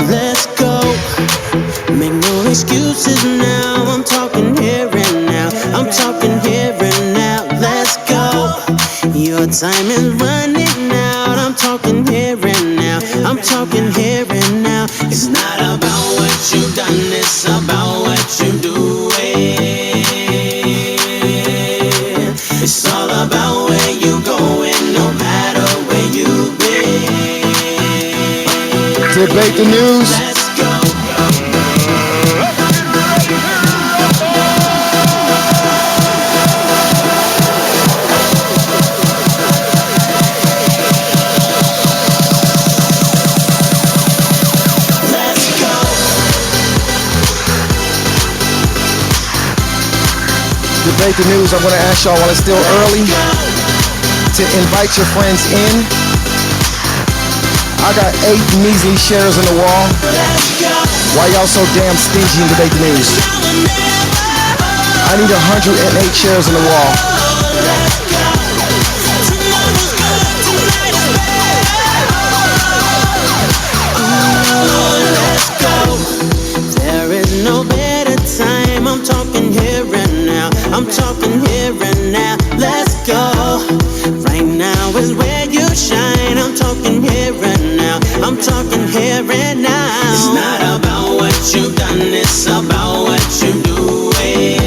Let's go. Make no excuses now. I'm talking here and now. I'm talking here and now. Let's go. Your time is running out. I'm talking here and now. I'm talking here and now. It's not about what you've done, it's about what you're doing. It's all about where you going, no matter where you've been. Debate the news. Let's go. Debate the news. I'm going to ask y'all while it's still early to invite your friends in. I got 8 measly shares in the wall. Why y'all so damn stingy in Debate the News? I need 108 shares in the wall. There is no better time. I'm talking here and now. I'm talking here and now. Let's go. Right now is where you shine. I'm talking here and now. I'm talking here and now. It's not about what you've done, it's about what you're doing.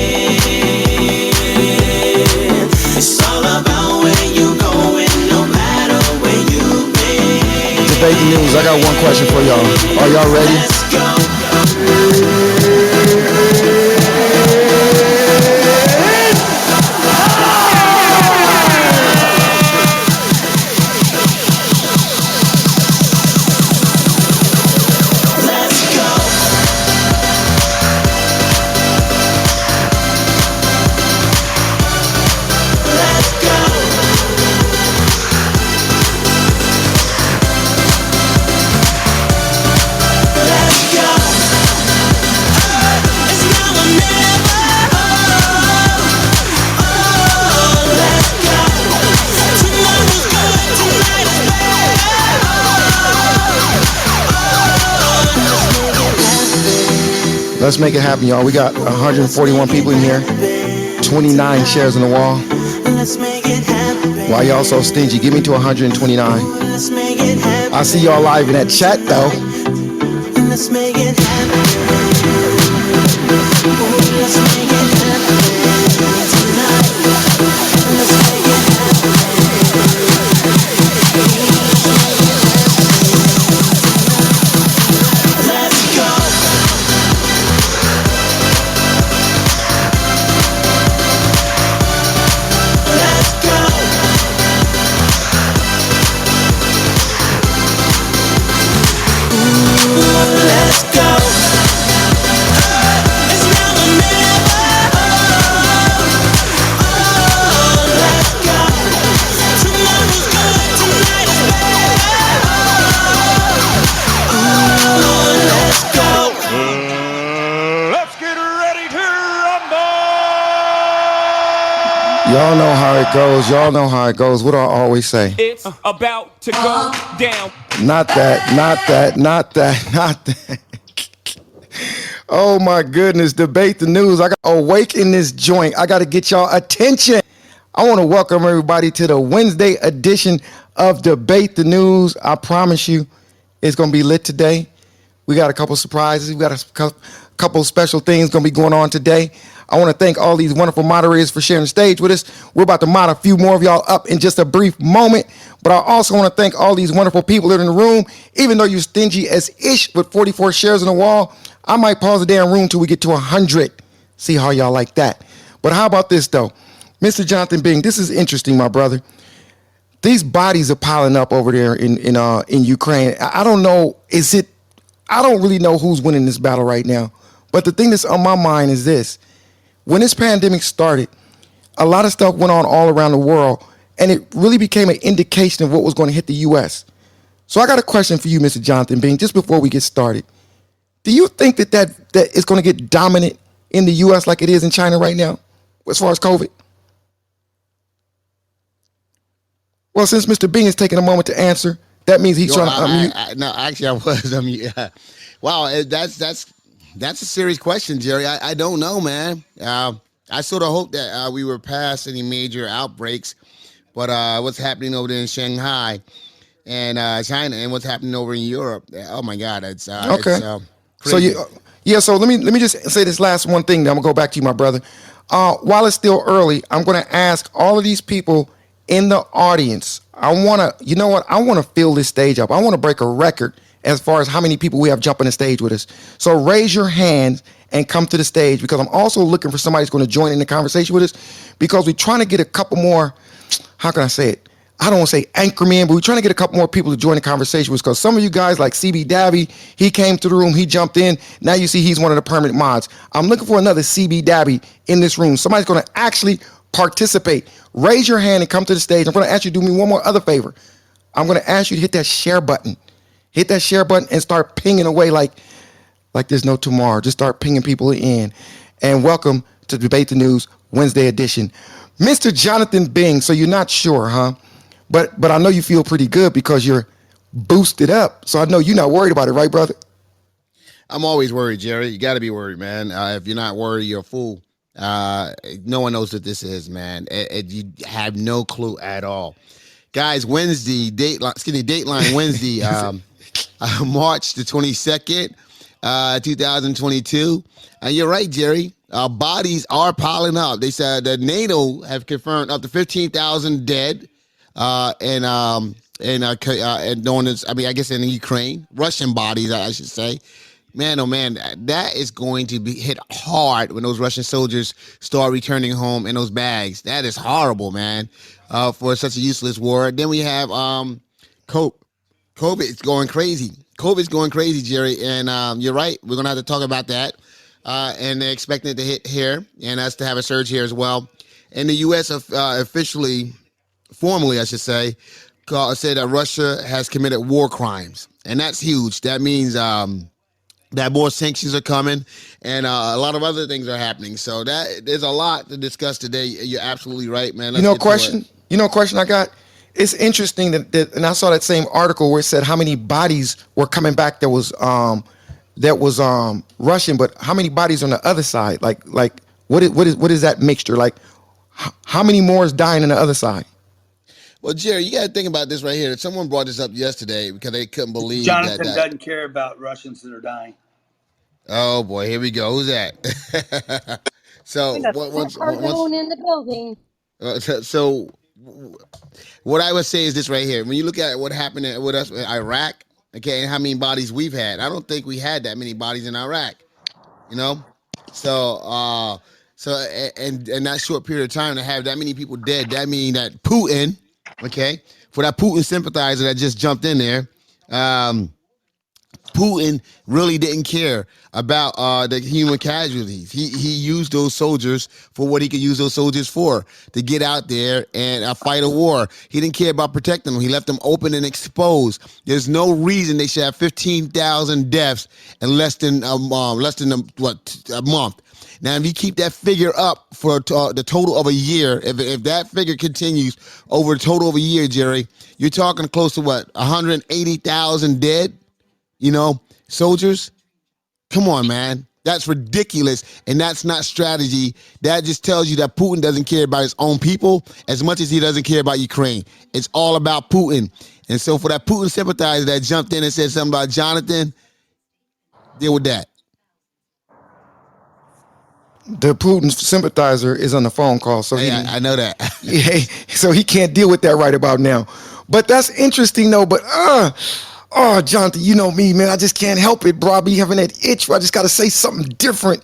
It's all about where you going, no matter where you've been. Debate the News. I got one question for y'all. Are y'all ready? Let's go. Let's make it happen, y'all. We got 141 people in here, 29 shares in the wall. Why y'all so stingy? Give me to 129. I see y'all live in that chat, though. Let's make it happen. Let's make it happen tonight. Let's make it happen. Let's go. Let's go. Let's go. It's now or never. Let's go. Tomorrow's good, tonight is better. Let's go. Let's get ready to rumble. Y'all know how it goes. Y'all know how it goes. What do I always say? It's about to go down. Not that, not that, not that, not that. Oh my goodness, Debate the News. I got to awaken this joint. I got to get y'all attention. I want to welcome everybody to the Wednesday edition of Debate the News. I promise you it's going to be lit today. We got a couple surprises. We got a couple special things going to be going on today. I want to thank all these wonderful moderators for sharing the stage with us. We're about to mod a few more of y'all up in just a brief moment. But I also want to thank all these wonderful people that are in the room. Even though you're stingy as ish with 44 shares on the wall, I might pause the damn room till we get to 100. See how y'all like that. But how about this, though? Mr. Jonathan Bing, this is interesting, my brother. These bodies are piling up over there in Ukraine. I don't know, I don't really know who's winning this battle right now. But the thing that's on my mind is this. When this pandemic started, a lot of stuff went on all around the world, and it really became an indication of what was going to hit the U.S. So I got a question for you, Mr. Jonathan Bing, just before we get started. Do you think that is going to get dominant in the U.S. like it is in China right now, as far as COVID? Well, since Mr. Bing is taking a moment to answer, that means he's trying to unmute. No, actually, I was. Wow, that's a serious question, Jerry. I don't know, man. I sort of hope that we were past any major outbreaks, but what's happening over there in Shanghai and China, and what's happening over in Europe? Oh my God, Okay. it's So crazy. so let me just say this last one thing. Then I'm gonna go back to you, my brother. While it's still early, I'm gonna ask all of these people in the audience. I wanna, you know what? I wanna fill this stage up. I wanna break a record as far as how many people we have jumping the stage with us. So raise your hands and come to the stage because I'm also looking for somebody who's going to join in the conversation with us because we're trying to get a couple more. How can I say it? I don't want to say anchorman, but we're trying to get a couple more people to join the conversation with us because some of you guys like CB Dabby, he came to the room, he jumped in. Now you see he's one of the permanent mods. I'm looking for another CB Dabby in this room. Somebody's going to actually participate. Raise your hand and come to the stage. I'm going to ask you to do me one more other favor. I'm going to ask you to hit that share button. Hit that share button and start pinging away like there's no tomorrow. Just start pinging people in. And welcome to Debate the News Wednesday edition. Mr. Jonathan Bing, so you're not sure, huh? But I know you feel pretty good because you're boosted up. So I know you're not worried about it, right, brother? I'm always worried, Jerry. You got to be worried, man. If you're not worried, you're a fool. No one knows what this is, man. You have no clue at all. Guys, Dateline Wednesday, March the 22nd, 2022. And you're right, Jerry. Bodies are piling up. They said that NATO have confirmed up to 15,000 dead, and known as, I mean, I guess in Ukraine, Russian bodies, I should say. Man, oh man, that is going to be hit hard when those Russian soldiers start returning home in those bags. That is horrible, man, for such a useless war. Then we have COVID's going crazy. COVID's going crazy, Jerry, and you're right. We're gonna have to talk about that, and they're expecting it to hit here, and us to have a surge here as well. And the U.S. formally, I should say, said that Russia has committed war crimes, and that's huge. That means that more sanctions are coming, and a lot of other things are happening. So there's a lot to discuss today. You're absolutely right, man. Let's get to it. You know, question I got. It's interesting that and I saw that same article where it said how many bodies were coming back that was Russian, but how many bodies on the other side? Like what is that mixture? Like how many more is dying on the other side? Well, Jerry, you got to think about this right here. Someone brought this up yesterday because they couldn't believe Jonathan that. doesn't care about Russians that are dying. Oh boy, here we go. Who's that? So Cardone in the building. So what I would say is this right here. When you look at what happened with us in Iraq, okay, and how many bodies we've had, I don't think we had that many bodies in Iraq. You know, so and that short period of time to have that many people dead, that means that Putin, okay, for that Putin sympathizer that just jumped in there, Putin really didn't care about the human casualties. He used those soldiers for what he could use those soldiers for, to get out there and fight a war. He didn't care about protecting them. He left them open and exposed. There's no reason they should have 15,000 deaths in less than a month. Now, if you keep that figure up for the total of a year, if that figure continues over a total of a year, Jerry, you're talking close to 180,000 dead. Soldiers, come on, man. That's ridiculous, and that's not strategy. That just tells you that Putin doesn't care about his own people as much as he doesn't care about Ukraine. It's all about Putin. And so for that Putin sympathizer that jumped in and said something about Jonathan, deal with that. The Putin sympathizer is on the phone call, so I know that. Yeah, so he can't deal with that right about now. But that's interesting, though. But oh, Jonathan, you know me, man. I just can't help it, bro. I be having that itch where I just got to say something different.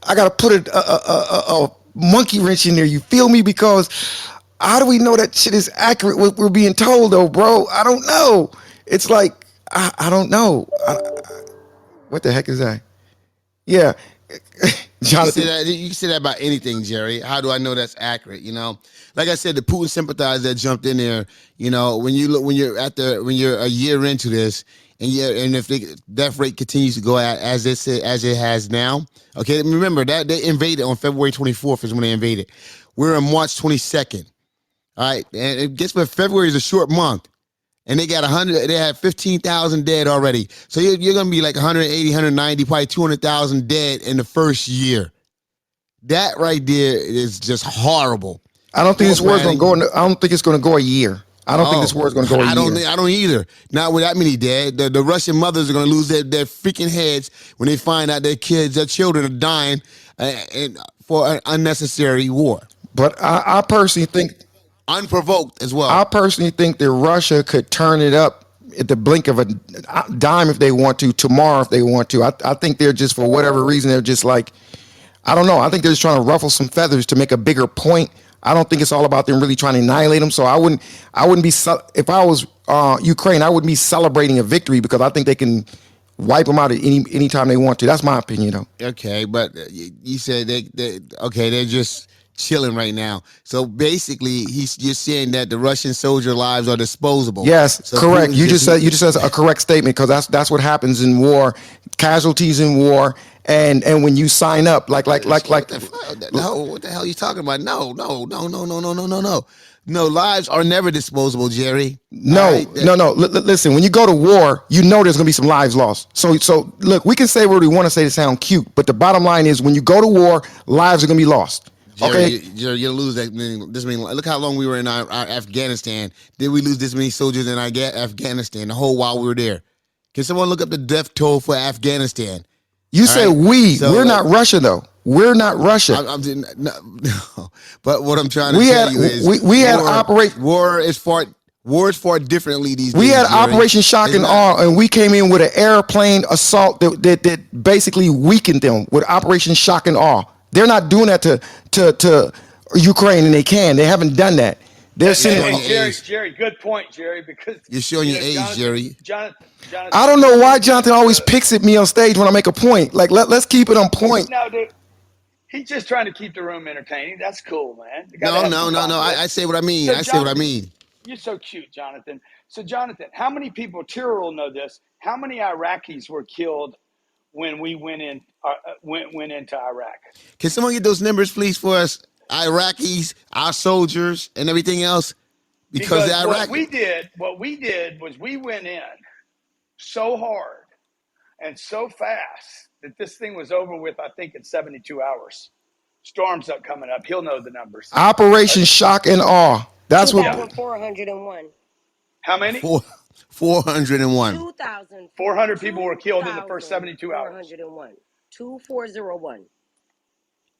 I got to put a monkey wrench in there. You feel me? Because how do we know that shit is accurate, what we're being told, though, bro? I don't know. It's like, I don't know. What the heck is that? Yeah. Jonathan. You can say that about anything, Jerry. How do I know that's accurate? Like I said, the Putin sympathizer that jumped in there. When you're a year into this, and if the death rate continues to go as it has now, okay. Remember that they invaded on February 24th is when they invaded. We're on March 22nd. All right, and it gets with February is a short month, and they got 100. They have 15,000 dead already. So you're gonna be like 180, 190, probably 200,000 dead in the first year. That right there is just horrible. I don't think this war's going to planning. go. I don't think it's going to go a year. I don't think this war is going to go a year. I don't either. Not with that many dead. The Russian mothers are going to lose their freaking heads when they find out their children are dying and for an unnecessary war. But I personally think, unprovoked as well. I personally think that Russia could turn it up at the blink of a dime if they want to, tomorrow if they want to. I think they're just, for whatever reason, they're just like, I don't know. I think they're just trying to ruffle some feathers to make a bigger point. I don't think it's all about them really trying to annihilate them. So I wouldn't be, if I was Ukraine, I wouldn't be celebrating a victory, because I think they can wipe them out at any time they want to. That's my opinion, though. Okay, but you said they're just chilling right now. So basically, you're saying that the Russian soldier lives are disposable. Yes, so correct. You just said a correct statement, because that's what happens in war. Casualties in war. And when you sign up, like what the hell are you talking about? No. No, lives are never disposable, Jerry. No. Listen, when you go to war, you know there's gonna be some lives lost. So look, we can say what we want to say to sound cute, but the bottom line is, when you go to war, lives are gonna be lost. Jerry, okay, you'll lose this many. Look how long we were in our Afghanistan. Did we lose this many soldiers in Afghanistan the whole while we were there? Can someone look up the death toll for Afghanistan? You said we. So, we're not Russia, though. We're not Russia. No. But what I'm trying to tell you is, we had war is fought differently these days. We had Operation Shock and Awe, and we came in with an airplane assault that basically weakened them with Operation Shock and Awe. They're not doing that to Ukraine, and they haven't done that. They're sending. Jerry, good point, Jerry. Because you're showing your age, Jerry. Jonathan, I don't know why Jonathan always picks at me on stage when I make a point. Like, let's keep it on point. No, dude. He's just trying to keep the room entertaining. That's cool, man. No. I say what I mean. So say what I mean. You're so cute, Jonathan. So, Jonathan, how many people, Tyrrell will know this, how many Iraqis were killed when we went into Iraq? Can someone get those numbers, please, for us? Iraqis, our soldiers, and everything else. Because what we did was we went in so hard and so fast that this thing was over with, I think, in 72 hours. Storms up coming up. He'll know the numbers. Operation Shock and Awe. That's what. 401. How many? 401. 2,000. 400 people were killed in the first 72 hours. 401. 2401.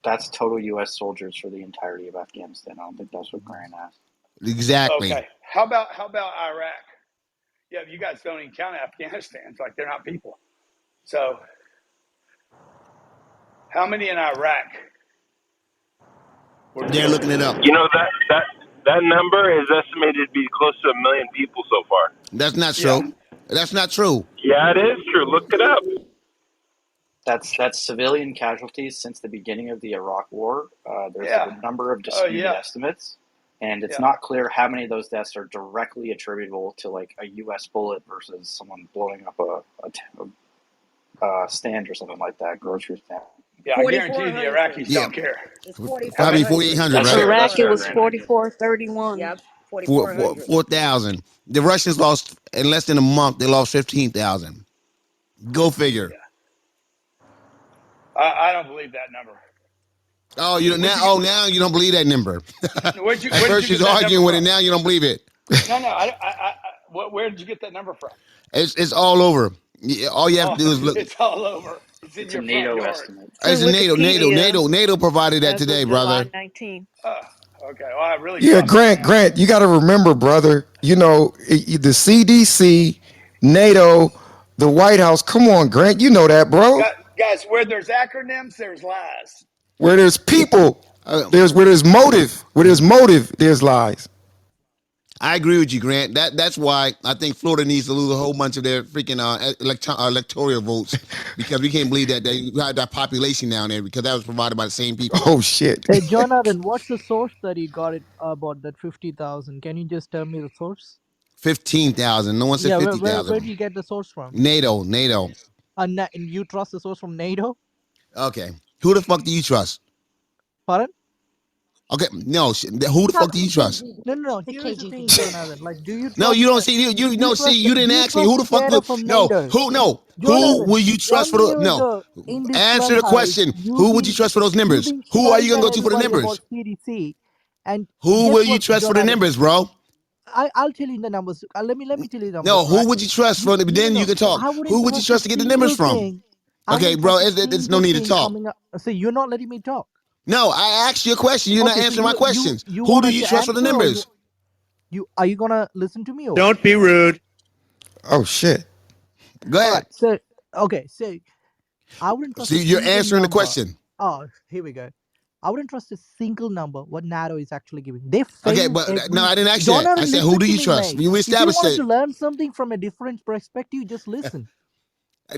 That's total U.S. soldiers for the entirety of Afghanistan. I don't think that's what Grant asked. Exactly. Okay. How about Iraq? Yeah, you guys don't even count Afghanistan. It's like they're not people. So, how many in Iraq? They're looking it up. You know, that number is estimated to be close to 1 million people so far. That's not true. Yeah. That's not true. Yeah, it is true. Look it up. That's civilian casualties since the beginning of the Iraq War. There's a number of disputed estimates, and it's not clear how many of those deaths are directly attributable to like a U.S. bullet versus someone blowing up a stand or something like that, grocery stand. Yeah, I guarantee you the Iraqis don't care. Probably 4,800, right? Iraq, it was 4,431. Yep, 4,000. The Russians lost, in less than a month, they lost 15,000. Go figure. Yeah. I don't believe that number. Oh, now you don't believe that number. At first you're arguing with it. Now you don't believe it. No. Where did you get that number from? It's all over. All you have to do is look. It's all over. It's in your NATO front yard. estimate. It's a NATO provided that today, brother. 19. Okay. Well, I really. Yeah, Grant. You got to remember, brother. You know, the CDC, NATO, the White House. Come on, Grant. You know that, bro. Guys, where there's acronyms, there's lies. Where there's people, there's motive. Where there's motive, there's lies. I agree with you, Grant. That's why I think Florida needs to lose a whole bunch of their freaking electoral votes, because we can't believe that they had that population down there, because that was provided by the same people. Oh shit! Hey Jonathan, what's the source that you got it about that 50,000? Can you just tell me the source? 15,000. No one said 50,000. Where do you get the source from? NATO. And you trust the source from NATO? Okay. Who the fuck do you trust? Pardon? Okay, no. Who the fuck do you trust? No. Here is the thing, Jonathan. Like, do you No, trust you don't the? see. You Do you no. See, trust? you Do didn't you ask me who trust the the fuck. sheriff from No, NATO? who? No, who Jonathan, will you trust 1 for the? year No, ago in this answer the clubhouse, question. Who would you trust for those you've numbers? been Who are you shutting gonna down go to for the everybody numbers? about CDC, and Who guess will you what, trust for the Jonathan? numbers, bro? I'll tell you the numbers. Let me tell you the No, numbers, who right? would you trust for? Then you No. can talk. I wouldn't Who would you trust a trust to get the numbers single from? thing. I Okay, wouldn't bro, trust a there's no single need to thing talk. coming up. So you're not letting me talk. No, I asked you a question. You're not Okay, so answering my questions. you Who do wanted you to trust for the answer, or numbers? you are you gonna listen to me, or? Don't be rude. Oh shit. Go All ahead. right. So okay, so I wouldn't trust a See, you're single answering the number. question. Oh, here we go. I wouldn't trust a single number what NATO is actually giving. They Okay, failed but no, every. I didn't ask you that. I Jonathan, said, who listen do to you me, trust? mate. We If you established wanted it. to learn something from a different perspective, just listen.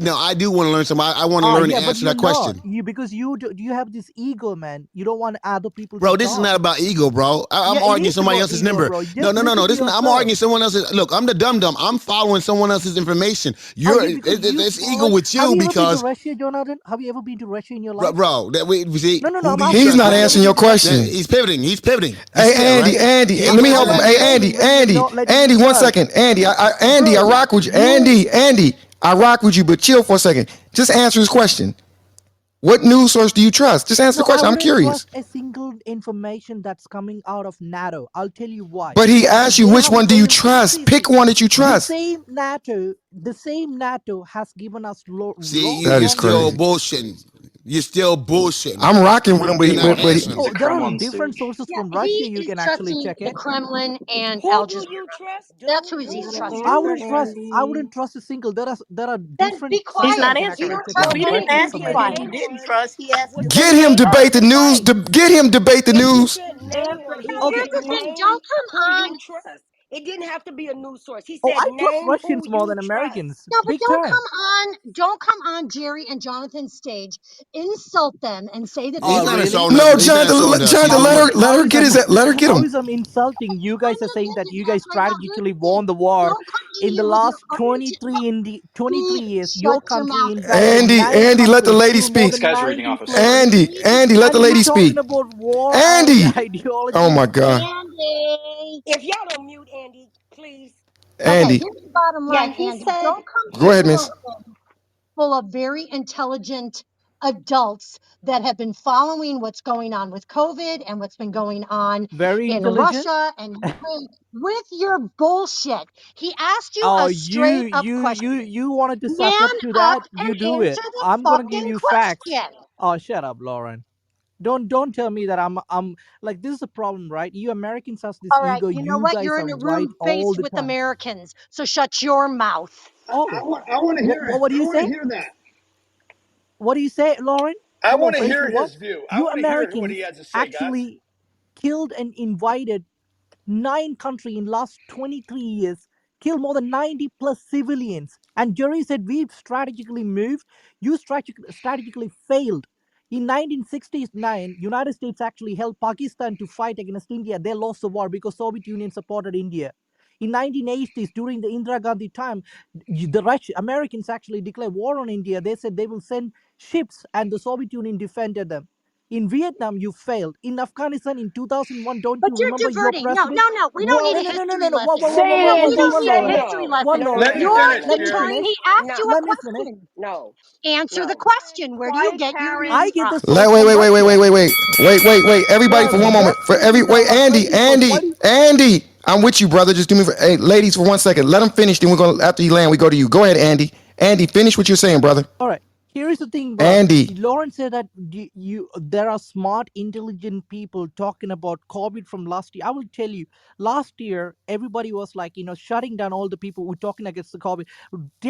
No, I do want to learn something. I want to Oh learn the yeah, but answer to you're that not. question. Because you have this ego, man. You don't want other people to Bro, this is talk. not about ego, bro. I'm Yeah, it arguing is somebody about else's ego, number. bro. No, Just no, no, listen no. to I'm yourself. arguing someone else's. Look, I'm the dum dum. I'm following someone else's information. Oh yeah, because you It's ego followed. with Have you you ever been to because, Russia, Jonathan? Have you ever been to Russia in your bro, life? that we see. No. Who I'm do you He's asking. trust? not Have you ever answering been your to Russia? question. He's pivoting. He's pivoting. You Hey see that, right? Andy, He let me can't help him. let Hey me. Pivoting, but you're Andy, not letting me 1 talk, second. Andy, I bro. rock with you. You Andy, I rock with you, but chill for a second. Just answer his question. What news source do you trust? Just answer the No, I question. I'm wouldn't curious. trust a single information that's coming out of NATO. I'll tell you why. But he Because asked you they which have one do you failed. trust? Pick one that you trust. The same NATO has given us See, That you're is wrong still crazy. news. bullshitting. You're still bullshitting. I'm rocking with him, You're not No, but he's Oh, a there are Kremlin different stooge. sources Yeah, from Russia. he You is can actually trusting check the it. Kremlin and Who Al do Jazeera. you trust, That's dude? who he's Who do trusting. I you wouldn't trust. trust? I wouldn't trust a single. There are Then different be He's sites quiet. not you can answering actually your You're check question. about We talking didn't Russian and ask be him what information. he quiet. didn't trust. He asked you to get him name one. debate the news. Right. Get him debate the If you news. can't name one, he Now Okay. here's said the thing. name Don't come who on. you trust. It didn't have to be a news source. He Oh, said I trust name who Russians more you than trust. Americans. No, but Big time. don't come on Jerry and Jonathan's stage, insult them and say that He's Oh, they not are really? insulting being us. No, He's not insulting us. He's Jonathan, doing. let her get his, let her get How him. is insulting? You I'm guys are saying that offended you now, guys so now here's strategically the thing. won the war Don't come in in the here with your last well, 23 please years. shut Your your country mouth. invaded nine Andy, let the countries, lady killed more speak. This than guy's reading 90 off a plus, script. Andy, let the and you're lady talking speak. about war and Andy. Oh ideology. my God. Andy. If y'all don't mute Andy, please. Okay, Andy, here's the bottom Yeah, line, he Andy. said. Don't come go ahead, into a miss. room full of very intelligent adults that have been following what's going on with COVID and what's been going on Very in intelligent. Russia and Ukraine with your bullshit. He asked you Oh, a straight up question. you wanted to suck Man up to up that? You and do it. answer the I'm gonna give fucking you facts. question. Oh, shut up, Lauren. Don't tell me that I'm like, this is a problem, right? You Americans have this All right, ego. you know You what? guys You're are in a right room all faced the with time. Americans, so shut your mouth. Oh, I want to hear it. what do I you want to say? hear that. What do you say, Lauren? I Come on, want to faced hear with what? his view. I You want to hear what he Americans has to say, guys. actually killed and invited 9 countries in last 23 years, killed more than 90 plus civilians. And Jerry said we've strategically moved. You strategically failed. In 1969, United States actually helped Pakistan to fight against India. They lost the war because Soviet Union supported India. In 1980s, during the Indira Gandhi time, the Americans actually declared war on India. They said they will send ships, and the Soviet Union defended them. In Vietnam, you failed. In Afghanistan in 2001, don't But you you're remember your diverting. No, no, president? no. We don't need No, a no, no, no, history no, no. lesson. Say it, No, we Andy. don't One need a Say Lauren. it. history No, One lesson. no, no, Let Lauren. me no, no, You're finish, no, Let me no, Jerry. deterring. finish. He asked you a Let me finish. question. no, Answer the no. question. Where do you Quiet, get your Karen. news I get from? the source Wait, from wait, wait, wait, wait, Russia. wait, wait, wait. Everybody for one Bro, moment. that's For crazy talk. Like, Andy. I'm with you, brother. Just do me, hey, ladies, for 1 second. Let him finish. Then we're gonna after you land, we go to you. Go ahead, Andy. Andy, finish what you're saying, brother. All right. Here is the thing, bro. Andy. Lauren said that there are smart, intelligent people talking about COVID from last year. I will tell you, last year everybody was like, shutting down all the people who were talking against the COVID.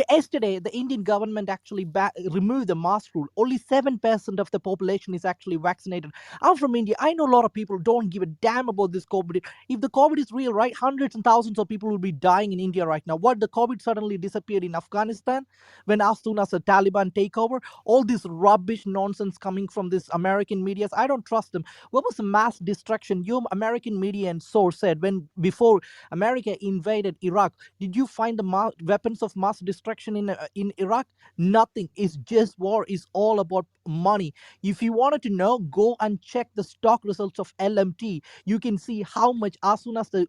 Yesterday, the Indian government actually removed the mask rule. Only 7% of the population is actually vaccinated. I'm from India. I know a lot of people don't give a damn about this COVID. If the COVID is real, right, hundreds and thousands of people will be dying in India right now. What, the COVID suddenly disappeared in Afghanistan when as soon as the Taliban take over? whatsoever. All this rubbish nonsense coming from this American medias, I don't trust them. What was the mass destruction your American media and source said when before America invaded Iraq? Did you find the weapons of mass destruction in Iraq? Nothing. It's just war. It's all about money. If you wanted to know, go and check the stock results of LMT. You can see how much as soon as the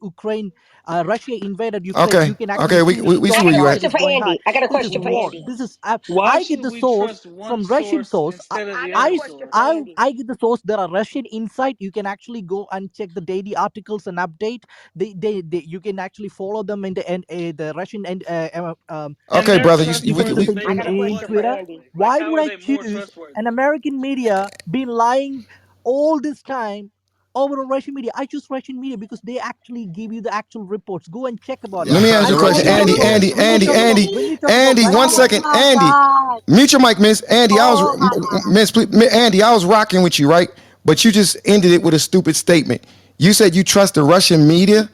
Russia invaded Ukraine, Okay, you can actually okay, see the we I see stock got where a you at. market question is for going high. Andy. I got a This is question for war. Andy. This is Why I get should the we source trust one from Russian source source. instead of the I got a other question for source? Andy. I get the source. There are Russian insight. You can actually go and check the daily articles and update. You can actually follow them in the Russian and And Okay, they're brother, we ecosystem trustworthy I based got a on in question what for Twitter. Andy. exactly? Like, Why how would are I they more choose an trustworthy? American media been lying all this time over a Russian media? I choose Russian media because they actually give you the actual reports. Go and check about it. Yeah, I Let me heard ask you the a And question, Russian Andy, article. Andy, Andy, Andy, when you talk about Andy. One Russia, Oh second, my Andy. God. Mute your mic, Miss Andy. Oh my God. Miss, Andy. I was rocking with you, right? But you just ended it with a stupid statement. You said you trust the Russian media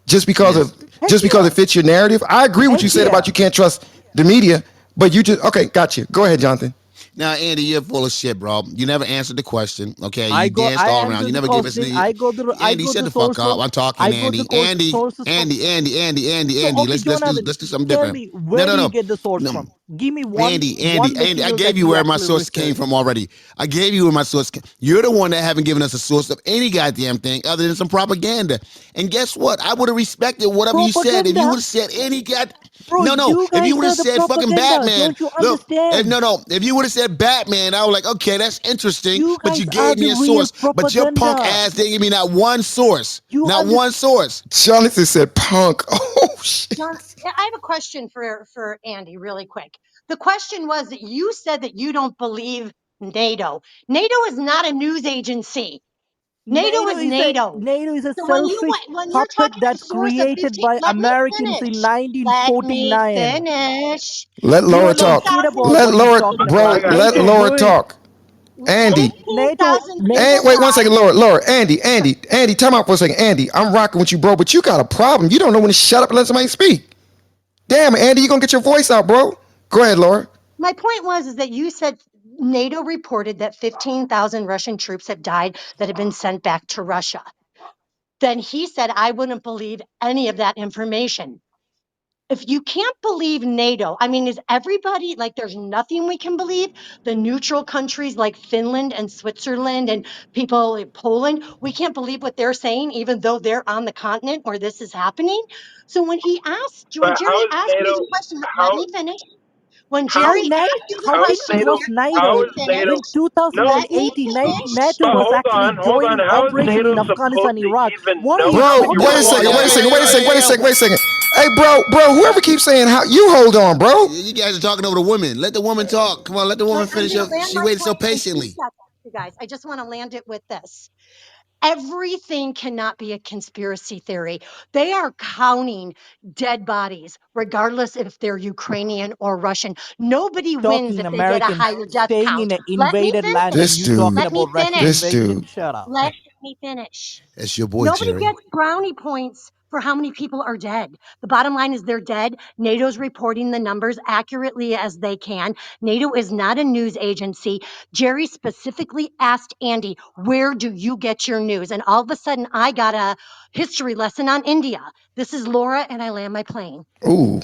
just because of Yes. heck just because yeah, it fits your narrative. I agree with heck what you said yeah. about you can't trust the media, but you just okay. Got you. Go ahead, Jonathan. Now, Andy, you're full of shit, bro. You never answered the question. Okay, you danced I all around. You answered the never gave us question. any. I Andy, got shut the the fuck source up. from I'm talking, I got the Andy. Andy, sources from. Andy, Andy, Andy, Andy, So Andy. okay, Let's Jonathan, do something tell different. me No, where no, do you no, get the source no. from? Give me Andy, one I material gave that you you where my actually source came researched. from already. I gave you where my source came. You're the one that haven't given us a source of any goddamn thing other than some propaganda. And guess what? I would have respected whatever you said if you Propaganda, would have said any god. bro. No. You If you guys would have are the said fucking propaganda. Batman, Don't you look. If understand? no, if you would have said Batman, I was like, okay, that's interesting. You But you guys are gave the me a real source. But your punk propaganda. ass didn't give me not one source. You Not understand? one source. Jonathan said punk. Oh shit. John, I have a question for Andy really quick. The question was that you said that you don't believe NATO. NATO is not a news agency. NATO is NATO. NATO is a So selfish when you're puppet talking a that's source of created 15, by let me Americans in finish. Let me 1949. finish. Let You Laura don't know talk. shit 15,000 about Let what you're Laura, talking I bro. about. got Let you. Laura talk. Andy. NATO, 15,000 Hey, people NATO. wait one second, died. Laura. Andy. Time out for a second. Andy, I'm rocking with you, bro. But you got a problem. You don't know when to shut up and let somebody speak. Damn, Andy, you gonna get your voice out, bro? Go ahead, Laura. My point was is that you said NATO reported that 15,000 Russian troops have died that have been sent back to Russia. Then he said, I wouldn't believe any of that information. If you can't believe NATO, I mean, is everybody like there's nothing we can believe? The neutral countries like Finland and Switzerland and people in Poland, we can't believe what they're saying, even though they're on the continent where this is happening. So when But Jerry asked me the question, let How me finish. When how Jerry asked you the how is How question, big NATO? was Jerry, let How me NATO is NATO? finish. when No, Let me 2018 finish. NATO but was actually hold on. joining How is operation NATO in supposed Afghanistan, to Iraq? even What are know you how Bro, many talking wait a people about? second, are wait a dead? second, wait a second, wait a second, wait a second. Hey, bro, whoever keeps saying how you hold on, bro. You guys are talking over the women. Let the woman talk. Come on, let the woman I'm finish going to up. land She my waited so plane in 2 patiently. seconds, you guys. I just want to land it with this. Everything cannot be a conspiracy theory. They are counting dead bodies, regardless if they're Ukrainian or Russian. Nobody wins Talking if they get a Americans higher death staying in count. an Let me invaded land and This finish. you talking dude, Let me about Russian this finish. invasion. dude. Shut up. Let me finish. That's your boy, Nobody Jerry. gets brownie points for how many people are dead. The bottom line is they're dead. NATO's reporting the numbers accurately as they can. NATO is not a news agency. Jerry specifically asked Andy, where do you get your news? And all of a sudden, I got a history lesson on India. This is Laura, and I land my plane. Ooh,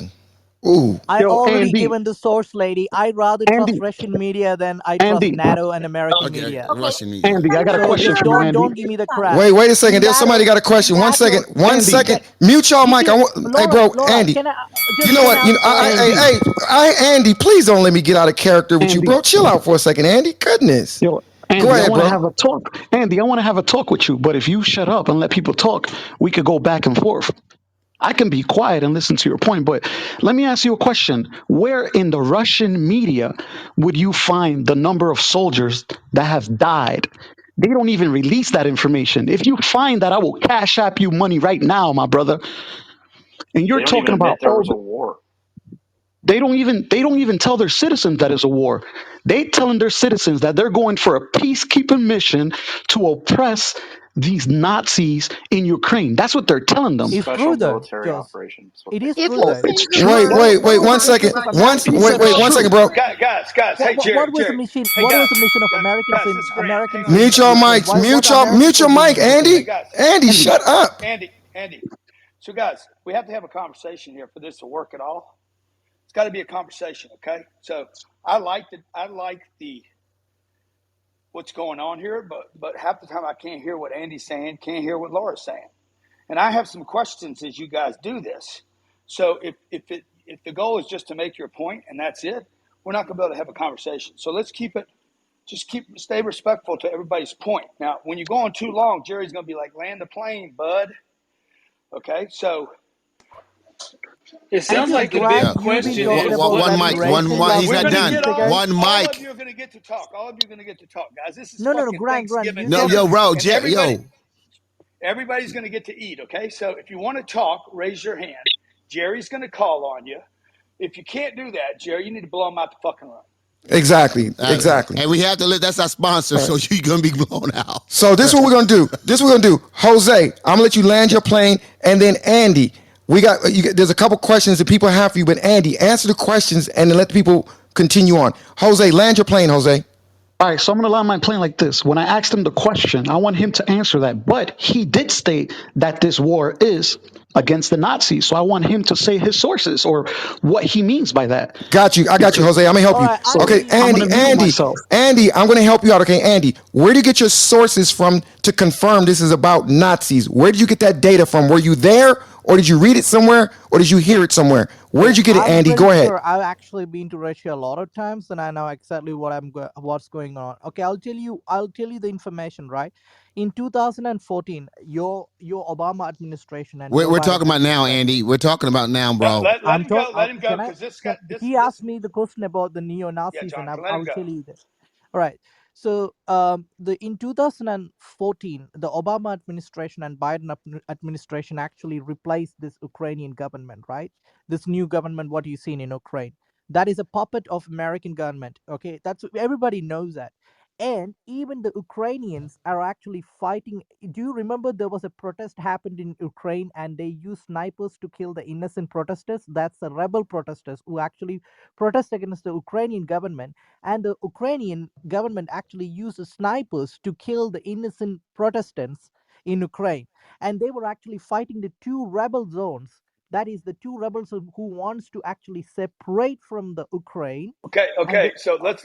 ooh. I Yo, already Andy, given the source, lady. I rather trust Andy, Russian media than I trust Andy, NATO and American Okay, media. Okay, Russian media. Andy, I got a Senator, So question just for you, you're Andy. don't give me the done. crap. Wait a second. There's somebody NATO, got a question. NATO. One Andy, second. Mute y'all, Did Mike. you, Hey, Laura? bro, Laura, Andy. can I You just know can what? I ask Laura a Andy, question? Andy. Please don't let me get out of character with you, Andy, bro. Chill out for a second, Andy. Goodness. yo, Go Andy, I ahead, want to bro. have a talk. Andy, I want to have a talk with you, but if you shut up and let people talk, we could go back and forth. I can be quiet and listen to your point, but let me ask you a question. Where in the Russian media would you find the number of soldiers that have died? They don't even release that information. If you find that, I will cash app you money right now, my brother. And They you're don't even talking admit about, there was a war. they don't even tell their citizens that it's a war. They telling their citizens that they're going for a peacekeeping mission to oppress these Nazis in Ukraine. That's what they're telling them. It's Special true though, military Jos. operation is what It they is call If true he though. It's says true. What was One the mission second. of Once, Americans He in said it's one second, true. bro. Guys, hey, what Jerry, was the Jerry. mission? Hey, What was guys, the mission of Americans guys, in this is Grant. Hang Americans on a Mute in your second. Ukraine? mics. Why was Mute your America doing mic, anything? Hey, Andy. guys, Andy, Andy, shut up. Andy. So, guys, we have to have a conversation here for this to work at all. It's got to be a conversation, okay? So, I like the what's going on here, but half the time I can't hear what Andy's saying, can't hear what Laura's saying, and I have some questions as you guys do this. So, if the goal is just to make your point and that's it, we're not going to be able to have a conversation. So let's stay respectful to everybody's point. Now, when you go on too long, Jerry's going to be like, land the plane, bud. Okay, so It I sounds think like the big Yeah. You've been question talking is about what One that mic. racing last He's we're not going to 15 done. get minutes ago. One all of mic. you are going to get to talk. All of you are going to get to talk, guys. This is No, fucking Grant, you Thanksgiving No, said dinner, yo, bro, and everybody's going to get to eat. Okay, so if you want to talk, raise your hand. Jerry's going to call on you. If you can't do that, Jerry, you need to blow him out the fucking room. Exactly. Exactly. and we have to let. That's our sponsor, so you're gonna be blown out. So this is what we're gonna do. Jose, I'm gonna let you land your plane, and then Andy, there's a couple questions that people have for you, but Andy, answer the questions and then let the people continue on. Jose, land your plane, Jose. All right, so I'm going to land my plane like this. When I asked him the question, I want him to answer that. But he did state that this war is against the Nazis. So I want him to say his sources or what he means by that. Got you. I got you, Because, Jose. I'm gonna help all you. right, so Okay, Andy. I'm going Andy, to mute Andy, myself. Andy, I'm gonna help you out. Okay, Andy, where do you get your sources from to confirm this is about Nazis? Where did you get that data from? Were you there, or did you read it somewhere, or did you hear it somewhere? Where did you get it, I'm Andy? pretty Go ahead. sure I've actually been to Russia a lot of times, and I know exactly what's going on. Okay, I'll tell you. the information. Right, in 2014, your Obama administration and Joe We're Biden talking about now, administration. Andy. We're talking about now, bro. Let him go. Let him go Can I? because this Can got this he this. asked me the question about the neo Yeah, Nazis, and Jonathan, let him I'll go. tell you this. All right. So, the in 2014, the Obama administration and Biden administration actually replaced this Ukrainian government, right? This new government, what you seen in Ukraine, that is a puppet of American government. Okay, that's everybody knows that. And even the Ukrainians are actually fighting. Do you remember there was a protest happened in Ukraine and they used snipers to kill the innocent protesters? That's the rebel protesters who actually protest against the Ukrainian government, and the Ukrainian government actually used snipers to kill the innocent Protestants in Ukraine, and they were actually fighting the two rebel zones. That is the two rebels who wants to actually separate from the Ukraine, Okay, and okay. So let's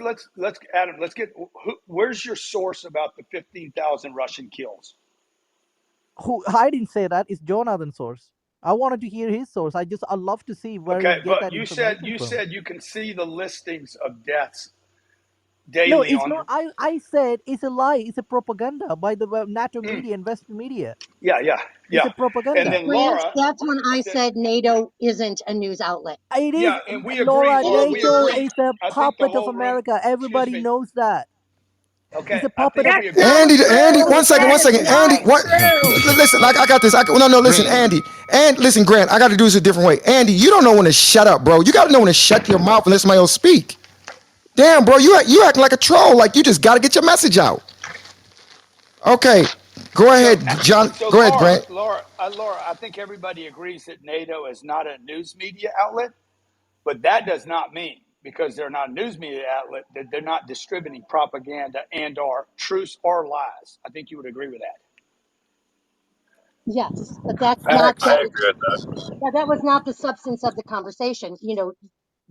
Adam. Let's get. Where's your source about the 15,000 Russian kills? who I didn't say that. It's Jonathan's source. I wanted to hear his source. I love to see where he Okay, get but that information you from. said you can see the listings of deaths No, daily it's on not. the. I said it's a lie. It's a propaganda by the NATO media and Western media. Yeah, yeah, It's yeah. a And propaganda. then Grant, Laura that's when I said, said NATO isn't a news outlet. It is, yeah, and we agree, Laura. It Laura. is We NATO not. agree. is a I think the puppet of whole room. America. Excuse Everybody me. knows that. Okay, It's a I puppet think of. we That's agree. not Andy, true. one That is second. Andy, not what? true. Listen, I got this. No, listen, Grant. Andy. And listen, Grant, I got to do this a different way. Andy, you don't know when to shut up, bro. You got to know when to shut your mouth and let somebody else speak. Damn, bro, you acting like a troll. Like you just got to get your message out. Okay, go So, ahead, John. so Go ahead, Grant. Laura, I think everybody agrees that NATO is not a news media outlet, but that does not mean because they're not a news media outlet that they're not distributing propaganda and or truths or lies. I think you would agree with that. Yes, but that's not Facts. I the agree with that. that was not the substance of the conversation.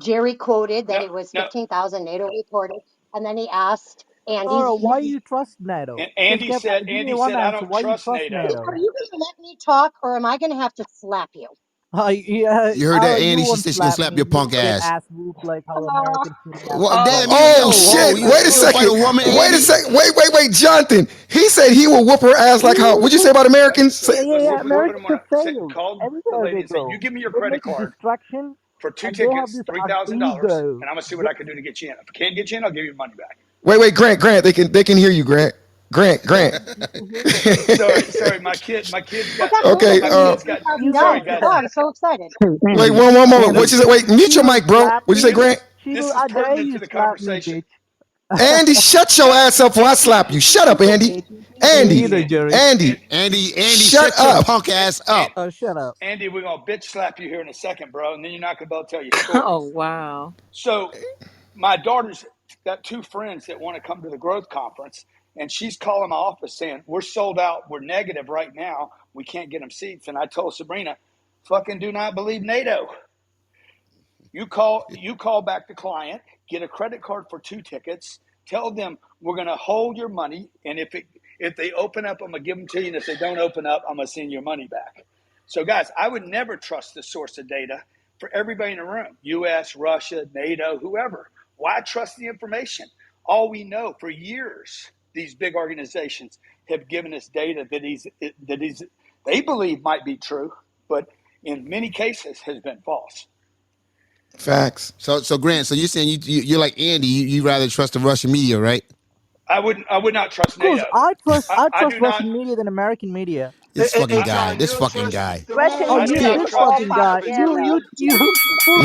Jerry quoted that No, it was no. 15,000 NATO reported, and then he asked Laura, Andy, why you trust NATO? Just give me Andy one said, I answer. don't Why you trust trust NATO. are NATO? you going to let me talk or am I going to have to slap you? Yeah, You heard that, you Andy? won't She's gonna slap slap me. your You punk will get ass. ass whooped like how Americans getting ass Well, whooped by damn, the you, Oh Russians. whoa, shit! you, Wait a you gonna fight second. a woman, Wait a Andy? second. Wait, Jonathan. He said he will whoop her ass like how? What'd you say about Americans? Yeah, yeah, yeah. Let's put Americans them on. have failed Call the everywhere lady they and say, go. you give me your They credit make a card distraction, for two and they have tickets, this $3,000, ego. and I'm gonna see what I can do to get you in. If I can't get you in, I'll give you your money back. Wait, Grant. They can hear you, Grant. Grant. Sorry, my kids I got got more Okay. than my kids got. You Sorry, $15,000. know, Oh, guys. I'm so excited. Hey, Wait, Andy, one moment. What Andy, you say? Wait, mute she your will mic, bro. slap What'd you say, me. Grant? She This will. is I dare pertinent you to the slap me, conversation. bitch. Andy, shut your ass up before I slap you. Shut up, It's Andy. okay. Me Andy, neither, Jerry. Andy, Andy, shut shut your up. punk ass up. Oh, shut up. Andy, we're gonna bitch slap you here in a second, bro, and then you're not gonna be able to tell your Oh, stories. wow. So my daughter's got two friends that want to come to the growth conference, and she's calling my office saying, we're sold out, we're negative right now, we can't get them seats. And I told Sabrina, fucking do not believe NATO. You call back the client, get a credit card for 2 tickets, tell them we're going to hold your money, and if they open up, I'm going to give them to you, and if they don't open up, I'm going to send your money back. So guys, I would never trust the source of data for everybody in the room, US, Russia, NATO, whoever. Why trust the information? All we know for years, these big organizations have given us data that they believe might be true, but in many cases has been false. Facts. So Grant, so you're saying you're like Andy, you rather trust the Russian media, right? I would not trust Of course, NATO. I I trust do not. Russian media than American media. This fucking Hey, guy. John, you This don't fucking trust guy. the Russian Oh, rules I do you media not is this trust. all fucking guy. propaganda. You full.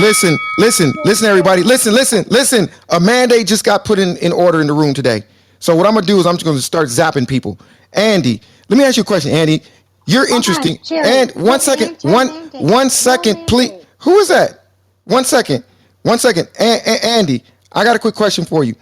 Listen, everybody. Listen. A mandate just got put in order in the room today. So what I'm gonna do is I'm just gonna start zapping people. Andy, let me ask you a question, Andy. You're Hold on, interesting. Jerry. And one No second, anti-mandate. one No second, please. mandate. Who is that? One second. Andy, I got a quick question for you.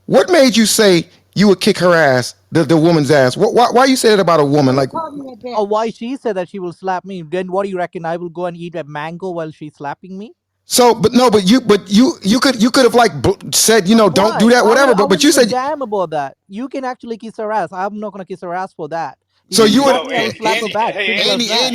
What made you say you would kick her ass, the woman's ass? Why you say that about a woman? You Like, called me a Oh, why bitch. she said that she will slap me? Then what do you reckon? I will go and eat a mango while she's slapping me? so, but no, but you could have like said, don't do Why? that, whatever. I But won't you give a said damn about that. You can actually kiss her ass. I'm not gonna kiss her ass for that. If so. she You would. slap No, me, I will slap her Andy. back. Hey, Simple Andy. as that.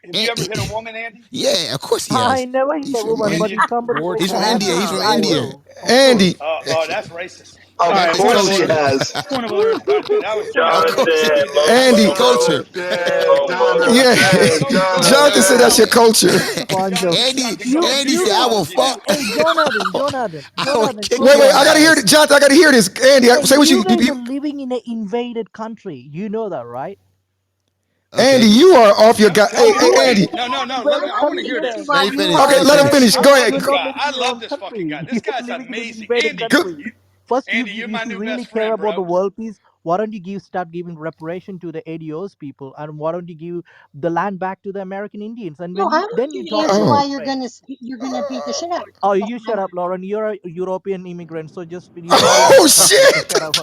Have you ever hit a woman, Andy? Yeah, of course he I has. never hit He's a from woman, And but you, if somebody War makes he's an from time. India. effort, He's from I India. will. Of Andy, course. that's racist. Of All All right, right, point of point course of he order. order. has. Point of order. That was Of course. Jonathan, we did. That's Andy, the culture. yeah, Go Jonathan said that's tell your him. culture. Bunch of Jonathan, go you and do Andy your said, I you. will apology now. fuck. Hey, I will Jonathan, kick calm Wait, your I down. gotta hear it, ass. Jonathan. I gotta hear this. Andy, Hey, say what you you, guys are living in an invaded country. You know that, right? Andy, Okay. you are off your guy. Tell Hey, me. You hey, are Wait, Andy. in no. an Let me. invaded I want to country. hear This this. is Let why me you finish. are Let Okay, me let him finish. finish. I Go love ahead. You're this not guy. living I in your love own this fucking country. guy. This You're guy's living in an amazing. invaded Andy, country. First, Andy, you're if my you new really best care friend, about the bro. world peace, why don't you start giving reparation to the ADOS people, and why don't you give the land back to the American Indians? And no. How then about you you talk answer about why Oh, trade. you're gonna beat the shit out of her? Oh, That's you what I shut up, want to know. Lauren. You're a European immigrant, so you're not in oh our country. So shit! shut up.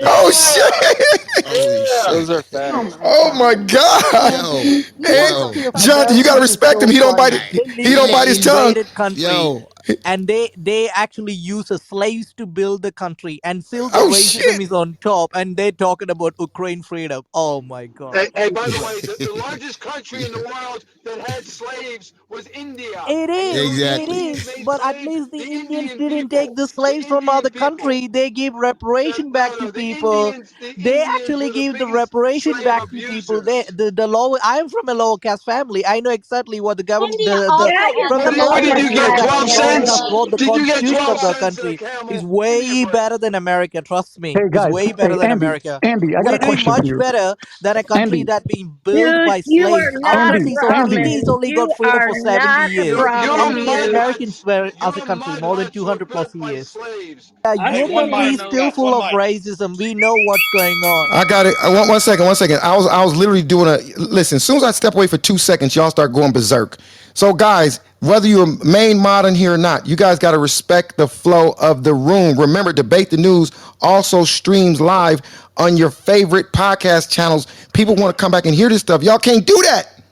Oh shit! Holy Those shit. are Oh facts. my Oh my god. God! Yo, You And want to yo, see if Jonathan, you gotta Americans is respect him. so He don't bite. funny. They He live in don't an bite his tongue. invaded country, yo. and they actually use slaves to build the country, and still the Oh racism shit! is on top, and they're talking about Ukraine freedom. Oh my God, Hey, it's by the way, great. the largest country in the world that had slaves was India. It And you is, know who the it Exactly. Indians is, made but at slaves? least the The Indians Indian didn't take people. the The slaves from Indian other people. country. They give reparation back to The people. Indians, the They Indians actually were the give the biggest reparation slave back to people. abusers. The low. I'm from a lower caste family. I know exactly what the government, India the also has from the What moment did the you people get? genocide that 12 in colonized us cents? the wrote the Did you get constitution 12 of the cents and a country is camel? Give me a way break. better than America. Trust me, Hey is guys, way hey better than America. Andy, I got We're a doing question for much you. better than a country Andy, that being built Dude, by you are slaves. Our not a Andy, country is only promise. Andy, India's only got You freedom are for 70 not a years. Your promise, Only the dude. mud Americans huts, were as a your country mud more than huts were 200 plus built by years. slaves. Yeah, I your Hey, just one want country to is mic, still know. guys. full One of mic. racism. We know what's going on. I got it. I want 1 second. 1 second. I was literally doing a listen. As soon as I step away for 2 seconds, y'all start going berserk. So, guys, whether you're a main mod in here or not, you guys got to respect the flow of the room. Remember, Debate the News also streams live on your favorite podcast channels. People want to come back and hear this stuff. Y'all can't do that.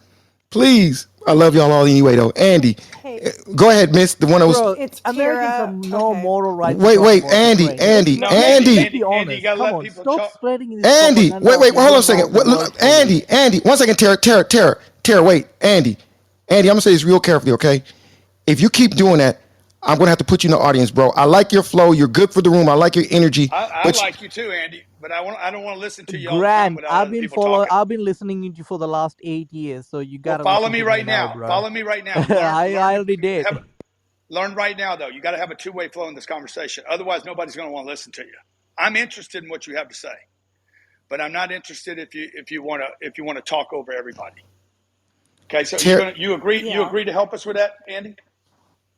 Please. I love y'all all anyway, though. Andy, Hey, go ahead, Miss. The one that was. Bro, it's Americans have Kira. no Okay. moral right to talk Wait. about Andy, Ukraine. Andy, No, Andy. Let's be Andy, you honest. gotta Come let on, people stop talk. spreading this Andy, propaganda of wait, hold on a Indian laws second. the world fully. Andy, 1 second, Tara, wait, Andy, I'm gonna say this real carefully, okay? If you keep doing that, I'm gonna have to put you in the audience, bro. I like your flow. You're good for the room. I like your energy, I but like you too, Andy, but I don't want to listen to you all the time Grant, without other people talking. I've been listening to you for the last 8 years, so you Well, gotta follow listen me to me right now, now. bro. Follow me right now. I already did. Learn right now, though. You got to have a two-way flow in this conversation. Otherwise, nobody's going to want to listen to you. I'm interested in what you have to say, but I'm not interested if you want to talk over everybody. Okay, so Tara, you Yeah. agree to help us with that, Andy?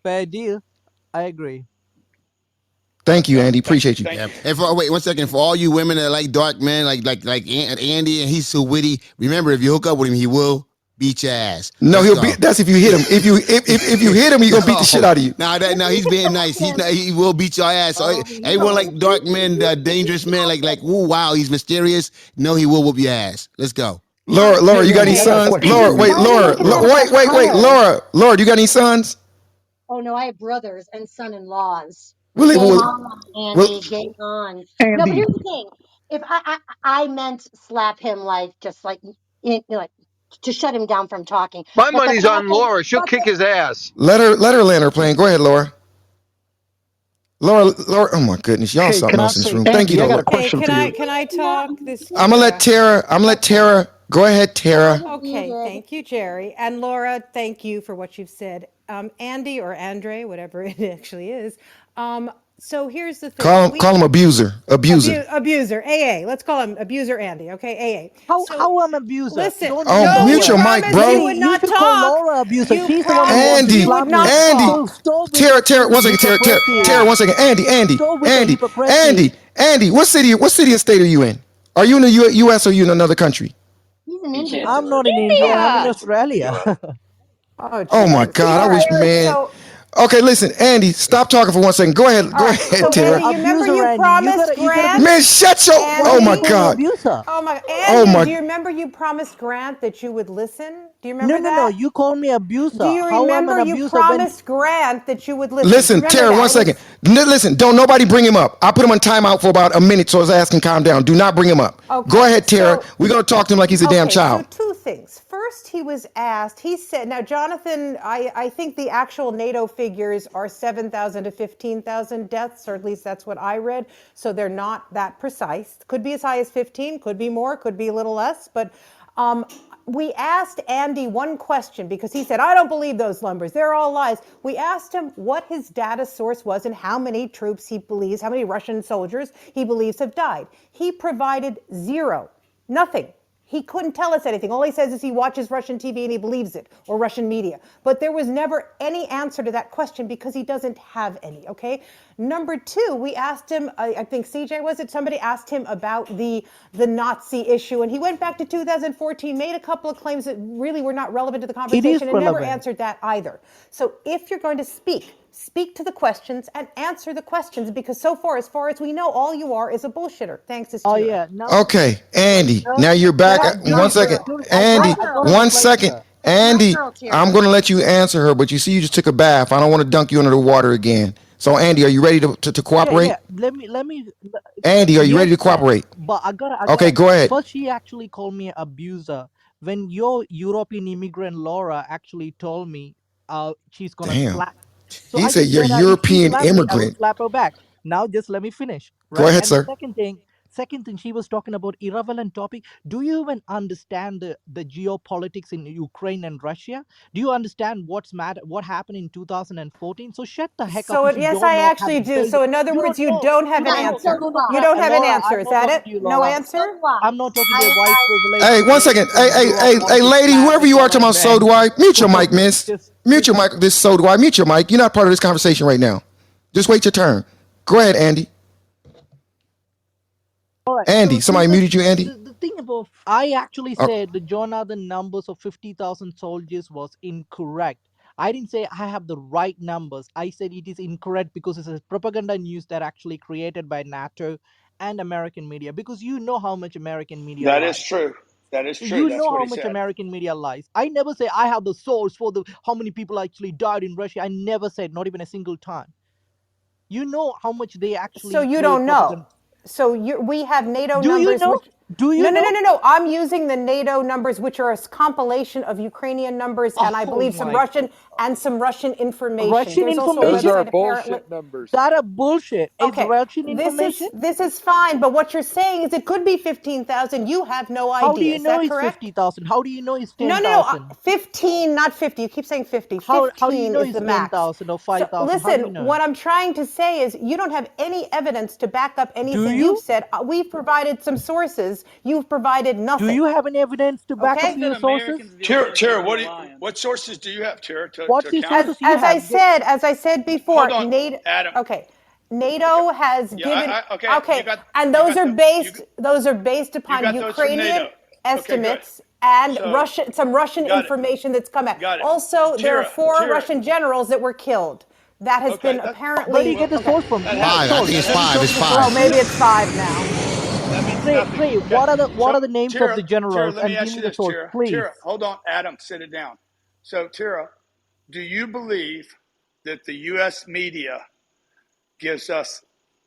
Fair deal. I agree. Thank you, Andy. Appreciate you. Thank Yeah. you. And wait 1 second, for all you women that like dark men, like Andy, and he's so witty. Remember, if you hook up with him, he will beat your ass. No, Let's he'll go. beat. That's if you hit him. If you hit him, he's gonna beat the shit out of you. No, he's being nice. He will beat your ass. So everyone like dark men, dangerous men, like ooh wow, he's mysterious. No, he will whoop your ass. Let's go. Laura, you got any Okay. sons? question Laura, for you. wait, Why are we looking at wait, color? Laura, you got any sons? Oh no, I have brothers and son-in-laws. Will, Game will, on, will, Andy. Game on. No, but Andy, here's the thing. If I meant slap him like just like like to shut him down from talking. My But the money's fact on that Laura. She'll but kick his ass. let her land her plane. Go ahead, Laura. Laura. Oh my goodness, y'all hey, something can I else in this say, room. Thank you, Andy, I got though. a Hey, question for you. can I talk? This I'm gonna let Tara. Go ahead, well, I Tara. was Okay, muted. thank you, Jerry. And Laura, thank you for what you've said. Andy or Andre, whatever it actually is. So here's the thing. Call him abuser. Abuser, AA. Let's call him Abuser Andy, okay? AA. So How I'm abuser? listen, Don't use Oh, that no, you mute your word. mic, promised you bro. would Andy, you not should call talk. Laura abuser. You She's the one who wants to promised Andy, you would slam me. not Andy, talk. So stop with Tara, the Tara, 1 second, Tara, hypocrisy. 1 second, Stop with the hypocrisy. Andy, what city and state are you in? Are you in the U.S. or are you in another country? He's in He can't India. do I'm it. not in He India. only I'm in India. speaks about the Australia. U.S. Oh, Oh my jeez. God, I All wish, right. man. Okay, listen, Andy, stop talking for 1 second. Go ahead, All right. So Tara. Andy, you remember Abuser, you Andy. promised You gotta be. Man, Grant? shut your. Why Oh did my you Andy? call me God. abuser? Oh my God. Oh Andy, do my. you remember you promised Grant that you would listen? Do you remember No. that? You call me Do abuser. you How am I an remember you abuser when? promised Grant that you would listen? Do you Listen, remember Tara, that? 1 It second. was Listen, don't nobody bring him up. I put him on timeout for about a minute, so his ass can calm down. Do not bring him up. Go okay. ahead, Tara. We're gonna talk to him like he's a damn So child. two things. First, he was asked, he said, now, Jonathan, I think the actual NATO figures are 7,000 to 15,000 deaths, or at least that's what I read. So they're not that precise. Could be as high as 15, could be more, could be a little less. But um, we asked Andy one question because he said, I don't believe those numbers. They're all lies. We asked him what his data source was and how many troops he believes, how many Russian soldiers he believes have died. He provided zero, nothing. He couldn't tell us anything. All he says is he watches Russian TV and he believes it, or Russian media. But there was never any answer to that question because he doesn't have any, okay? Number two, we asked him, I think CJ was it, somebody asked him about the Nazi issue, and he went back to 2014, made a couple of claims that really were not relevant to the It is conversation, and never relevant. answered that either. So if you're going to speak to the questions and answer the questions, because so far as we know, all you are is a bullshitter. Thanks, it's Oh Tara. yeah. Now, Okay, Andy. no, Now you're back. no, One second, Andy. My girl. 1 second, My Andy. girl, I'm Tara. gonna let you answer her, but you see, you just took a bath. I don't want to dunk you under the water again. So, Andy, are you ready to yeah. cooperate? Let me. Andy, are you ready Yes, to man. cooperate? But I gotta. Okay, go ahead. First, she actually called me abuser when your European immigrant Laura actually told me, she's gonna Damn. slap. So He I said just you're said, if she European slapped me, I will immigrant. slap her back. Now, just let me finish, Go right? ahead, And the sir. second thing, she was talking about irrelevant topic. Do you even understand the geopolitics in Ukraine and Russia? Do you understand what happened in 2014? So shut the heck up So if you yes, don't I know, actually haven't do. studied So it. in other You words, don't you know. don't have You an don't And know. so answer. do You I. don't have an Laura, answer. I'm Is not that talking it? to you, No Laura. So answer? do I. I'm not talking to a white I privileged Hey, 1 second. American Hey, Europolitics lady, whoever you are, talking mathematician about so man. do I. Mute your mic, So miss. Mute just your mic. This so do I. Mute your mic. You're not part of this conversation right now. Just wait your turn. Go ahead, Andy. all right. Andy, So somebody muted you, Andy. the thing about, I actually Oh, said the Jonathan numbers of 50,000 soldiers was incorrect. I didn't say I have the right numbers. I said it is incorrect because it's a propaganda news that actually created by NATO and American media. Because you know how much American media That is lies. true. That is true. You That's know what how he much said. American media lies. I never say I have the source for the how many people actually died in Russia. I never said, not even a single time. You know how much they So actually you create don't know. propaganda. So we have NATO Do you numbers, know? which Do no, you no, no, know? no, no. I'm using the NATO numbers, which are a compilation of Ukrainian numbers, and I Oh believe some my Russian and some Russian information. Russian There's also a Those information? are website apparently. bullshit numbers. That a bullshit. It's Okay, Russian information. this is fine, but what you're saying is it could be 15,000. You have no How do idea. you Is know that it's correct? 50,000? How do you know it's No, no, no. 10,000? 15, not 50. You keep saying 50. How do you 15 know is it's the max. 10,000 or So 5,000? How do listen, you know? what I'm trying to say is you don't have any evidence to back up Do anything you've you? said. We've provided some sources. You've provided Do nothing. you have any evidence to back up Okay? your sources? Tara, what sources do you have, Tara, to What's the counter? sources you have? As I said before, Hold on, NATO. Adam. Okay. NATO has Yeah. given Okay. okay, and those are based You upon got those from Ukrainian NATO. Okay. Good. estimates and So Some Russian got it. information that's come out. Got it. Also, there are Tira. 4 Tira. Russian generals that were killed. That has Okay. been Where do you apparently get Well, the okay. source from? that Give me the Five. I happens. source. think That it's Where do you happens. five. get It's the Well, source? five. maybe it's 5 now. That means Trey, nothing. Trey, Okay. what So are the names of Tira, the generals? let me And give ask me you the this, source, Tira. please. Tira, hold on. Adam, sit it down. So Tira, do you believe that the U.S. media gives us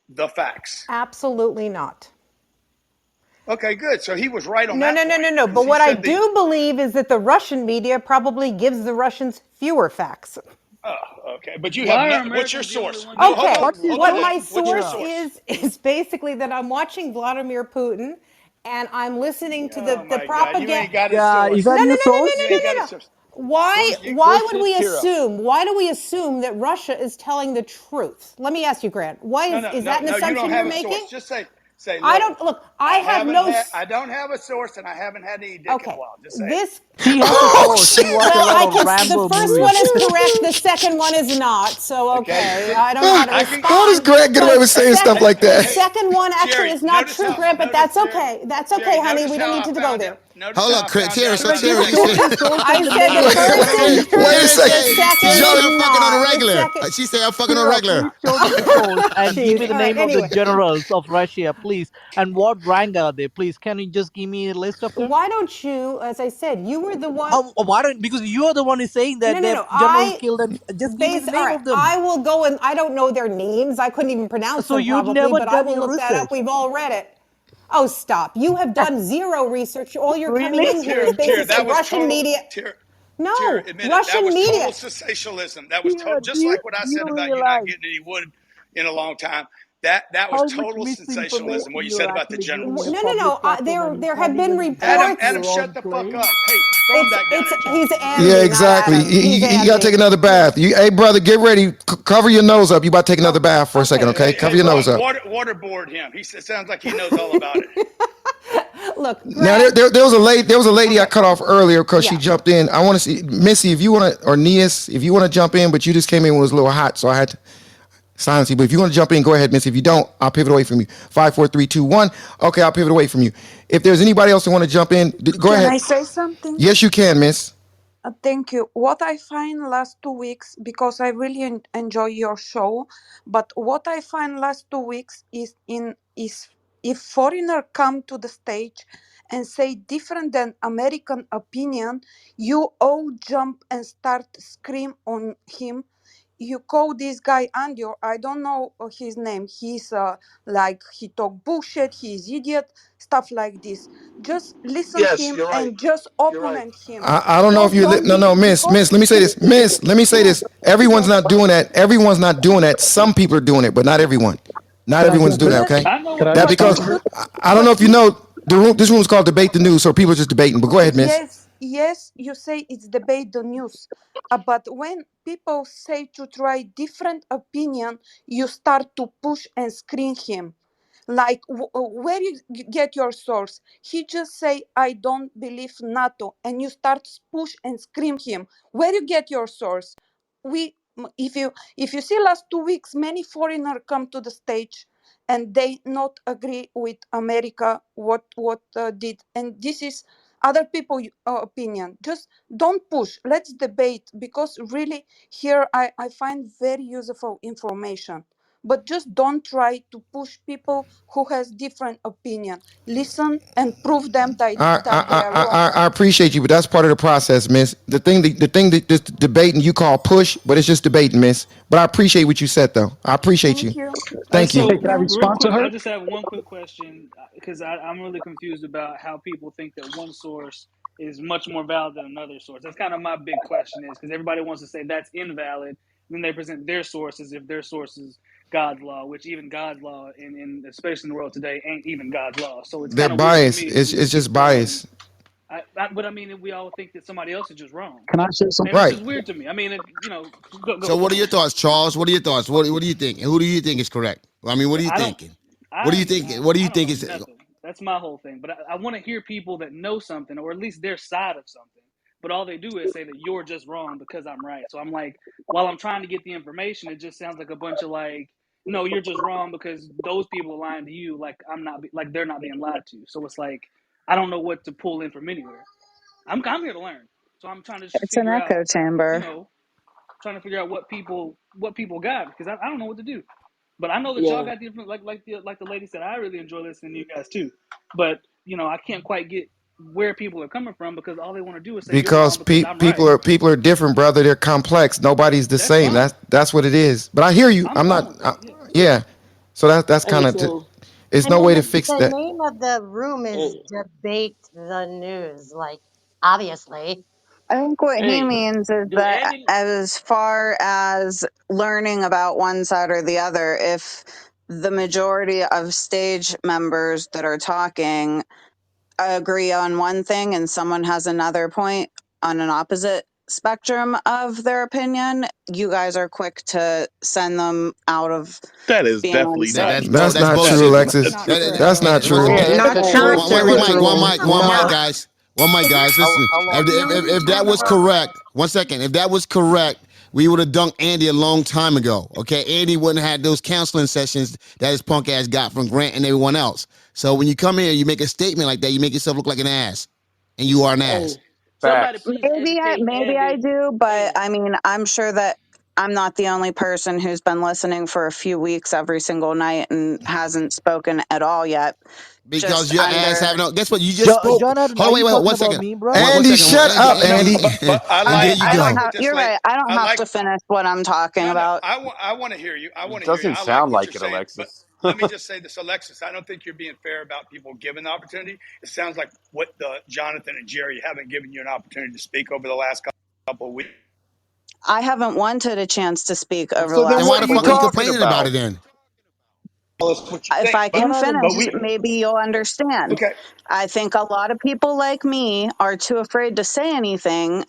the facts? Absolutely not. Okay, good. So he was right on No, that no, no, no, point no. because But he what I said the. do believe is that the Russian media probably gives the Russians fewer facts. Oh, okay. But you have Why no. are What's your Americans the only source? ones No, getting hold Okay, on. What's his Hold on, what source, man. my What's your source Tira? source? is basically that I'm watching Vladimir Putin and I'm listening to Oh the my God, you propaganda. ain't got his Yeah, is source. that No, no, your no, no, no, You source? no, ain't no, got no, his no. source. Why? Where's Why do we assume that Russia is telling the truth? Let me ask you, Grant. Why No, is that an no. You don't assumption you're have a source. making? Just say, I look, don't look. I have no. I don't have a source, and I haven't had any dick in a Okay, while. Just say it. this He has a Oh source. He shit! watched a well, lot I of can. The Rambo first movies. one is correct. The second one is not. So Okay. okay, See, I don't know how to I can. How does respond. Greg get away with But saying stuff like the that? Hey, second one actually Jerry. is not true, Grant. But that's Jerry. okay. That's okay, Jerry. honey. We Notice don't how need I to go found there. out. Notice Hold how up, I found Terry. out So Trey, about the give Terry, us you show Russians. me said. the source I and the said name the of the first general. is Wait a true. The second. second She said is I'm fucking on the not. The regular. second. She said I'm fucking on the Tira, regular. please show me the source and give me Jeez. the All right. name of the Anyway, generals of Russia, please. And what rank are they, please? Can you just give me a list of them? why don't you? As I said, you were the one. Why don't? Because you are the one who's saying No, that no, they're no. generals I killed, and just give me the all name right. of them. I will go and I don't know their names. I couldn't even pronounce So them you'd probably, never but I done will your look that up. research, We've all read it. Oh, stop. You have done zero research. All you're coming really? in here is basically That was Russian total. media. Tira, No, admit it. That Russian was total media. sensationalism. That was Tira, just like what I do you said about you not realize getting any wood in a long time. That was how much total sensationalism. What misinformation you you're said about the actually giving in generals. a No, no, no. public platform There, and you there have can't been even back reports. Adam, your shut own the fuck claim? up. Hey, throw him back down It's there, John. he's Yeah, Andy, not exactly. Adam. He's You got to take Andy. another bath. Hey, brother, get ready. Cover your nose up. You about to take another Oh, bath for a second, okay. okay? Cover your nose up. Waterboard him. Sounds like he knows all about it. Look, Now Grant. there was a lady. There was a lady I Okay. cut off earlier because she Yeah. jumped in. I want to see Missy if you want to, or Nias if you want to jump in, but you just came in when it was a little hot, so I had to silence you. But if you want to jump in, go ahead, Missy. If you don't, I'll pivot away from you. 5, 4, 3, 2, 1. Okay, I'll pivot away from you. If there's anybody else that want to jump in, go Can ahead. I say something? Yes, you can, Miss. Thank you. What I find last 2 weeks, because I really enjoy your show, but what I find last 2 weeks is if foreigner come to the stage and say different than American opinion, you all jump and start scream on him. You call this guy Andy, or I don't know his name. He's like he talk bullshit. He's idiot, stuff like this. Just listen Yes, him you're right. and just You're right. opponent him. I don't know if you Don't no be no because miss let me say this let me say this everyone's not doing that some people are doing it but not Can I everyone's jump doing in? that, yes, okay, I know Can what I that but respond because you to her? should. I don't know But if you know this room is called debate the news so people are just debating, but go ahead, miss. yes, you say it's debate the news, but when people say to try different opinion, you start to push and screen him. Like where you get your source? He just say I don't believe NATO, and you start push and scream him. Where you get your source? If you see last 2 weeks, many foreigner come to the stage, and they not agree with America what did, and this is other people opinion. Just don't push. Let's debate, because really here I find very useful information, but just don't try to push people who has different opinion. Listen and prove them that they are wrong. I appreciate you, but that's part of the process, miss. The thing that this debating you call push, but it's just debating, miss. But I appreciate what you said, though. I appreciate you. Thank you. Thank you. Hey, So can I Thank you. real respond to quick, her? I just have one quick question because I'm really confused about how people think that one source is much more valid than another source. That's kind of my big question is because everybody wants to say that's invalid, and then they present their sources if their source is God's law, which even God's law in especially in the world today ain't even God's law. So it's They're kind of weird to biased. me that we It's just keep just throwing. bias. But I mean, we all think that somebody else is just wrong, Can I say and something? it's Right. just weird to me. I mean, So go what are ahead. your thoughts, Charles? What are your thoughts? What do you think? Who do you think is correct? I mean, what are you I don't. thinking? What do you think? What do you I don't think know is? nothing. That's my whole thing. But I want to hear people that know something, or at least their side of something. But all they do is say that you're just wrong because I'm right. So I'm like, while I'm trying to get the information, it just sounds like a bunch of like no, you're just wrong because those people are lying to you like I'm not like they're not being lied to. So it's like I don't know what to pull in from anywhere. I'm here to learn, so I'm trying to just It's an figure out, echo chamber. trying to figure out what people got because I don't know what to do. But I know that y'all Yeah. got different like the lady said. I really enjoy listening to you guys too. But I can't quite get where people are coming from because all they want to do is say you're Because wrong because I'm people right. are different, brother. They're complex. Nobody's the That's same. fine. That's what it is. But I hear you. I'm I'm fine not. with that. Yeah. Yeah. So that's Hey, kind of. so There's I no mean, way to fix the that. name of the room is hey, Debate the News. Like, obviously. I think what he hey, means is do that Andy? as far as learning about one side or the other, if the majority of stage members that are talking agree on one thing and someone has another point on an opposite spectrum of their opinion, you guys are quick to send them out of That is being on definitely not stage. That's true. not That true, is That's Alexis. not not true. That's true. not true. Yeah, Well, not well, true. Wait, Tell wait, the well, Mike, truth. one mic, No. guys. One mic, guys. Listen, How if, long you if, been if, in if that the was room? correct, 1 second, if that was correct, we would have dunked Andy a long time ago. Okay, Andy wouldn't have had those counseling sessions that his punk ass got from Grant and everyone else. So when you come here, you make a statement like that, you make yourself look like an ass, and you are an ass. hey, somebody Facts. please educate Maybe I Andy. do, but Hey, I mean, I'm sure that I'm not the only person who's been listening for a few weeks every single night and hasn't spoken at all yet. Because Just your ass under having no. Guess what? You just spoke. Jonathan, Hold are on, you wait, talking one about second. me, bro? One Andy, second, shut Andy, up, Andy, Andy. But I and there like you I I don't like go. have, what this you're late. right. I don't I have like to finish what I'm talking no no. about. I want to hear you. I want It to hear you. doesn't I like sound what you're like it, saying. But Alexis. let me just say this, Alexis. I don't think you're being fair about people given the opportunity. It sounds like what the Jonathan and Jerry haven't given you an opportunity to speak over the last couple of weeks. I haven't wanted a chance to speak over the So then Then last why what the are you couple fuck are you weeks. talking complaining about about? it then? Tell us what you If think. I But can Jonathan, but finish, we maybe you'll understand. okay I think a lot of people like me are too afraid to say anything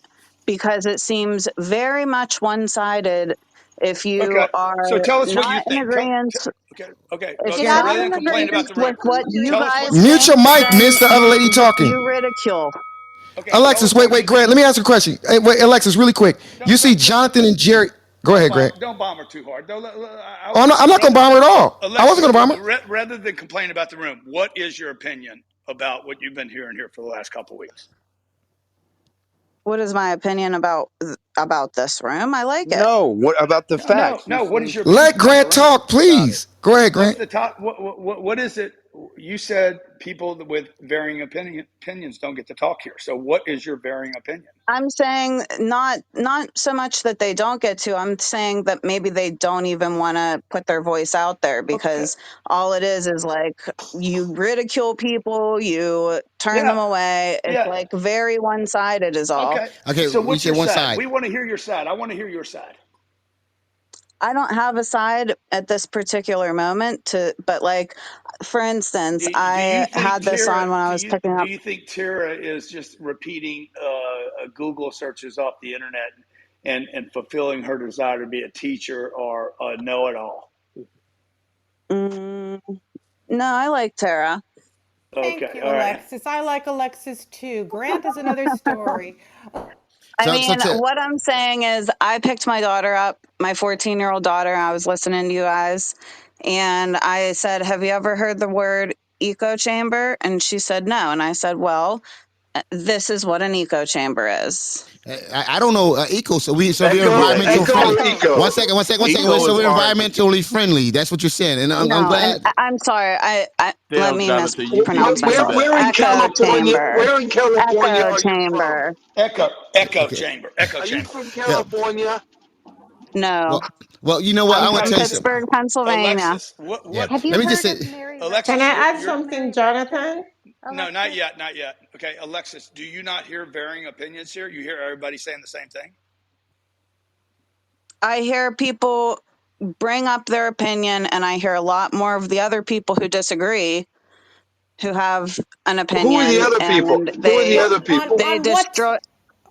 because it seems very much one sided if you okay. So are tell us what you not in think. agreement. Okay. If Well, you're Yeah, so I'm not rather in than in complain agreement. about agreement the with room, I'm what in you tell agreement. us what. guys Mute think, your mic, then miss the other lady talking. you ridicule. Okay. Alexis, Tell us wait, what wait, you Grant. think. Let me ask you a question. Hey, wait, Alexis, really quick. You see Jonathan and Jerry. Go ahead, Grant. Don't bomb her too hard. Oh, I'm not going to bomb her at all. I wasn't Alexis, going to bomb her. rather than complain about the room, what is your opinion about what you've been hearing here for the last couple of weeks? What is my opinion about this room? I like it. No, what about the facts? No. What is your Let opinion about the Grant room? talk, Got it. please. Go ahead, What's Grant. the top? What is it? You said people with varying opinions don't get to talk here. So, what is your varying opinion? I'm saying not so much that they don't get to. I'm saying that maybe they don't even want to put their voice out there Okay. because all it is like you ridicule people, you turn Yeah. them away. It's Yeah. like very one-sided is all. Okay. Okay, So, you what's said your one side? side. We want to hear your side. I want to hear your side. I don't have a side at this particular moment but like for instance, Do you I think had this Tara? on when I was picking Do up. you think Tara is just repeating Google searches off the internet and fulfilling her desire to be a teacher or a know-it-all? Mm, no, I like Tara. Thank Okay, you, all right. Alexis. I like Alexis too. Grant is another story. I So mean, what I'm saying is, I picked my daughter up, my 14-year-old daughter. I was listening to you guys, and I said, "Have you ever heard the word echo chamber?" And she said, "No." And I said, "Well, this is what an echo chamber is." I don't know eco. So we're Echo, environmental Alexis. friendly. echo, Echo. eco. One second. Eco So is we're hard to get. environmentally friendly. That's what you're saying, and I'm No, and glad. I'm sorry, I let Damn, me Jonathan, you can't mispronounce do myself. We're that. in Echo California. chamber, Where in California echo are you from? chamber. Echo Okay. chamber. Echo Are you chamber. from Yeah. California? No, Well, you know what? I'm I want to from tell you something. Pittsburgh, Pennsylvania. Alexis, what Yeah. what Have Let you me just heard say. of Mary Can I Alexis, Webster? add you're something, Mary Webster, Jonathan? no, not Alexis? yet, not yet. Okay, Alexis, do you not hear varying opinions here? You hear everybody saying the same thing? I hear people bring up their opinion, and I hear a lot more of the other people who disagree, who have an Who are the opinion, other people? and Who are the What other people? they destroy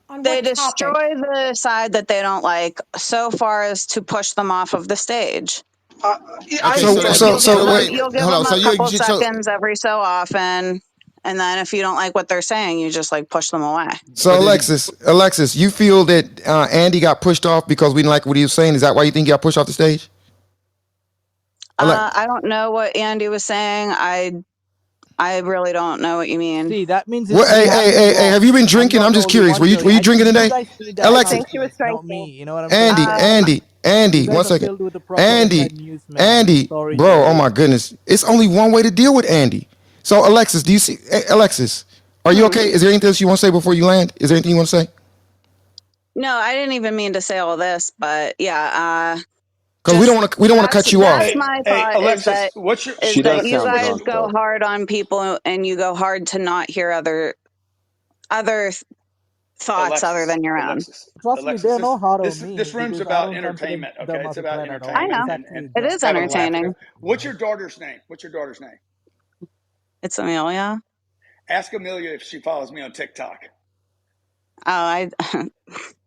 on they what destroy topic? the side that they don't like so far as to push them off of the stage. Yeah, I Okay. So, understand, so, but so, wait. You'll give Hold on. them So a you couple so seconds every so often, and then if you don't like what they're saying, you just like push them away. So, but then Alexis, you feel that Andy got pushed off because we didn't like what he was saying? Is that why you think he got pushed off the stage? I don't know what Andy was saying. I really don't know what you mean. See, that means What? we have been Hey, have wrong. you been I'm drinking? not I'm the just only curious. one, Were Jerry. you I drinking think you today? guys need that I Alexis, think she was consciousness, not me. drinking. You know what I'm trying to Andy, say? You Andy, guys one are second. filled with the proper Andy, inside news, man. Andy, Sorry, bro, oh Jerry. my goodness. It's only one way to deal with Andy. So, Alexis, do you see, Alexis, are you okay? Is there anything else you want to say before you land? Is there anything you want to say? No, I didn't even mean to say all this, but yeah, Because just we don't want to cut you off. that's my Hey, thought Alexis, is She that does you sound guys drunk, go though. hard on people and you go hard to not hear other thoughts other Alexis, than your own. Alexis, Trust me, Alexis. they're This not hard on this me this room's because I about don't consider entertainment. Okay, them it's as a about threat at all. I entertainment It's know. actually a and It joke. is having a Sorry. laugh. entertaining. Okay, what's your daughter's name? What's your daughter's name? It's Amelia. Ask Amelia if she follows me on TikTok. Oh, I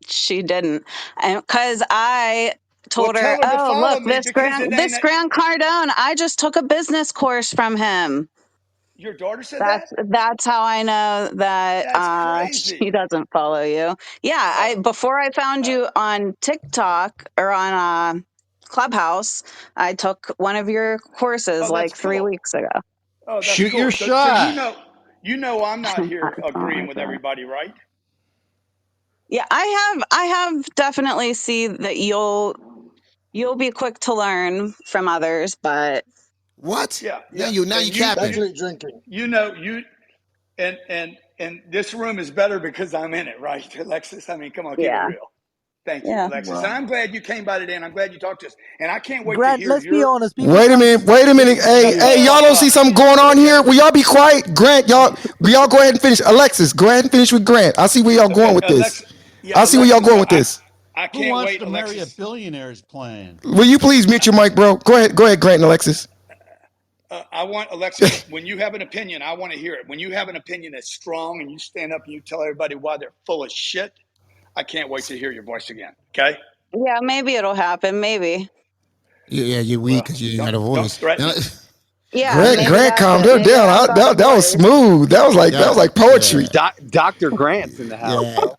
she didn't. Because I Well, told her, tell her to "Oh, follow look, me because it ain't this Grant Cardone, I just took a business course from him." your daughter said that. That's how I know that That's she crazy. doesn't follow you. Yeah, I before I found Uh, you on TikTok or on Clubhouse, I took one of your courses oh, that's like three cool. weeks ago. Oh, that's Shoot your cool. So shot. you know I'm not here It's not agreeing like with that. everybody, right? Yeah, I have definitely see that you'll be quick to learn from others, but What? Yeah, Now yeah. you And capping. you know you and this room is better because I'm in it, right, Alexis? I mean, come on, keep it yeah, real. Thank you, yeah. Alexis. And I'm glad you came by today, and I'm glad you talked to us. And I can't wait to Grant, hear let's be your. honest. People can't just Wait a minute. dismiss Hey, Shut you. the y'all fuck don't see up, something going on okay? here? Will y'all be quiet? Grant, y'all go ahead and finish. Alexis, go ahead and finish with Grant. I see where y'all going Okay, with this. Alexis. Yeah, I see where y'all Alexis. going with this. I Who can't wants wait, to marry a Alexis. billionaire's plan? Will you please mute your mic, bro? Go ahead, Grant and Alexis. I want Alexis. When you have an opinion, I want to hear it. When you have an opinion that's strong and you stand up and you tell everybody why they're full of shit, I can't wait to hear your voice again. Okay. Yeah, maybe it'll happen. Maybe. Yeah, you're weak Well, because you ain't got a voice. don't threaten Now, me. Yeah, Grant, maybe Grant, that's calm it. down. Maybe I don't got a That was voice. smooth. That yeah, was like poetry. yeah, Dr. Grant's in the house, yeah. bro.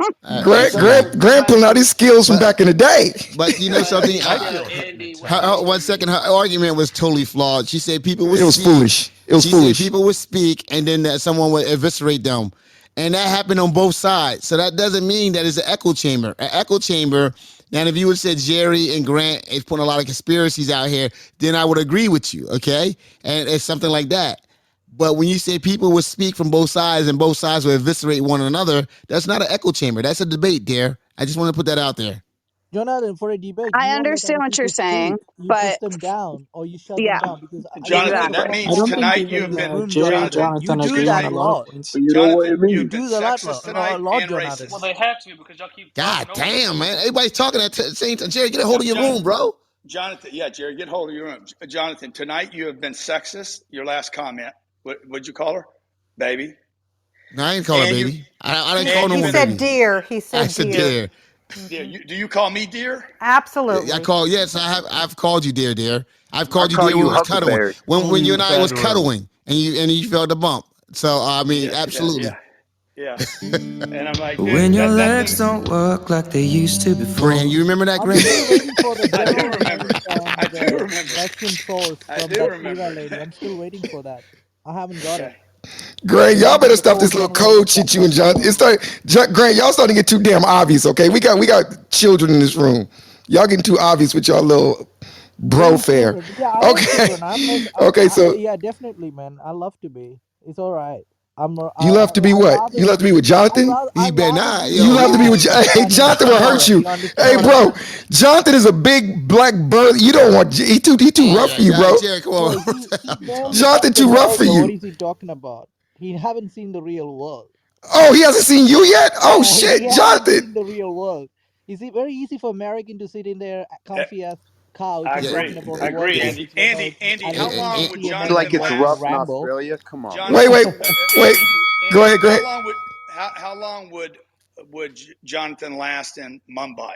Excellent. Grant pulling out his skills from But back in the day. you know something? I feel hypnotized. Her 1 second, her argument was totally flawed. She said people would It was speak. foolish. It was She said foolish. people would speak, and then that someone would eviscerate them, and that happened on both sides. So that doesn't mean that it's an echo chamber. An echo chamber. Now, if you would say Jerry and Grant is putting a lot of conspiracies out here, then I would agree with you. Okay, and it's something like that. But when you say people would speak from both sides and both sides would eviscerate one another, that's not an echo chamber. That's a debate, dear. I just want to put that out there. Jonathan, for a debate, you I won't let understand other what you're people saying, speak. You push but them down or you shut them yeah, down because you Jonathan, heard that some exactly. of I my means don't think tonight statements you you in have and this been room, Jerry and Jonathan. Jonathan. You Jonathan do agree on that a a lot of lot. points. But you know what Jonathan, it You you've means? been do that a lot, sexist a tonight lot, and Jonathan. Well, racist. they have to because y'all keep God talking over each damn, other. man. Everybody's talking at the same time. Jerry, get a hold of your room, bro. Jonathan, yeah, Jerry, get hold of your room. Jonathan, tonight you have been sexist. Your last comment, what'd you call her? Baby. No, I ain't call her And you baby. I didn't call and no you've He one been said baby. dear. He I said said dear. dear. dear. Do you call me dear? I Absolutely. call yes, I've called you dear, dear. I've I called you call dear when you we was cuddling. Huckleberry. When Only you in and the I was bedroom. cuddling and you felt the bump. So I mean, Yeah, yeah, absolutely. yeah, yeah. And I'm like, When your that legs thing's. don't work like they used to Grant, before. you remember that, I'm Grant? still waiting for the I do general remember. sense and I do the remember. Russian source I from do that Eva remember. lady. I'm still waiting for that. I haven't got Okay. it. Grant, They y'all give me better the stop full this little general code shit you and John. Russia. Grant, y'all starting to get too damn obvious. Okay, we got children in this room. Y'all getting too obvious with y'all little bro Little fair. children. Yeah, I am Okay, children. I'm like, okay. So yeah, definitely, man. I love to be. It's all right. you love to be I what? rather You love to be with Jonathan? He I better rather not. be You Yo, with love to be with. you Hey, than in Jonathan will hurt power. you. You understand Hey, what I'm bro, trying to say? Jonathan is a big black bird. You don't want. He too oh rough for yeah, you, God, bro. Jerry, come on. Bro, What he you barely talking about? Jonathan left too rough for America. What you. is he talking about? He haven't seen the real world. Oh, he hasn't seen you yet. Oh Yeah, he shit, haven't Jonathan. seen the real world. Is it very easy for American to sit in their Yeah, comfy ass couch I and Yeah, agree. talking about I the world agree, is Andy. shaping about, Andy, and how listen to long would Feel CNN like and Jonathan it's watch rough last? in Rambo. Australia? Come on, Wait, bro. wait, wait. Go Andy, ahead, how Grant. long would Jonathan last in Mumbai?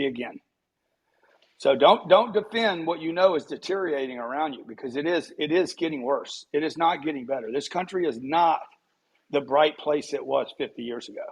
be again. So don't defend what you know is deteriorating around you, because it is getting worse. It is not getting better. This country is not the bright place it was 50 years ago.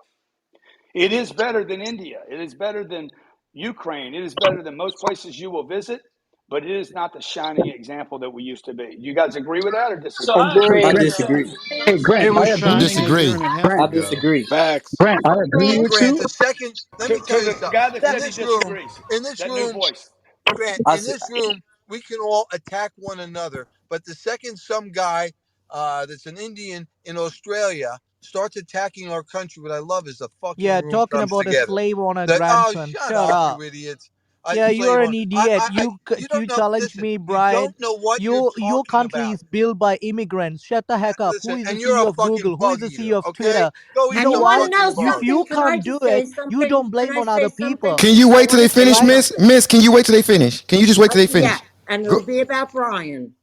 It is better than India. It is better than Ukraine. It is better than most places you will visit, but it is not the shining example that we used to be. Do you guys agree with that or So disagree? I agree. So I Grant, disagree. hey Grant, It I was agree. shining a year Disagree. and a half Grant, I ago. disagree. Facts. Grant, I agree Grant, with Grant, you. the second, let me tell To you the something. guy that In said he this room, disagrees, in this that new room, voice. Grant, I in s- this room, we can all attack one another. But the second some guy that's an Indian in Australia starts attacking our country, what I love is the fucking Yeah, room talking comes about a together. slave owner That, oh, grandson. shut Shut up, up. you idiots. Yeah, you Slave are on. an idiot. You You you don't know. challenge Listen, me, you Brian. don't know what you're Your talking country about. is built by immigrants. Shut the heck up. Who Listen, is the and you're a CEO of fucking Google? Who is bug the eater, CEO of okay? Twitter? Go You eat And know you some want what? to know fucking If bugs. you something? Can I can't do just it, say you something? don't Can blame I on say other something? people. Can you I wait till want they to say finish, Right? Miss? something. Miss, can you wait till they finish? Can you just wait till they Yeah, finish? and Go. it'll be about Brian.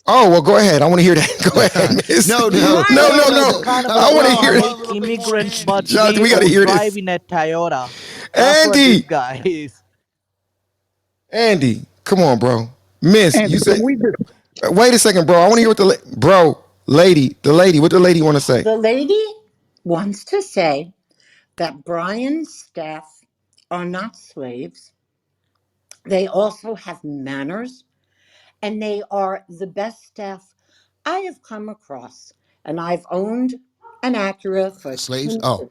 Oh well, go ahead. I want to hear that. Go ahead, Miss. No, no, No, no, no, Brian, no, It's no. no. kind of a I want to joke. No, I hear want it. a Make little bit more immigrants, but Andy. Jonathan, they we got to hear drive this. in a Toyota. That's what this Andy, guy is. Andy, come on, bro. Miss, And you can said. we just Wait a second, bro. I want to hear what the lady. What the lady want to say? the lady wants to say that Brian's staff are not slaves. They also have manners, and they are the best staff I have come across. And I've owned an Acura for Slaves? 10 Oh, years.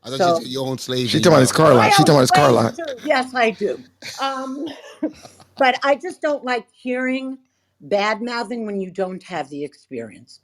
I thought So you own slaves She and you talking about his know. car lot. I She own talking about his car slaves lot. too. Yes, I do. Um, but I just don't like hearing bad mouthing when you don't have the experience.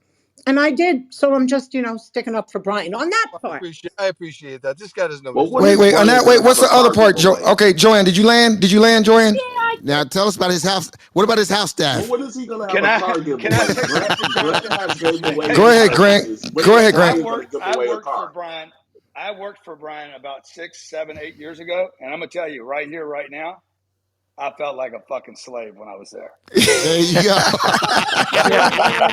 And I did. So I'm just, sticking up for Brian on that part. I appreciate that. This guy doesn't know what Well, he's when talking Wait, is wait. On about. that, Brian wait. gonna What's have a the other car part, giveaway? Okay, Joanne. Did you land? Did you land, Joanne? Yeah, I Now tell us about his house. What about his house Well, staff? when is he gonna have Can a I car can I giveaway? say something, Grant Jonathan? has gave away Go Hey, his ahead, Grant. licenses. When Go is ahead, I Grant. Brian gonna worked give I away a worked for car? Brian. I worked for Brian about 6, 7, 8 years ago, and I'm gonna tell you right here, right now, I felt like a fucking slave when I was there. There you go. Yeah, yeah.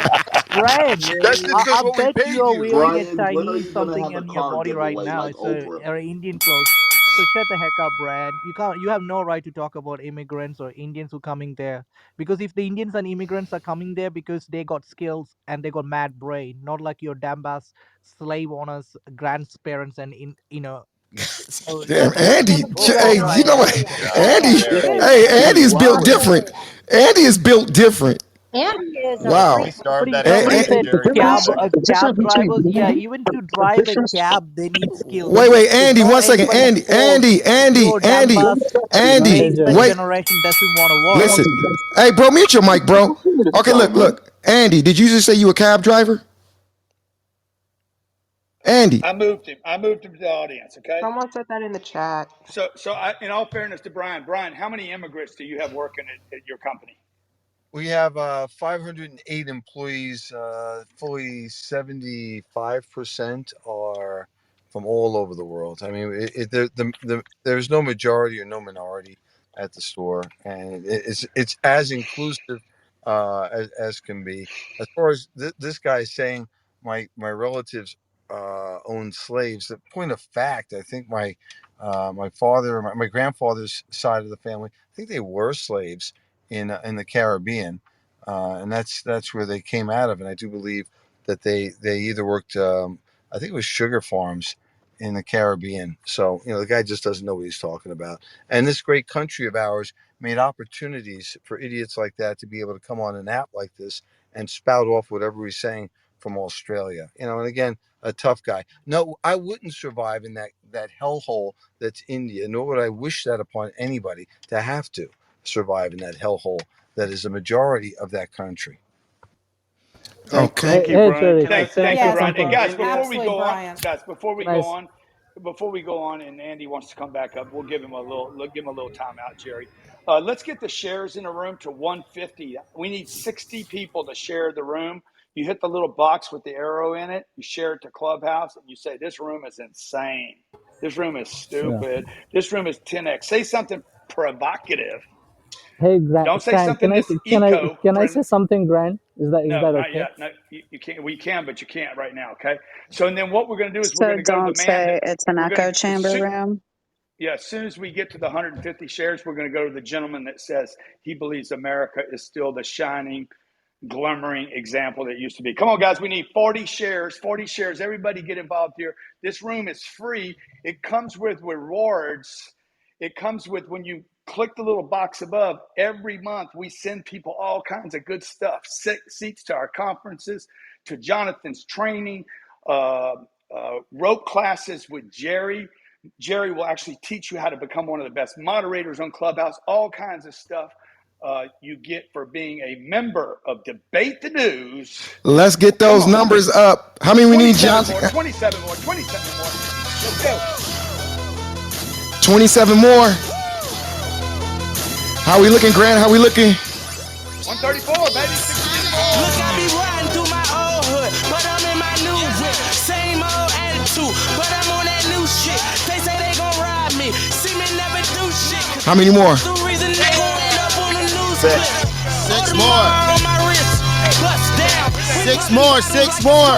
Brian, That's just I because what we bet paid you're you. wearing a Brian, when are Chinese you gonna something have a on your car body right giveaway now. like It's a Oprah? or Indian clothes. So shut the heck up, Brian. You can't. You have no right to talk about immigrants or Indians who coming there. Because if the Indians and immigrants are coming there because they got skills and they got mad brain, not like your damn ass slave owners, grandparents, and So Damn, shut the heck Andy. up. Move Hey, on, you Brian. know what? God Andy. damn. Hey, What is Andy's wrong built with him? different. Andy is built different. Andy is a Can Wow. we freak. starve that Somebody And, Indian, said the Jerry, for a difference second? the difference cab between drivers. Yeah, me even to the drive a difference cab, they need skills. wait. It's Andy, not one second. anybody's fault. Your damn Andy, bus Andy. Hey basement Jerry. Wait. generation doesn't want to work. Listen. Hey, bro, mute your mic, bro. Okay, Sorry, man. look. Andy, did you just say you a cab driver? Andy. I moved him to the audience. Okay. Someone said that in the chat. In all fairness to Brian, how many immigrants do you have working at your company? We have 508 employees. Fully 75% are from all over the world. I mean, there's no majority or no minority at the store, and it's as inclusive as can be. As far as this guy is saying, my relatives owned slaves. The point of fact, I think my father, my grandfather's side of the family, I think they were slaves in the Caribbean, and that's where they came out of. And I do believe that they either worked, I think it was sugar farms in the Caribbean. So the guy just doesn't know what he's talking about. And this great country of ours made opportunities for idiots like that to be able to come on an app like this and spout off whatever he's saying from Australia. And again, a tough guy. No, I wouldn't survive in that hellhole that's India, nor would I wish that upon anybody to have to survive in that hellhole that is a majority of that country. Okay. Hey, Thank you, hey Brian. Jerry, can I Thank you, say Yes, Brian. And something? guys, absolutely, Brian. Can I before we go on, and Andy wants to come back up, we'll give him a little time out, Jerry. Let's get the shares in the room to 150. We need 60 people to share the room. You hit the little box with the arrow in it. You share it to Clubhouse, and you say, "This room is insane. This room is Yeah. stupid. This room is 10x." Say something provocative. Hey Don't say Grant, something that's can I say something, Grant? Is no, that not okay? yet. No, you can't. We can, but you can't right now. Okay. So, and then what we're going to do is we're So going to go to the don't man that say it's an we're going echo to chamber room. Yeah, as soon as we get to the 150 shares, we're going to go to the gentleman that says he believes America is still the shining, glimmering example that used to be. Come on, guys, we need 40 shares. 40 shares. Everybody get involved here. This room is free. It comes with rewards. It comes with, when you click the little box above, every month we send people all kinds of good stuff, seats to our conferences, to Jonathan's training, rope classes with Jerry. Jerry will actually teach you how to become one of the best moderators on Clubhouse, all kinds of stuff you get for being a member of Debate the News. Let's get those numbers up. How many we need, Johnson? 27 more. Let's go. 27 more. How we looking, Grant? How we looking? 134, baby. 16 more. Look, I be riding through my old hood, but I'm in my new whip. Same old attitude, but I'm on that new shit. They say they gon' ride me, see me never do shit. How many more? The reason they gon' end up on the news clip. 6 more. On my wrist, bust down. 6 more. 6 more.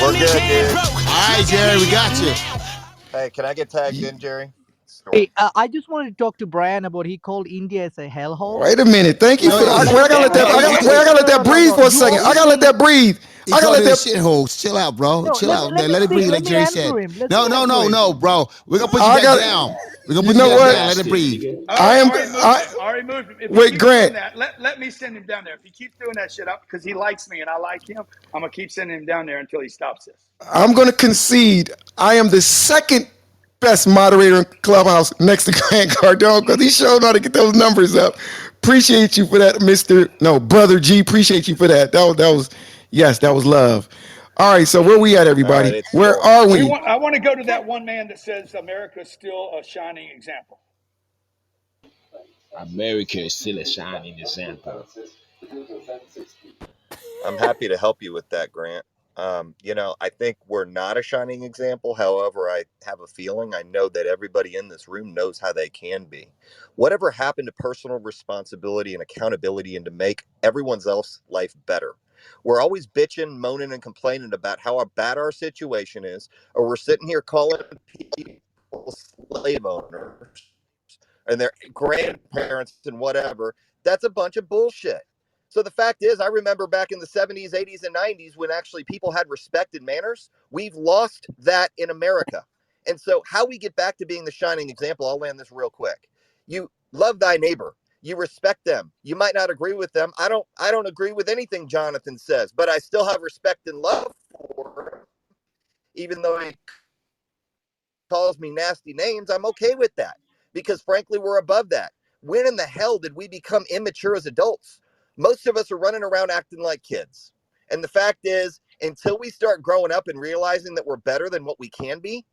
We're good, dude. All right, Jerry, we got you. Hey, can I get tagged in, Jerry? Hey, I just wanted to talk to Brian about he called India as a hellhole. Wait a minute. Thank you for that. I gotta let that breathe for a second. I gotta let that breathe. I gotta let that shithole. Chill out, bro. No, Chill out. let Let it breathe, like Jerry said. No, bro. We're gonna put you back down. We're gonna put you back down. Let it breathe. Already moved him. If Wait, Grant. Let me send him down there. If he keeps doing that shit up because he likes me and I like him, I'm gonna keep sending him down there until he stops this. I'm gonna concede. I am the second best moderator in Clubhouse next to Grant Cardone because he showed how to get those numbers up. Appreciate you for that, Brother G. Appreciate you for that. That was love. All right, so where we at, everybody? Right, where are we? I want to go to that one man that says America is still a shining example. America is still a shining example. I'm happy to help you with that, Grant. I think we're not a shining example. However, I have a feeling, I know that everybody in this room knows how they can be. Whatever happened to personal responsibility and accountability and to make everyone's else life better? We're always bitching, moaning, and complaining about how bad our situation is, or we're sitting here calling people slave owners and their grandparents and whatever. That's a bunch of bullshit. So the fact is, I remember back in the 70s, 80s, and 90s when actually people had respect and manners. We've lost that in America. And so how we get back to being the shining example, I'll land this real quick. You love thy neighbor. You respect them. You might not agree with them. I don't agree with anything Jonathan says, but I still have respect and love for him. Even though he calls me nasty names, I'm okay with that because frankly, we're above that. When in the hell did we become immature as adults? Most of us are running around acting like kids. And the fact is, until we start growing up and realizing that we're better than what we can be,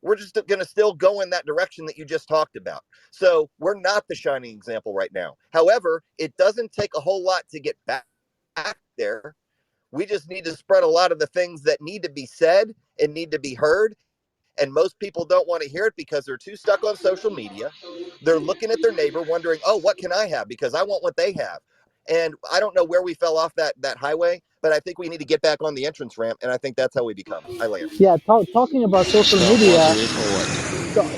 we're just going to still go in that direction that you just talked about. So we're not the shining example right now. However, it doesn't take a whole lot to get back there. We just need to spread a lot of the things that need to be said and need to be heard. And most people don't want to hear it because they're too stuck on social media. They're looking at their neighbor wondering, oh, what can I have? Because I want what they have. And I don't know where we fell off that highway, but I think we need to get back on the entrance ramp. And I think that's how we become. I land. Yeah, talking about social media.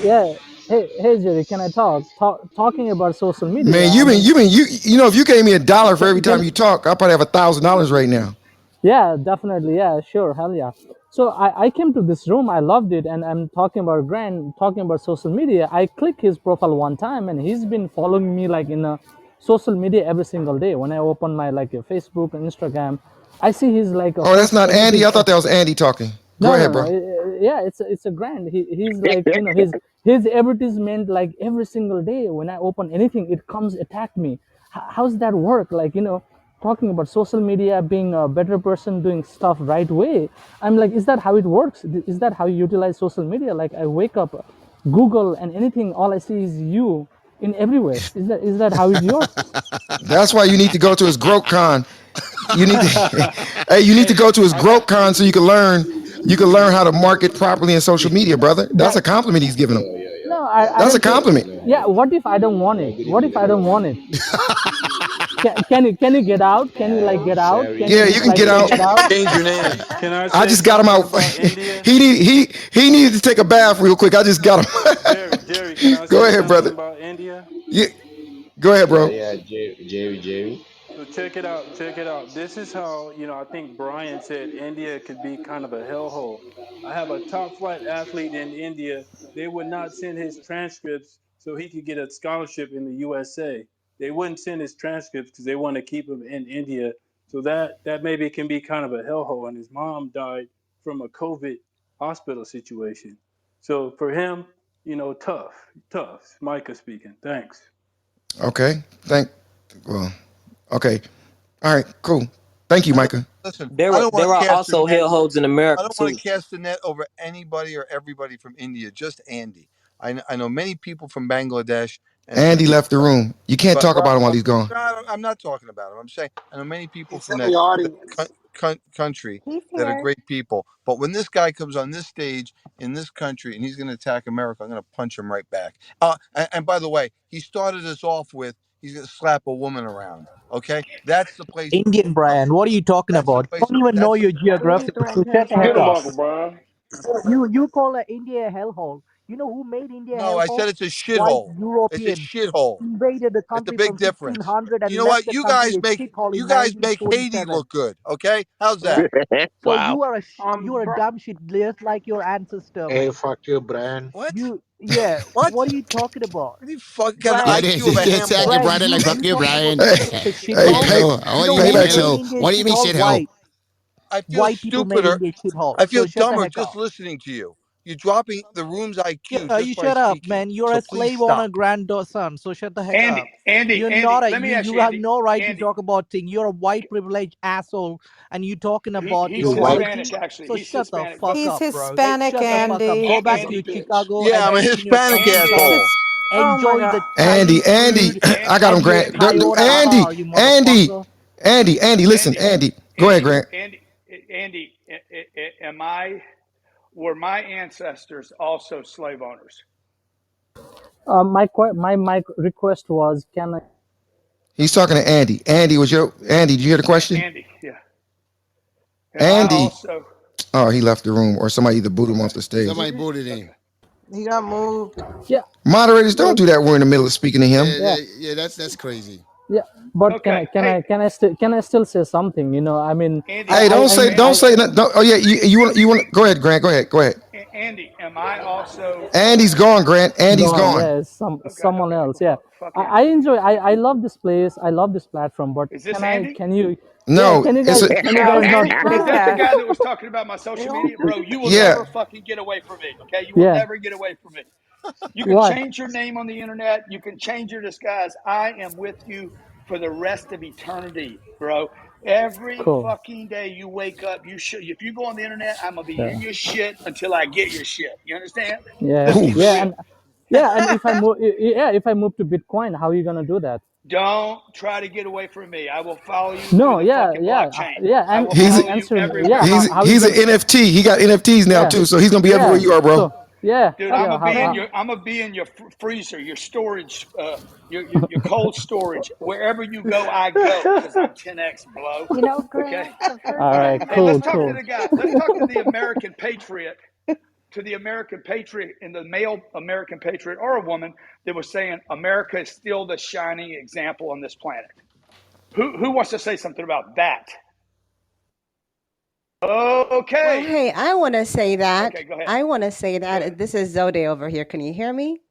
Yeah. Hey, Jerry, can I talk? Talking about social media. Man, if you gave me $1 for every time you talk, I'll probably have $1,000 right now. Yeah, definitely. Yeah, sure. Hell yeah. So I came to this room. I loved it. And I'm talking about Grant, talking about social media. I clicked his profile one time and he's been following me like in a social media every single day. When I open my like Facebook and Instagram, I see he's like. Oh, that's not Andy. I thought that was Andy talking. Go ahead, bro. Yeah, it's a Grant. He's like, his advertisement like every single day. When I open anything, it comes attack me. How's that work? Like, talking about social media, being a better person, doing stuff right way. I'm like, is that how it works? Is that how you utilize social media? Like I wake up, Google and anything, all I see is you in everywhere. Is that how it works? That's why you need to go to his GrowthCon. You need to go to his GrowthCon so you can learn how to market properly in social media, brother. That's a compliment he's giving him. No, that's a compliment. Yeah, what if I don't want it? What if I don't want it? Can you get out? Can you like get out? Can Yeah, you you Sherry, can like get out. get out? Change your name. Can I I say just got him something out. about India? He needed to take a bath real quick. I just got him. Jerry, can I Go say ahead, something brother. about India? Yeah, go ahead, yeah, bro. yeah, Jerry. So check it out. Check it out. This is how, I think Brian said India could be kind of a hellhole. I have a top flight athlete in India. They would not send his transcripts so he could get a scholarship in the USA. They wouldn't send his transcripts because they want to keep him in India. So that maybe can be kind of a hellhole. And his mom died from a COVID hospital situation. So for him, tough. Micah speaking. Thanks. Okay. Well, okay. All right, cool. Thank you, Micah. Listen, I There don't want there to are cast a also net. hellholes in I America don't want too. to cast the net over anybody or everybody from India. Just Andy. I know many people from Bangladesh and from Andy left the India, room. You can't but talk about him while he's gone. I'm not talking about him. I'm saying I know many people He's from in that the audience. country He's that are here. great people. But when this guy comes on this stage in this country and he's going to attack America, I'm going to punch him right back. And by the way, he started us off with he's going to slap a woman around. Okay, that's the place. Indian Brian, what are you talking That's the about? You place. don't even know That's the your Who are you geography. So threatening shut the to heck Get him, up. Uncle attack? Brian. You call India a hellhole. You know who made India a no. I hellhole? said it's a White shithole. It's a Europeans shithole. invaded the It's a country big from difference. 1600 You and know left what? the country a shithole in You guys make Haiti 1947. look good. Okay, how's Yeah. that? So Wow. you are a dumb shit, just like your ancestor, Hey, man. fuck you, Brian. What? Yeah. What? What are you talking about, What do you fuck got an Yeah, Brian? this IQ of a is exactly, handball? Brian, brother. Like, fuck you you, talking about Brian. Hey, India is a hey, shithole. pay, Hello. You What do know you pay who mean, back to made hello? India a What do you mean, shithole? shit, ho? I feel White people made stupider. India a shithole. I So feel shut the dumber heck just up. listening to you. You're dropping the room's IQ Yeah, just you by shut up, speaking. man. You're So a please slave owner stop. grandson. So shut the heck Andy, up. Andy, You're not Andy. a Let me you. ask You you, have Andy. no right to Andy, talk about things. You're a white privileged asshole, and you talking about he's You white. equality. Hispanic actually. So He's shut the Hispanic. But fuck He's up, bro. hey, Hispanic, Shut the fuck up. Andy. Go back to Son of your a Andy, bitch. Chicago Yeah, and I'm a clean your Hispanic fucking He's car. asshole. his. Oh my Enjoy God. the Andy, Chinese Andy. food I got him, and your Grant. Andy, Toyota Andy, car, you Andy, motherfucker. Andy. Listen, Andy, Andy. Go ahead, Andy, Grant. Andy, Andy. Am I? Were my ancestors also slave owners? My request was, can I? He's talking to Andy. Andy? Did you hear the question? Andy, yeah. Am I Andy. also? Oh, he left the room, or somebody either booted him Okay. off the stage. Somebody booted him. Okay. He got moved. Yeah, Moderators, don't well, do that. We're in the middle of speaking to him. Yeah, yeah, yeah, that's crazy. yeah. But Okay. Hey, can I still say something? I mean, Andy. Hey, don't Andy. say that. Don't, oh yeah, you want? Go ahead, Grant. Go ahead. Andy. Am I also? Andy's gone, Grant. Andy's gone. gone. Yeah, Okay. someone Okay. else. Well, Yeah, fuck him. I enjoy. I love this place. I love this platform. But Is this Andy? can you? Yeah, No, it's a can you guys not Andy, is take? that the Yeah. guy that was talking about my social media? Bro, you will yeah. never fucking get away from me. Okay, you will Yeah. never get away from me. You can Why? change your name on the internet. You can change your disguise. I am with you for the rest of eternity, bro. Every Cool. fucking day you wake up, you should. If you go on the internet, I'm gonna be in Yeah. your shit until I get your shit. You understand? Yeah. Let's Oh, keep it Yeah. real. And yeah. And if I move, yeah, if I move to Bitcoin, how are you gonna do that? Don't try to get away from me. I will follow you through No. the Yeah. fucking Yeah. blockchain. Yeah. I And will he's follow you answer me. Yeah. everywhere. How are you he's an gonna? NFT. He got NFTs now Yeah. too, so he's gonna be everywhere Yeah. you are, bro. So yeah. Dude, Yeah. I'm gonna be in your freezer, your storage, your cold storage. Wherever you go, I go because I'm 10x blow. You know, Okay, Grant, the first All all right. right. thing Hey, I let's Cool. talk to Cool. the guy. Let's talk to the American patriot, and the male American patriot or a woman that was saying America is still the shining example on this planet. Who wants to say something about that? Well, Okay. hey, I want to say that. Okay, go ahead. I want to say Go ahead. that. This is Zode over here. Can you hear me?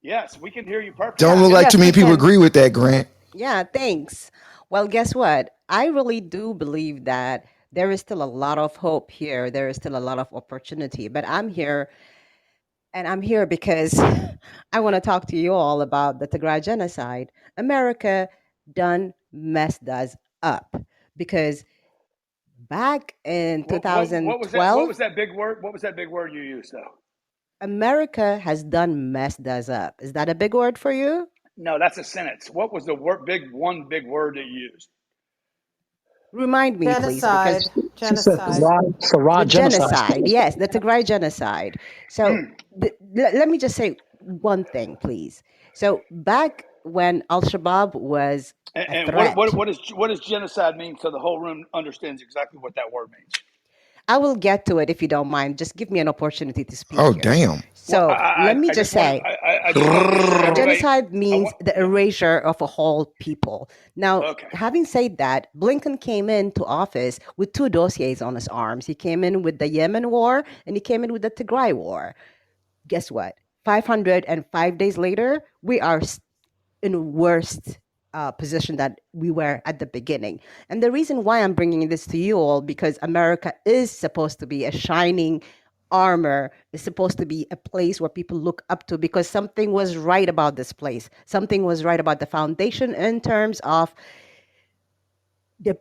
Yes, we can hear you Don't perfectly. look Yes. like Yes, too many we people can. agree with that, Grant. Yeah, thanks. Well, guess what? I really do believe that there is still a lot of hope here. There is still a lot of opportunity. But I'm here, and I'm here because I want to talk to you all about the Tigray genocide. America done messed us up because back in What was that? What 2012, was that big word? What was that big word you used though? America has done messed us up. Is that a big word for you? No, that's a sentence. What was the one big word that you used? Remind me, please, because Genocide. She said Genocide. Sarah the genocide. genocide, yes, the Tigray genocide. So let me just say one thing, please. So back when Al Shabaab was a And threat. what does genocide mean? So the whole room understands exactly what that word means. I will get to it if you don't mind. Just give me an opportunity to speak Oh, here. damn. Well, So let me I just just want say, I just want to make sure everybody. genocide means the erasure of a whole people. Now, Okay. having said that, Blinken came into office with two dossiers on his arms. He came in with the Yemen war and he came in with the Tigray war. Guess what? 505 days later, we are in worst position that we were at the beginning. And the reason why I'm bringing this to you all, because America is supposed to be a shining armor, is supposed to be a place where people look up to, because something was right about this place. Something was right about the foundation in terms of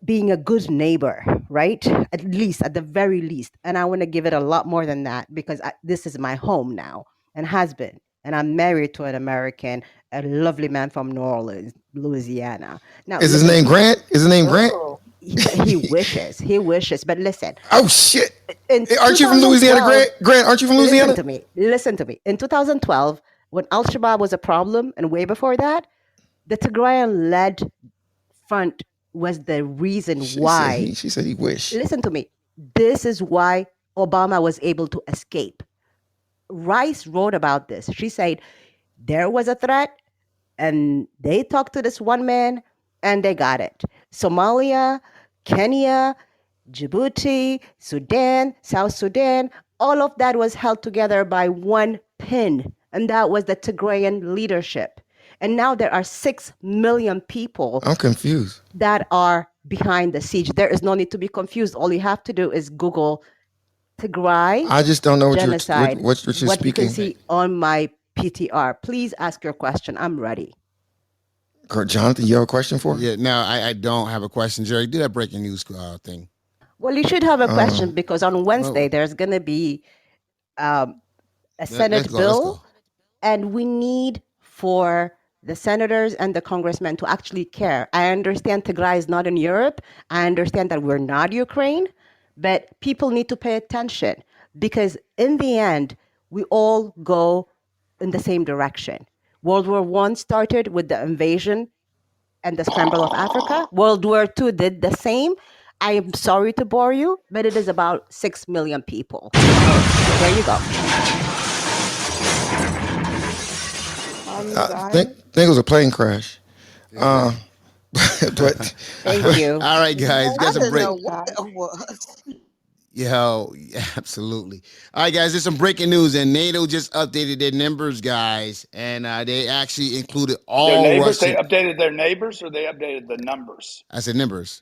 being a good neighbor, right? At least, at the very least. And I want to give it a lot more than that, because this is my home now and has been. And I'm married to an American, a lovely man from New Orleans, Louisiana. Now, Is his listen name to me. Grant? Is his name Grant? He wishes. He wishes. But listen, Oh, shit. in Hey, aren't you from Louisiana, 2012, Grant? Grant, aren't you from listen Louisiana? to me. Listen to me. In 2012, when Al Shabaab was a problem, and way before that, the Tigrayan led front was the reason why. She said he wish. Listen to me. This is why Obama was able to escape. Rice wrote about this. She said there was a threat, and they talked to this one man, and they got it. Somalia, Kenya, Djibouti, Sudan, South Sudan, all of that was held together by one pin, and that was the Tigrayan leadership. And now there are 6 million people I'm confused. that are behind the siege. There is no need to be confused. All you have to do is Google Tigray I just don't know genocide, what you're what you can speaking. see on my PTR. Please ask your question. I'm ready. Jonathan, you have a question for? Yeah, no, I don't have a question. Jerry, do that breaking news thing. Well, you should have a question, because on Wednesday well, there's going to be a let's Senate go. Let's bill, go. and we need for the senators and the congressmen to actually care. I understand Tigray is not in Europe. I understand that we're not Ukraine, but people need to pay attention, because in the end, we all go in the same direction. World War I started with the invasion and the scramble of Africa. World War II did the same. I am sorry to bore you, but it is about 6 million people. There you go. I think it was a plane crash. But Thank you. All right, guys, got some break. That was. Yo, absolutely. All right, guys, there's some breaking news, and NATO just updated their numbers, guys, and they actually included all Their neighbors. Russian. They updated their neighbors, or they updated the numbers. I said numbers.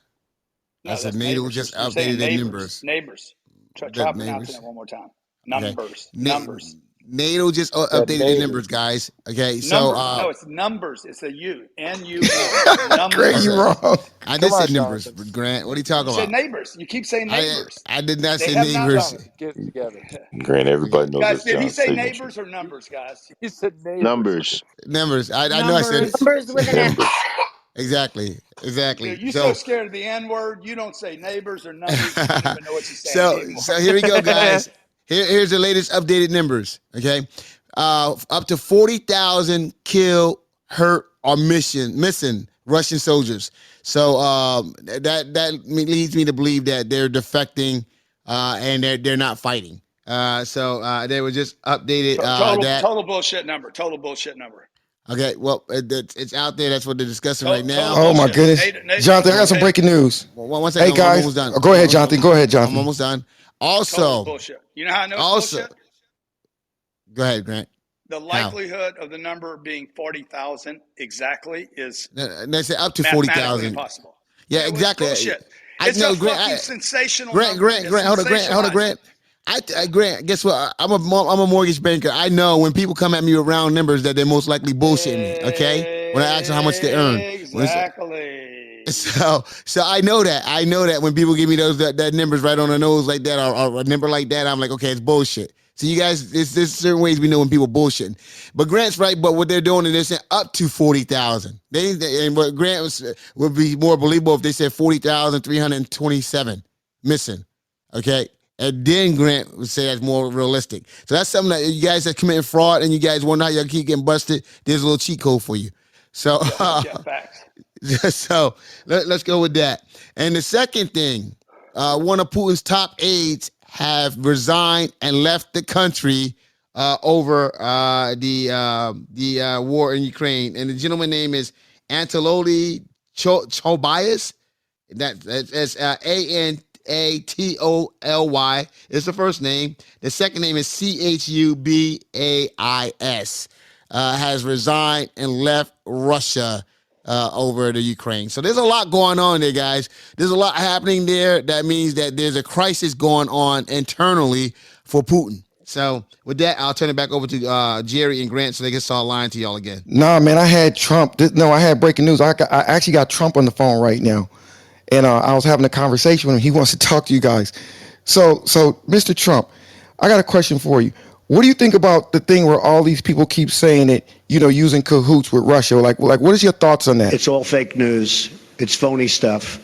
I No, said that's NATO neighbors. just You're saying updated their neighbors. numbers. Neighbors. Try The pronouncing neighbors. it one more time. Okay. Numbers. Numbers. NATO just updated their numbers, guys. Okay, so Numbers. No, it's numbers. It's a U. N-U-M. Grant, you Numbers. wrong. I Come did say on, numbers, Jonathan. Grant. What are you talking You said about? neighbors. You keep saying neighbors. I did not They say have not. neighbors. Jonathan, get it together. Grant, Okay. everybody knows Guys, that's did he John's say signature. neighbors or numbers, guys? He said neighbors. Numbers. Numbers. I know I said it. Numbers. Numbers with an X. Numbers. Exactly. Dude, you so So scared of the N-word, you don't say neighbors or numbers. You don't even know what you're saying anymore. so here we go, guys. Here's the latest updated numbers. Okay, up to 40,000 killed, hurt, or missing Russian soldiers. So that leads me to believe that they're defecting and they're not fighting. So they were just updated that. Total bullshit number. Total bullshit number. Okay, well it's out there. That's what they're discussing right now. Oh my goodness, Jonathan, I got some breaking news. One second, Hey guys, I'm almost done. Go ahead, Jonathan. Go ahead, Jonathan. I'm almost done. Total Also, bullshit. You know how I know it's bullshit? Go ahead, Grant. The likelihood of the number being 40,000 exactly is they say up to mathematically 40,000. impossible. Yeah, exactly. Bullshit. I It's know, a Grant, fucking sensational Grant, number. Hold on, Grant. Grant, guess what? I'm a mortgage banker. I know when people come at me with round numbers that they're most likely bullshitting me. Okay, when I ask them how much they earn. Exactly. So I know that. I know that when people give me those that numbers right on the nose like that, or a number like that, I'm like, okay, it's bullshit. So you guys, there's certain ways we know when people bullshitting. But Grant's right. But what they're doing is they're saying up to 40,000. And what Grant would be more believable if they said 40,327 missing. Okay. And then Grant would say that's more realistic. So that's something that you guys are committing fraud and you guys wonder how y'all keep getting busted. There's a little cheat code for you. So, Yeah, facts. so let's go with that. And the second thing, one of Putin's top aides have resigned and left the country over the war in Ukraine. And the gentleman name is Anatoly Chobays. That's Anatoly is the first name. The second name is Chubais. Has resigned and left Russia over the Ukraine. So there's a lot going on there, guys. There's a lot happening there. That means that there's a crisis going on internally for Putin. So with that, I'll turn it back over to Jerry and Grant so they can start lying to y'all again. Nah, man, I had Trump. No, I had breaking news. I actually got Trump on the phone right now, and I was having a conversation with him. He wants to talk to you guys. So, Mr. Trump, I got a question for you. What do you think about the thing where all these people keep saying that, using cahoots with Russia? Like, what is your thoughts on that? It's all fake news. It's phony stuff.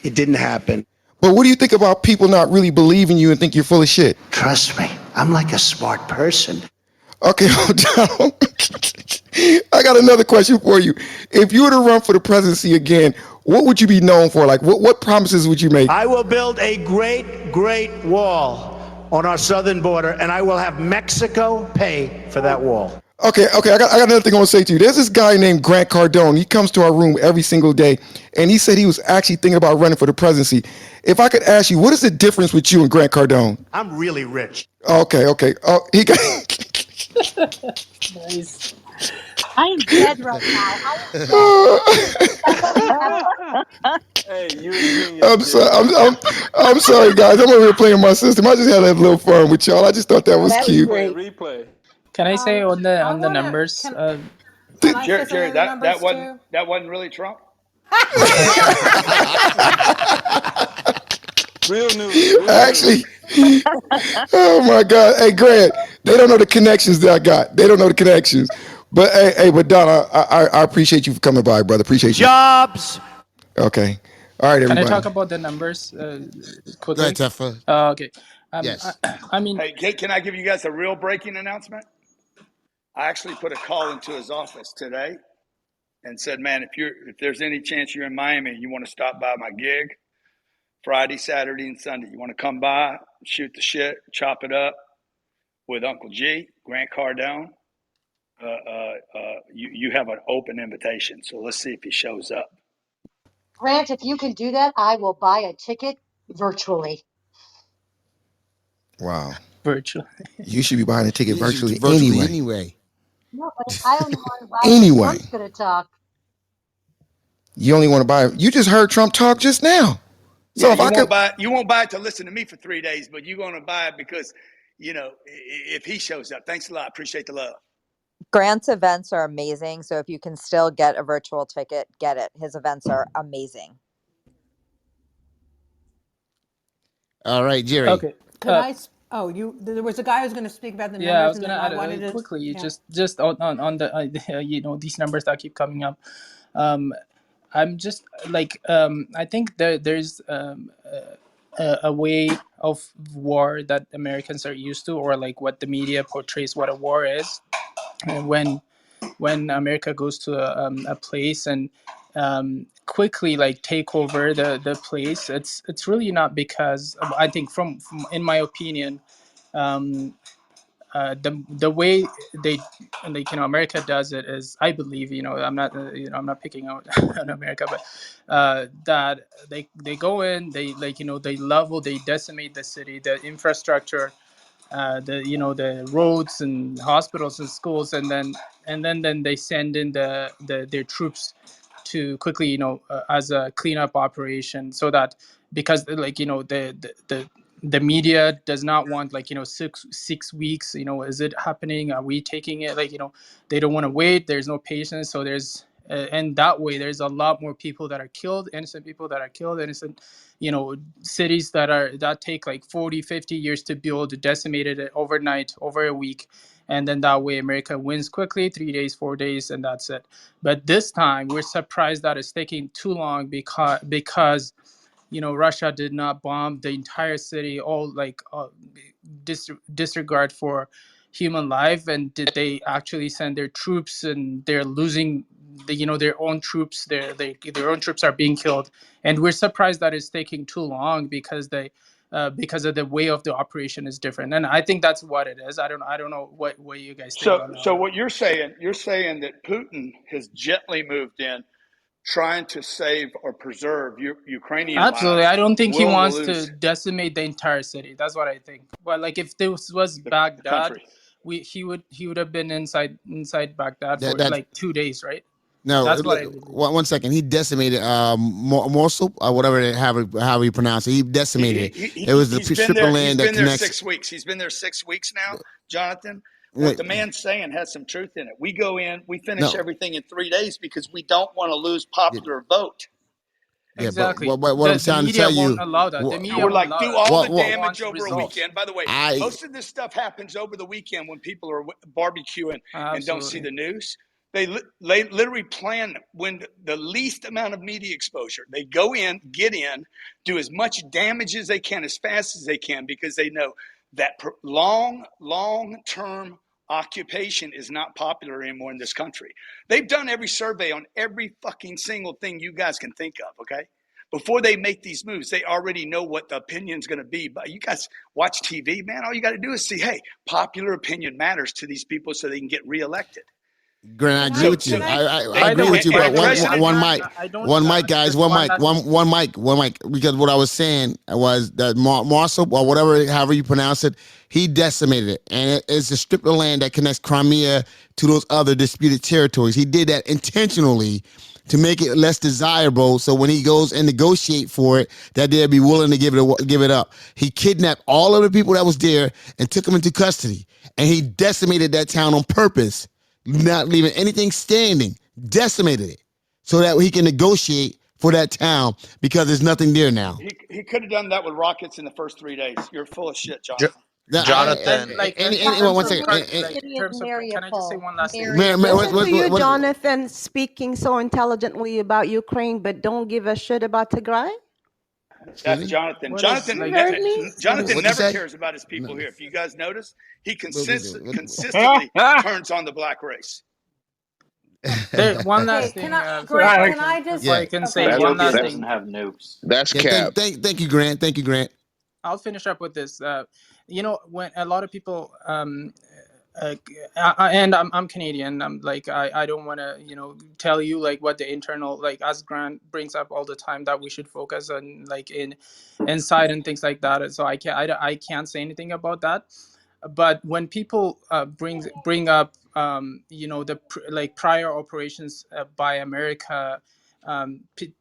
It didn't happen. But what do you think about people not really believing you and think you're full of shit? Trust me, I'm like a smart person. Okay, hold on. I got another question for you. If you were to run for the presidency again, what would you be known for? Like, what promises would you make? I will build a great, great wall on our southern border, and I will have Mexico pay for that wall. Okay, I got another thing I want to say to you. There's this guy named Grant Cardone. He comes to our room every single day, and he said he was actually thinking about running for the presidency. If I could ask you, what is the difference with you and Grant Cardone? I'm really rich. Okay. Oh, he got. Nice. I am dead right now. Hey, you're a genius, I'm sorry. Jerry. I'm sorry, guys. I'm over here playing my system. I just had a little fun with y'all. I just thought that was That was cute. great. Replay. Can I say on I the want to. numbers? Can I say something Jerry, on the numbers that too? wasn't really Trump. Real news. Real Actually, news. oh my God. Hey, Grant, they don't know the connections that I got. They don't know the connections. But but Don, I appreciate you for coming by, brother. Appreciate you. Jobs. Okay. All right, Can I everybody. talk about the numbers Go quickly? ahead, Teffa. Okay. Yes. I mean, Hey, can I give you guys a real breaking announcement? I actually put a call into his office today and said, man, if there's any chance you're in Miami and you want to stop by my gig Friday, Saturday, and Sunday, you want to come by, shoot the shit, chop it up with Uncle G, Grant Cardone, you have an open invitation. So let's see if he shows up. Grant, if you can do that, I will buy a ticket virtually. Wow. virtual. You should be buying a ticket You should virtually anyway. No, but I only want to buy it when Anyway. Trump's going to talk. You only want to buy. You just heard Trump talk just now. So Yeah, if I could. you won't buy it to listen to me for 3 days, but you're going to buy it because, if he shows up. Thanks a lot. Appreciate the love. Grant's events are amazing. So if you can still get a virtual ticket, get it. His events are amazing. All right, Jerry. Okay. Could I? There was a guy who was going to speak about the Yeah, I numbers, was and gonna then I add wanted to quickly. Yeah. Just on the these numbers that keep coming up. I'm just like I think there's a way of war that Americans are used to, or like what the media portrays what a war is. And when America goes to a place and quickly like take over the place, it's really not because I think from in my opinion. The way they America does it is, I believe, I'm not I'm not picking out on America, but that they go in, they they level, they decimate the city, the infrastructure, the roads and hospitals and schools, and then they send in their troops to quickly as a cleanup operation, so that because the media does not want 6 weeks, is it happening, are we taking it, they don't want to wait, there's no patience, so there's and that way there's a lot more people that are killed, innocent people that are killed, innocent cities that take like 40-50 years to build, decimated it overnight, over a week, and then that way America wins quickly, 3 days, 4 days, and that's it. But this time we're surprised that it's taking too long, because Russia did not bomb the entire city, all disregard for human life, and did they actually send their troops, and they're losing their own troops, their own troops are being killed, and we're surprised that it's taking too long because of the way of the operation is different. And I think that's what it is. I don't know what you guys think on So that. what you're saying that Putin has gently moved in, trying to save or preserve Ukrainian Absolutely, lives, I don't think he willing to wants to lose decimate the entire city. That's what I think. But like, if this was the Baghdad, country. he would have been inside Baghdad for That like 2 days, right? no, That's what I believe. one second. He decimated Mosul or whatever however you pronounce it. He decimated it. It was the He's been strip of there. He's land that been there connects. 6 weeks. He's been there 6 weeks now, Jonathan. What the man's saying has some truth in it. We go in, we finish No, everything in 3 days because we don't want to lose popular vote. yeah, but Exactly. what I'm The trying to media tell won't you, allow that. The And media we're won't like, allow do that. The all the people damage want over a results. weekend. By the way, I most of this stuff happens over the weekend when people are barbecuing and don't see Absolutely. the news. They literally plan when the least amount of media exposure. They go in, get in, do as much damage as they can, as fast as they can, because they know that long-term occupation is not popular anymore in this country. They've done every survey on every fucking single thing you guys can think of, okay? Before they make these moves, they already know what the opinion's going to be. But you guys watch TV, man. All you got to do is see, hey, popular opinion matters to these people so they can get reelected. Grant, I Can agree I So, with so can you. I I By the agree way, with you, and but the by the way, president, one Grant, mic, I don't. one mic, guys, Just one one mic, last thing. one mic. Because what I was saying was that Marshall or whatever, however you pronounce it, he decimated it, and it's a strip of land that connects Crimea to those other disputed territories. He did that intentionally to make it less desirable, so when he goes and negotiate for it, that they'll be willing to give it up. He kidnapped all of the people that was there and took them into custody, and he decimated that town on purpose, not leaving anything standing. Decimated it so that he can negotiate for that town because there's nothing there now. he could have done that with rockets in the first 3 days. You're full of shit, Jo- Jonathan. Now, And Jonathan. like in one terms of second. like in terms of, can I just say one last thing? Listen to you, Jonathan, speaking so intelligently about Ukraine, but don't give a shit about Tigray. Excuse That's me? Jonathan. What is You like? heard me? Jonathan What'd you never say? cares about his people No. here. If you guys notice, he What- consistently turns on the black race. There, one okay, last can thing I Grant, can I before just I Yeah. can say okay. one Ethiopia last doesn't thing. have nukes. That's Yeah, cap. thank you, Grant. Thank you, Grant. I'll finish up with this. When a lot of people, uh, and I'm Canadian. I'm like I don't want to tell you like what the internal, like, as Grant brings up all the time, that we should focus on like inside and things like that. So I can't say anything about that. But when people bring up like prior operations by America,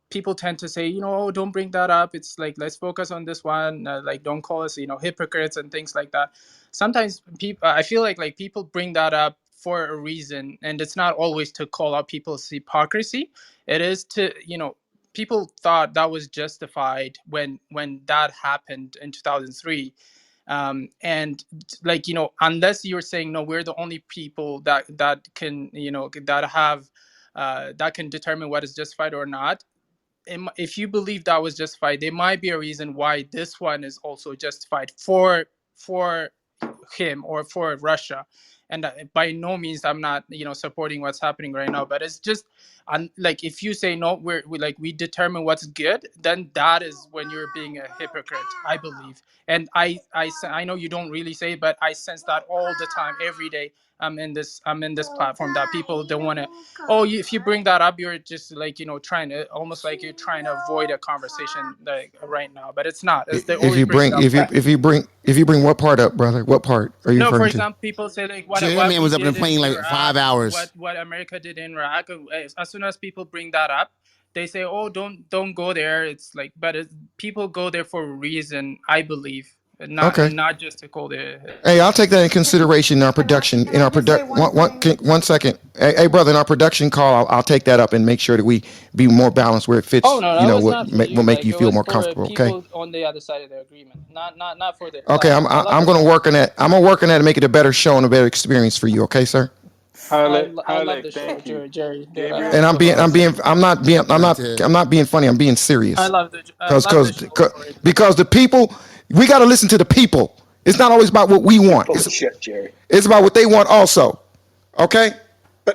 people tend to say, oh, don't bring that up. It's like, let's focus on this one. Like, don't call us hypocrites and things like that. Sometimes people, I feel like people bring that up for a reason, and it's not always to call out people's hypocrisy. It is to people thought that was justified when that happened in 2003. And like unless you're saying, no, we're the only people that can that have that can determine what is justified or not. If you believe that was justified, there might be a reason why this one is also justified for him or for Russia. And by no means I'm not supporting what's happening right now, but it's just like, if you say no, we determine what's good, then that is when you're being a hypocrite, I believe. And I know you don't really say it, but I sense that all the time, every day. I'm in this platform that people don't want to. Oh, if you bring that up, you're just like trying to, almost like you're trying to avoid a conversation like right now, but it's not. It's, they If always you bring it bring up. if you bring what part up, brother? What part are you No, for referring to? example, people say like Jay, that what man we was up in the did in plane like Iraq, 5 hours. what America did in Iraq. As soon as people bring that up, they say, "Oh, don't go there." It's like, but people go there for a reason, I believe, Okay. not just to go there. Hey, I'll take that in consideration in our Can I production. can In I our just say product, one thing? 1 second. Hey, brother, in our production call, I'll take that up and make sure that we be more balanced where it Oh fits. no, You that know, was what not for will you. make Like, you it feel was more for comfortable. Okay. people on the other side of the agreement, not for the Okay. platform. I love I'm the gonna show. work on that. I'm gonna work on that to make it a better show and a better experience for you. Okay, sir. I love the show, Thank you. Jerry. Gabriel, And The whole I'm Right there. not being funny. I'm being serious. I love the show for it. Because the people, we got to listen to the people. It's not always about what we You're want. full of shit, Jerry. It's about what they want also. Okay.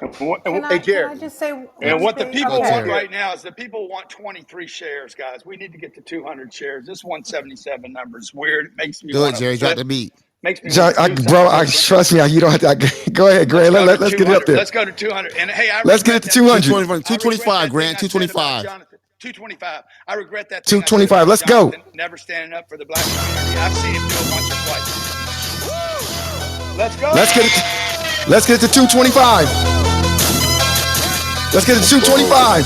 Can I just say And one what the thing? people Go, Okay. want Terry. right now is the people want 23 shares, guys. We need to get to 200 shares. This 177 number is weird. It makes me Do it, want to Jerry. Drop flip. the beat. Makes me John, want to do bro, something different. trust me. You don't have to. Go ahead, Let's Grant. go to Let's get it up 200. there. Let's go to 200. And hey, I Let's get it regret to that thing. 200. 225, Grant. I said about 225. Jonathan. 225. I regret that thing I said 225. about Let's go. Jonathan never standing up for the black community. I've seen him do it once or twice. Let's go. Let's get it to 225. Let's get it to 225.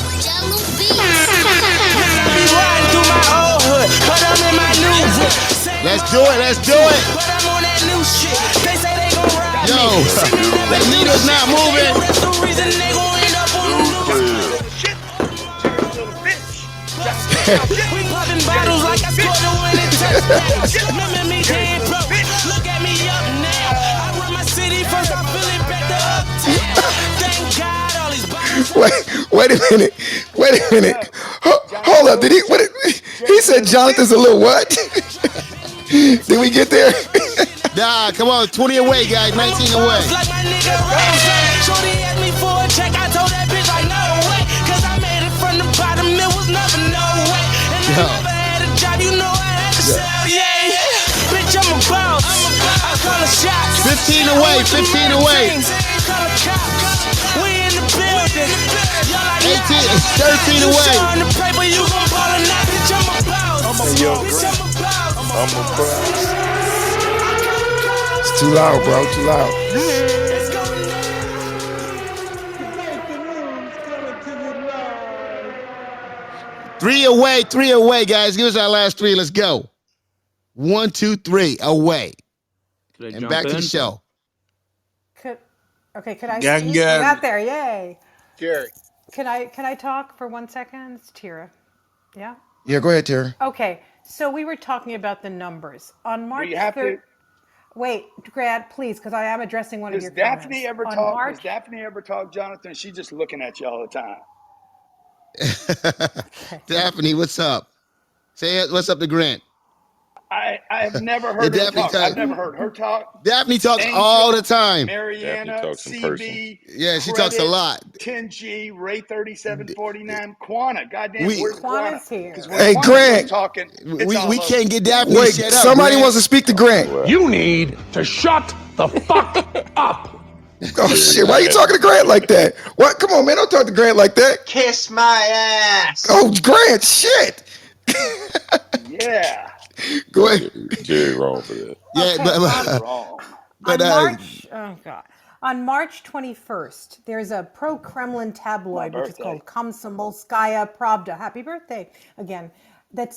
Let's do it. Let's do it. Yo, the needle's not moving. We popping bottles like I scored a winning touchdown. Remember me being broke. Look at me up now. I run my city first. I feel it back to uptown. Thank God all these bottles. Wait a minute. Wait a minute. Hold up. Did he? He said Jonathan's a little what? Did we get there? Nah, come on. 20 away, guys. 19 away. Like my nigga Rose. Shorty asked me for a check. I told that bitch like no way. Cause I made it from the bottom. It was never no way. And I never had a job. You know I had to sell. Yeah. Bitch, I'm a boss. I call a shot. 15 away. 15 away. Call a cop. We in the building. 13 away. On the paper, you gon' ball or not. Bitch, I'm a boss. Bitch, I'm a boss. I'm a boss. It's too loud, bro. Too loud. It's going down. Three away, guys. Give us our last three. Let's go. 1, 2, 3 away. And back to the show. Could I Gang, speak? We gang. got there, yay. Jerry. Can I talk for 1 second? It's Tira. Yeah? Yeah, go ahead, Terry. Okay, so we were talking about the numbers. On March We have 3rd. to. Wait, Grant, please, because I am addressing one of Does your comments. Daphne ever On talk? March, Does Daphne ever talk, Jonathan? She's just looking at you all the time. Daphne, what's up? Say what's up to Grant. I have never heard her talk. I've never heard her talk. Daphne talks Angel, all the time. Mariana, Daphne talks in person. CB. Yeah, she talks a lot. 10G, Ray 3749, Quana. Goddamn, We- where's Quana? Quana's here. Because when Hey, Quana Grant. starts talking, it's all We over. can't get Daphne Wait, shut up. somebody Grant. wants to speak to Grant. Well, You need to shut the fuck up. Oh shit! Why are you talking to Grant like that? What? Come on, man! Don't talk to Grant like that. Kiss my ass. Oh, Grant, shit. Yeah. Go ahead. Jerry wrong for that. Yeah, Okay, Wrong. On March 21st, there's a pro-Kremlin tabloid, which is called Komsomolskaya Pravda. Happy birthday again. That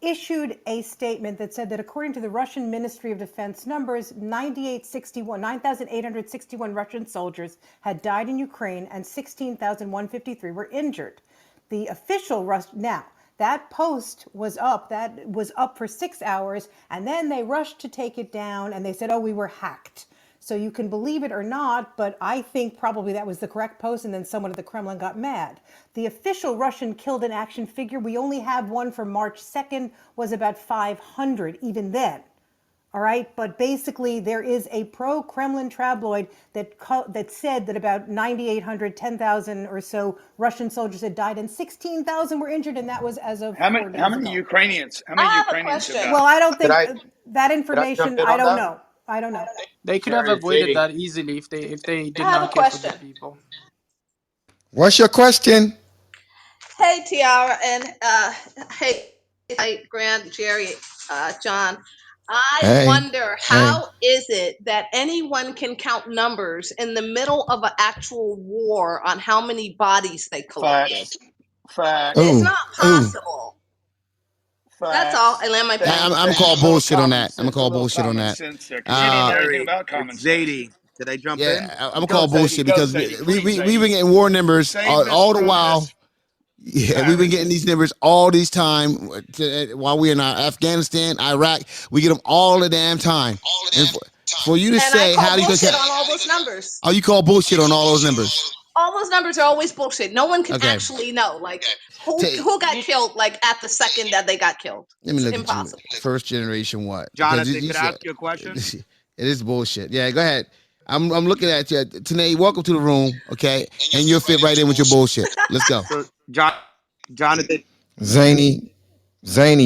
issued a statement that said that according to the Russian Ministry of Defense numbers, 9,861 Russian soldiers had died in Ukraine and 16,153 were injured. The official now. That post was up. That was up for 6 hours, and then they rushed to take it down, and they said, "Oh, we were hacked." So you can believe it or not, but I think probably that was the correct post, and then someone at the Kremlin got mad. The official Russian killed in action figure, we only have one for March 2nd, was about 500, even then. All right, but basically there is a pro-Kremlin tabloid that said that about 9,800, 10,000 or so Russian soldiers had died and 16,000 were injured, and that was as of 4 days ago. How many Ukrainians? How many Ukrainians have died? Well, I don't think Could that information. jump in I on don't that? know. I don't know. They could have Jerry, avoided JD. that easily if they did I have not a care for the question. people. What's your question? Hey, Tiara, and hey, Grant, Jerry, John. I wonder how is it that anyone can count numbers in the middle of an actual war on how many bodies they collected? Facts. It's not possible. Facts. That's all. I land my plane. I'm gonna call bullshit on that. I'm gonna call bullshit on that. Sense there, 'cause you don't know anything about common it's sense. Zadie. Did I jump in? Yeah, I'm gonna Go, call Zadie. bullshit Go, because Zadie. we've Please, been Zadie. getting war numbers Save all this the from while. this. Yeah, we've been getting these numbers all these time while we're in Afghanistan, Iraq. We get them all the damn time. And for you to And say, I call how do you bullshit count? on all those numbers. Oh, you call bullshit on all those numbers? All those numbers are always bullshit. No one can Okay. actually know, like who got killed, like at the second that they got killed. Let me It's look impossible. at you. First generation what? Jonathan, could I ask you a question? It is bullshit. Yeah, go ahead. I'm looking at you. Tanae, welcome to the room, okay? And you'll fit right in with your bullshit. Let's go. So, Jonathan, Zany,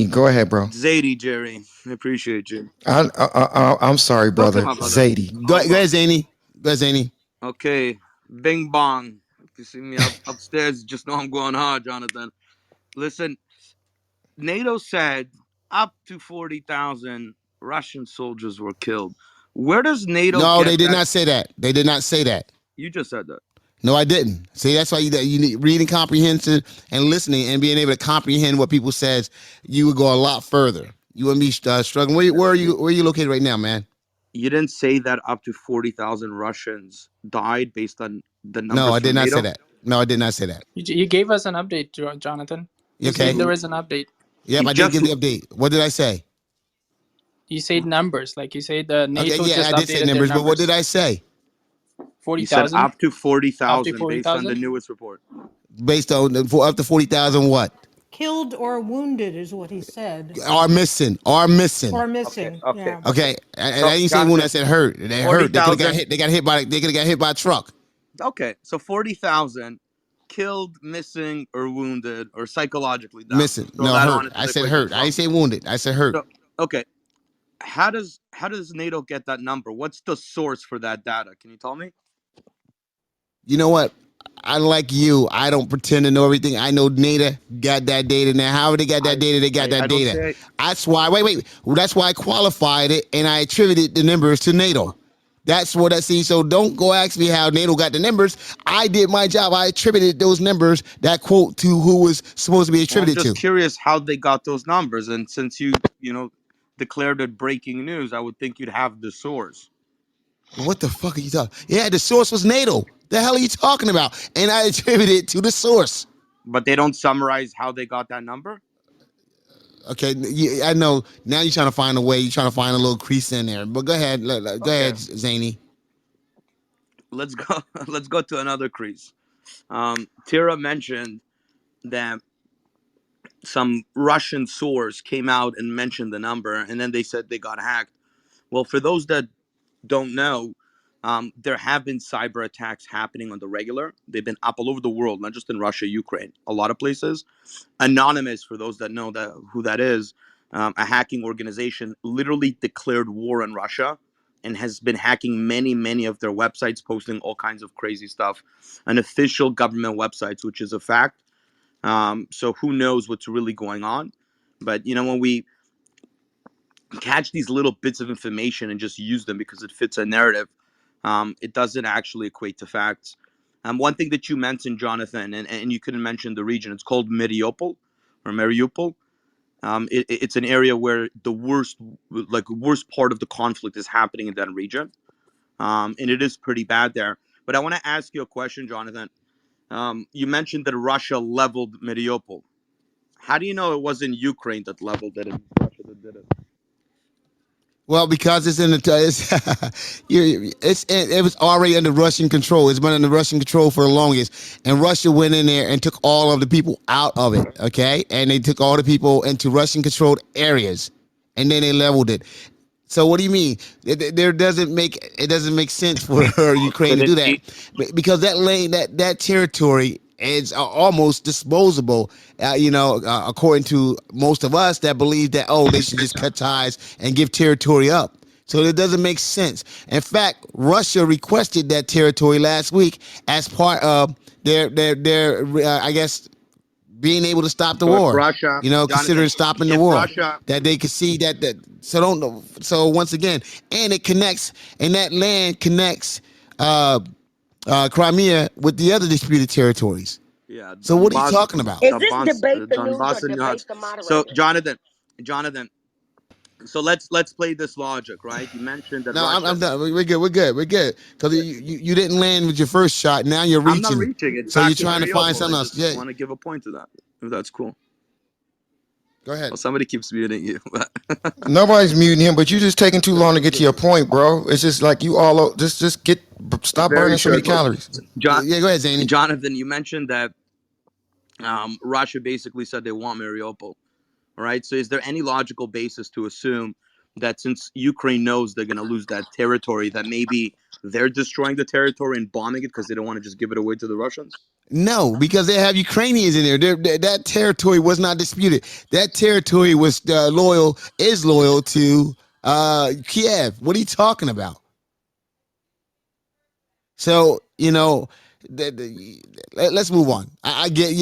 go ahead, bro. Zadie, Jerry, I appreciate you. I'm sorry, It's okay, brother. my brother. Zadie. Go, All go ahead, love. Zany. Go ahead, Zany. Okay, Bing Bong. If you see me upstairs, just know I'm going hard, Jonathan. Listen, NATO said up to 40,000 Russian soldiers were killed. Where does NATO No, get they did that? not say that. They did not say that. You just said that. No, I didn't. See, that's why you need reading comprehension and listening and being able to comprehend what people says. You would go a lot further. You wouldn't be struggling. Where are you? Where are you located right now, man? You didn't say that up to 40,000 Russians died based on the No, numbers I did from not say NATO. that. No, I did not say that. You gave us an update, Jonathan. You Okay. said there is an update. Yep, You I did just give the update. What did I say? You said numbers, like you said, Okay, NATO yeah, just I did say updated their numbers, but what did numbers. I say? you said 40,000, up to up to 40,000 based on the 40,000. newest report. Based on up to 40,000 what? Killed or wounded is what he said. Are missing. Are missing. Or Okay, missing. okay, Yeah. okay. Okay, and So, I didn't say wound. I Jonathan, said hurt. They hurt. They could have got 40,000. hit. They got hit by. They could have got hit by a truck. Okay, so 40,000 killed, missing, or wounded, or psychologically down. Missing. Throw No, that hurt. on into I the said equation hurt. as I well. didn't say wounded. I said hurt. So, okay, how does NATO get that number? What's the source for that data? Can you tell me? You know what? Unlike you, I don't pretend to know everything. I know NATO got that data. Now, how they got that data? They got I that don't data. say. That's why. Wait. Well, that's why I qualified it and I attributed the numbers to NATO. That's what I see. So don't go ask me how NATO got the numbers. I did my job. I attributed those numbers, that quote, to who was supposed to be Well, I'm attributed just to. curious how they got those numbers, and since you declared it breaking news, I would think you'd have the source. What the fuck are you talking? Yeah, the source was NATO. The hell are you talking about? And I attributed it to the source. But they don't summarize how they got that number. Okay, I know. Now you're trying to find a way. You're trying to find a little crease in there. But go ahead. Go Okay, ahead, Zany. let's go. Let's go to another crease. Tira mentioned that some Russian source came out and mentioned the number, and then they said they got hacked. Well, for those that don't know, there have been cyber attacks happening on the regular. They've been up all over the world, not just in Russia, Ukraine, a lot of places. Anonymous, for those that know that who that is, a hacking organization literally declared war on Russia and has been hacking many of their websites, posting all kinds of crazy stuff on official government websites, which is a fact. So who knows what's really going on? But when we catch these little bits of information and just use them because it fits a narrative, it doesn't actually equate to facts. One thing that you mentioned, Jonathan, and you couldn't mention the region, it's called Mariupol or Mariupol. It's an area where the worst part of the conflict is happening in that region, and it is pretty bad there. But I want to ask you a question, Jonathan. You mentioned that Russia leveled Mariupol. How do you know it wasn't Ukraine that leveled it and Russia that did it? Well, because it's in the it was already under Russian control. It's been under Russian control for the longest, and Russia went in there and took all of the people out of it. Okay, and they took all the people into Russian-controlled areas, and then they leveled it. So what do you mean? It doesn't make sense for Ukraine Can to do it that be? because that territory is almost disposable. According to most of us that believe that they should just cut ties and give territory up. So it doesn't make sense. In fact, Russia requested that territory last week as part of their I guess being able to stop the So if war. Russia, Considering Jonathan, stopping the if war, Russia, that they could see that. So don't know. So once again, and it connects, and that land connects Crimea with the other disputed territories. yeah, So what are you talking about? Is this debate the news or And debate Luhansk. the So moderators? Jonathan. So let's play this logic, right? You mentioned that No, Russia. I'm done. We're good. We're good. Because you didn't land with your first shot. Now you're I'm not reaching. reaching. It's So you're back to trying to find Mariupol. I something else. just Yeah. want to give a point to that, if that's cool. Go ahead. Well, somebody keeps muting you. Nobody's muting him, but you just taking too long to get to your point, bro. It's just like you all just stop Very burning so many short. calories. Yeah. Go ahead, Zany. Jonathan, you mentioned that Russia basically said they want Mariupol. All right. So is there any logical basis to assume that since Ukraine knows they're going to lose that territory, that maybe they're destroying the territory and bombing it because they don't want to just give it away to the Russians? No, because they have Ukrainians in there. That territory was not disputed. That territory was loyal to Kiev. What are you talking about? So, let's move on. I get,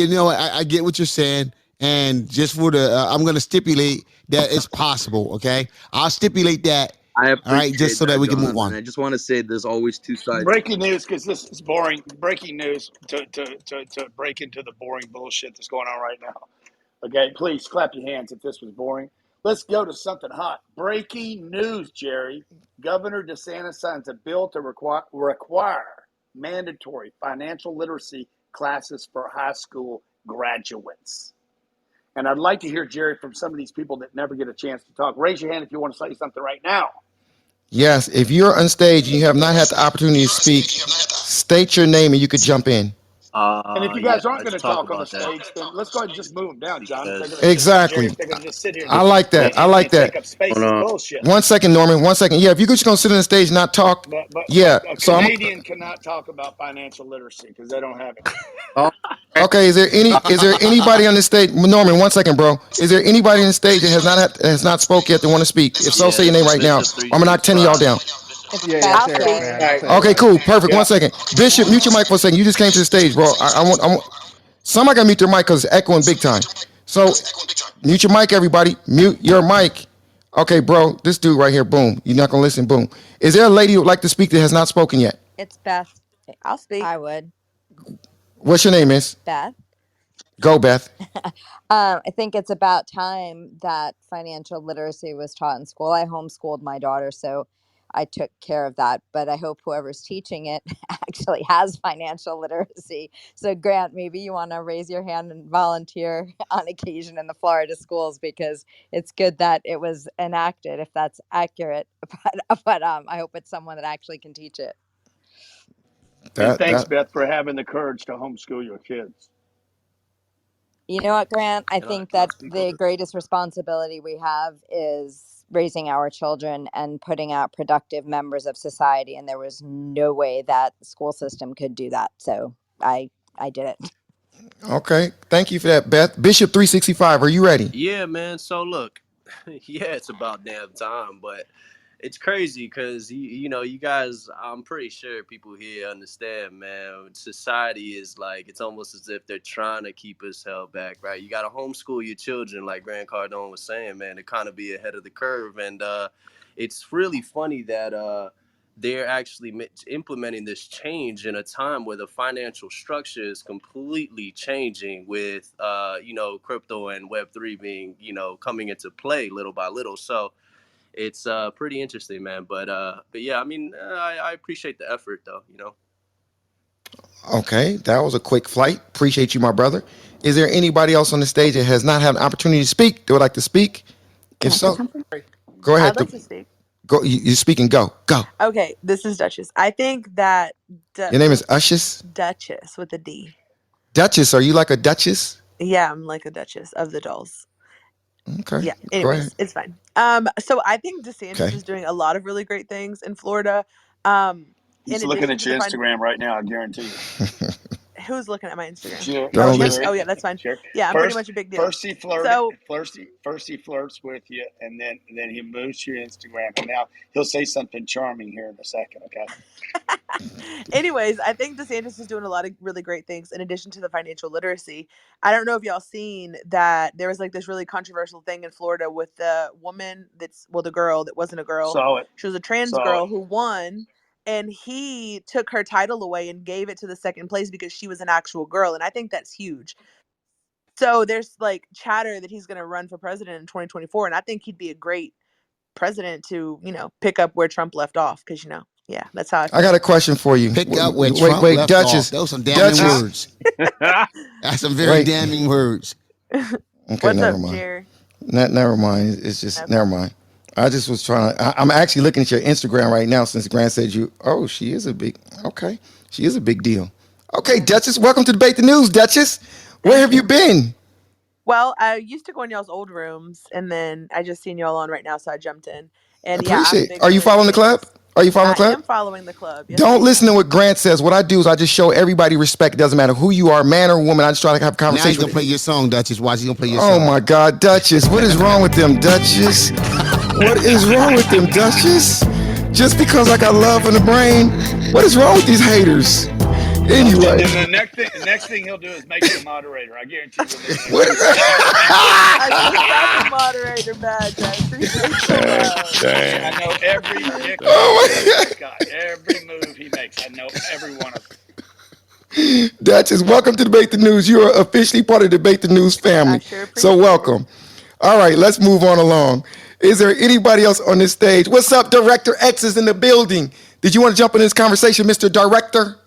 I get what you're saying. And just for I'm going to stipulate that it's possible. Okay. I'll stipulate that. I All right. Just appreciate so that that, we can move Jonathan. on. I just want to say there's always two sides. Breaking news, because this is boring. Breaking news to break into the boring bullshit that's going on right now. Okay, please clap your hands if this was boring. Let's go to something hot. Breaking news, Jerry. Governor DeSantis signs a bill to require mandatory financial literacy classes for high school graduates. And I'd like to hear, Jerry, from some of these people that never get a chance to talk. Raise your hand if you want to say something right now. Yes, if you're on stage and you have not had the opportunity to speak, state your name and you could jump in. And if you Yeah, guys aren't going let's to talk talk on the about that stage, then let's go ahead and just move them down, John. If they're going to because sit, Jerry, Exactly. if they're going to just sit here I like that. I like and take that. up space and bullshit. 1 second, Norman. 1 second. Yeah, if you're just gonna sit on the stage and not talk, But yeah. a So I'm Canadian cannot talk about financial literacy because they don't have any. oh, okay. Is there anybody on the stage? Norman, 1 second, bro. Is there anybody on the stage that has not spoke yet that want to speak? If so, yeah, say your this name is right now. Bishop I'm gonna knock 10 of y'all 365. down. It's Yeah, yeah, Beth I'll say it, speak. man. I'll Say it, Okay, man. cool, perfect. Yeah. 1 second. Bishop, mute your mic for a second. You just came to the stage, bro. I want somebody gotta mute their mic because it's echoing big time. So mute your mic, everybody. Mute your mic. Okay, bro. This dude right here. Boom. You're not gonna listen. Boom. Is there a lady who would like to speak that has not spoken yet? It's Beth. I'll speak. I would. What's your name, Miss? Beth. Go, Beth. I think it's about time that financial literacy was taught in school. I homeschooled my daughter, so I took care of that. But I hope whoever's teaching it actually has financial literacy. So, Grant, maybe you want to raise your hand and volunteer on occasion in the Florida schools because it's good that it was enacted, if that's accurate. But I hope it's someone that actually can teach it. And That thanks, that Beth, for having the courage to homeschool your kids. You know what, Grant? I think Can I that speak real the quick? greatest responsibility we have is raising our children and putting out productive members of society. And there was no way that the school system could do that. So I did it. okay. Thank you for that, Beth. Bishop 365. Are you ready? Yeah, man. So look, yeah, it's about damn time, but it's crazy because you guys. I'm pretty sure people here understand, man. Society is like it's almost as if they're trying to keep us held back, right? You got to homeschool your children, like Grant Cardone was saying, man, to kind of be ahead of the curve, and it's really funny that they're actually implementing this change in a time where the financial structure is completely changing with crypto and web3 being coming into play little by little. So it's pretty interesting, man. But yeah, I mean, I appreciate the effort though, Okay. That was a quick flight. Appreciate you, my brother. Is there anybody else on the stage that has not had an opportunity to speak? That would like to speak? Can If I say so, something? go ahead. I'd like to speak. Go. You speaking? Go. Go. Okay, this is Duchess. I think that Your name is Ushus? Duchess with a D. Duchess. Are you like a duchess? Yeah, I'm like a Duchess of the dolls. Okay. Yeah. Go ahead. Anyways, it's fine. So I think DeSantis Okay. is doing a lot of really great things in Florida. In He's looking addition at to the your fine, Instagram right now, I guarantee you. who's looking at my Instagram? Oh, Don't him. listen. Oh, yeah, that's fine. Sure. Yeah, I'm pretty First, much a big deal. first he flirted. So First he flirts with you, and then he moves to your Instagram, and now he'll say something charming here in a second. Okay. anyways, I think DeSantis is doing a lot of really great things in addition to the financial literacy. I don't know if y'all seen that there was like this really controversial thing in Florida with the woman the girl that wasn't a girl. Saw it. She was a trans girl who won, and he took her title away and gave it to the second place because she was an actual girl. And I think that's huge. So there's like chatter that he's going to run for president in 2024. And I think he'd be a great president to, pick up where Trump left off. Cause, yeah, that's how I I feel. got a question for you. Pick up where Wait, Trump left Duchess. off. Those some damning Duchess. words. That's some very damning words. Okay, What's never up, mind. Jerry? Never mind. It's just Okay. never mind. I just was trying to. I'm actually looking at your Instagram right now since Grant said you. Oh, she is a big. Okay, she is a big deal. Okay, Duchess, welcome to Debate the News, Duchess. Where have you been? Well, I used to go in y'all's old rooms, and then I just seen y'all on right now, so I jumped in. And yeah, I'm a Appreciate. big Are you fan of following the club? DeSantis. Are you following I the club? am following the club. Yes, I Don't listen to am. what Grant says. What I do is I just show everybody respect. It doesn't matter who you are, man or woman. I just try to have a Now he's conversation gonna with play it. your song, Duchess. Watch, he's gonna play your Oh song. my God, Duchess. What is wrong with them, Duchess? What is wrong with them, Duchess? Just because I got love in the brain, what is wrong with these haters? Anyway, And the next thing he'll do is make you a moderator. I guarantee you within the next what? 2 seconds. I'm gonna stop the moderator badge. I appreciate the Dang, love. I dang, know every dick dang. move Oh that my this guy, every move he makes. I know every one of them. God. Duchess, welcome to Debate the News. You are officially part of the Debate the News I family. sure So appreciate it. welcome. All right, let's move on along. Is there anybody else on this stage? What's up, Director X is in the building. Did you want to jump in this conversation, Mr. Director?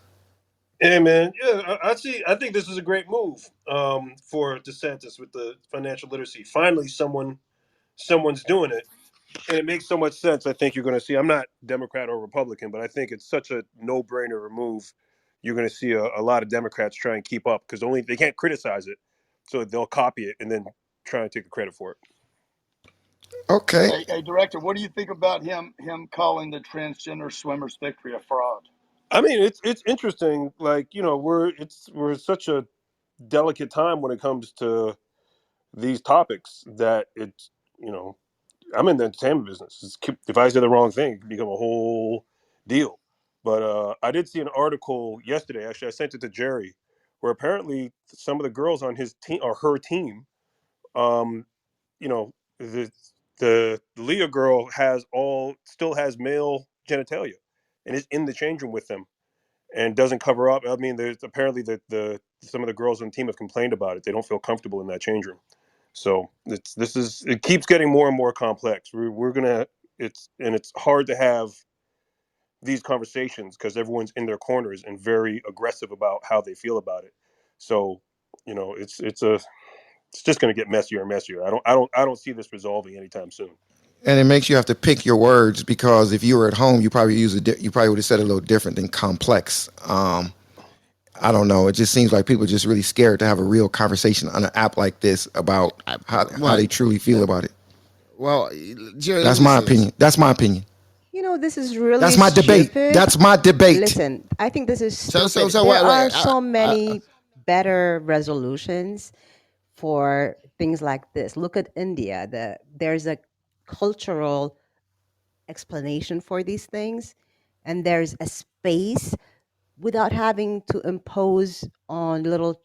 Hey man, yeah, I see. I think this is a great move for DeSantis with the financial literacy. Finally, someone's doing it, and it makes so much sense. I think you're going to see. I'm not Democrat or Republican, but I think it's such a no-brainer move. You're going to see a lot of Democrats try and keep up because only they can't criticize it, so they'll copy it and then try and take the credit for it. Okay. Hey, director, what do you think about him calling the transgender swimmers victory a fraud? I mean, it's interesting. Like we're such a delicate time when it comes to these topics that it's you know I'm in the entertainment business. If I say the wrong thing, it can become a whole deal. But I did see an article yesterday. Actually, I sent it to Jerry, where apparently some of the girls on his team or her team, um, you know, the Leah girl still has male genitalia, and is in the change room with them and doesn't cover up. I mean, there's apparently the some of the girls on the team have complained about it. They don't feel comfortable in that change room. So it keeps getting more and more complex. We're gonna it's hard to have these conversations because everyone's in their corners and very aggressive about how they feel about it. So it's just gonna get messier and messier. I don't see this resolving anytime soon. And it makes you have to pick your words because if you were at home, you probably you probably would have said it a little different than complex. I don't know. It just seems like people are just really scared to have a real conversation on an app like this about how Well, they truly feel about it. well, Jerry, let That's me my say this. opinion. That's my opinion. You know, this is That's really my debate. stupid. That's my debate. Listen, I think this is So so stupid. so There wait. are so many better resolutions for things like this. Look at India. There's a cultural explanation for these things, and there's a space without having to impose on little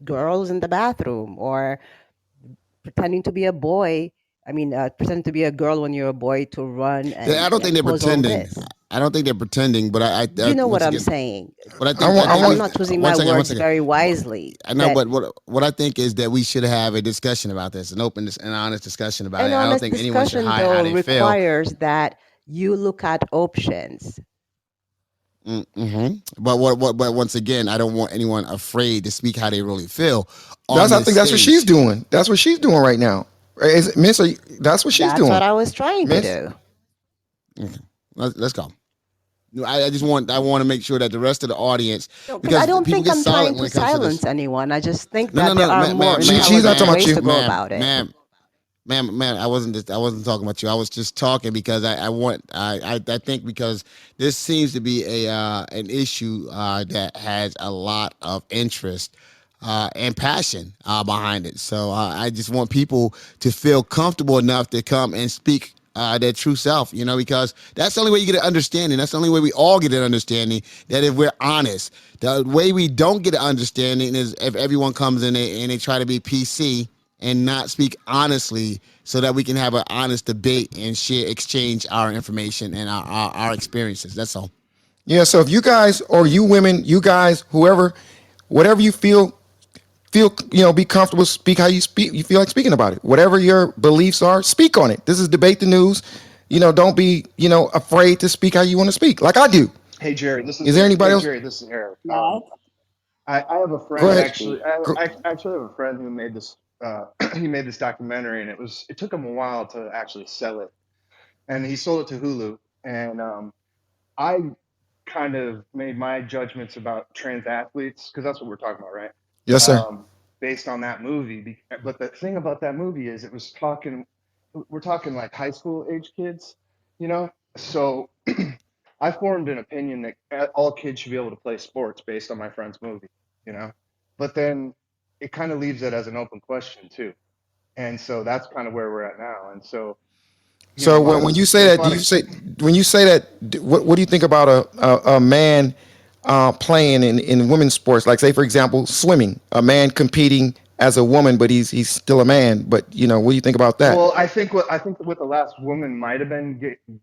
girls in the bathroom or pretending to be a boy. I mean, pretending to be a girl when you're a boy to run I don't and think they're impose all pretending. this. I don't think they're pretending. But You know what once I'm again, saying. but I I I'm, think I'm want. not choosing my one second, one words second. very wisely. I know, That but what I think is that we should have a discussion about this, an open and honest discussion about it. an I don't honest think anyone should discussion, hide how though, they feel. requires that you look at options. But but once again, I don't want anyone afraid to speak how they really feel on I this think that's what she's stage. doing. That's what she's doing right now. Is it, Miss? That's what she's That's what doing. I was trying to Miss. do. Okay. Let's go. No, I want to make sure that the rest of the audience, No, because I because don't people think get I'm silent trying when to it comes to this. silence anyone. I just think No, no, that there no, are more She's not talking intelligent about ways you. to go about it. ma'am, I wasn't talking about you. I was just talking because I think because this seems to be an issue that has a lot of interest and passion behind it. So I just want people to feel comfortable enough to come and speak their true self, because that's the only way you get an understanding. That's the only way we all get an understanding, that if we're honest. The way we don't get an understanding is if everyone comes in and they try to be PC and not speak honestly, so that we can have an honest debate and exchange our information and our experiences. That's all. Yeah. So if you guys or you women, you guys, whoever, whatever you feel be comfortable. Speak how you speak. You feel like speaking about it. Whatever your beliefs are, speak on it. This is debate the news. Don't be afraid to speak how you want to speak, like I do. Hey Jerry, this is Is there anybody hey else? Jerry, this is Eric. No. I have a Go friend ahead. actually. Go. I actually have a friend who made this. He made this documentary, and it took him a while to actually sell it, and he sold it to Hulu. And I kind of made my judgments about trans athletes because that's what we're talking about, right? Yes, sir. Based on that movie. But the thing about that movie is we're talking like high school age kids, you know. So I formed an opinion that all kids should be able to play sports based on my friend's movie, you know. But then it kind of leaves it as an open question too, and so that's kind of where we're at now. And so, you know, So when you say there's a that, do lot you of say when you say that? What do you think about a man playing in women's sports? Like, say for example, swimming. A man competing as a woman, but he's still a man. But you know, what do you think about that? well, I think what the last woman might have been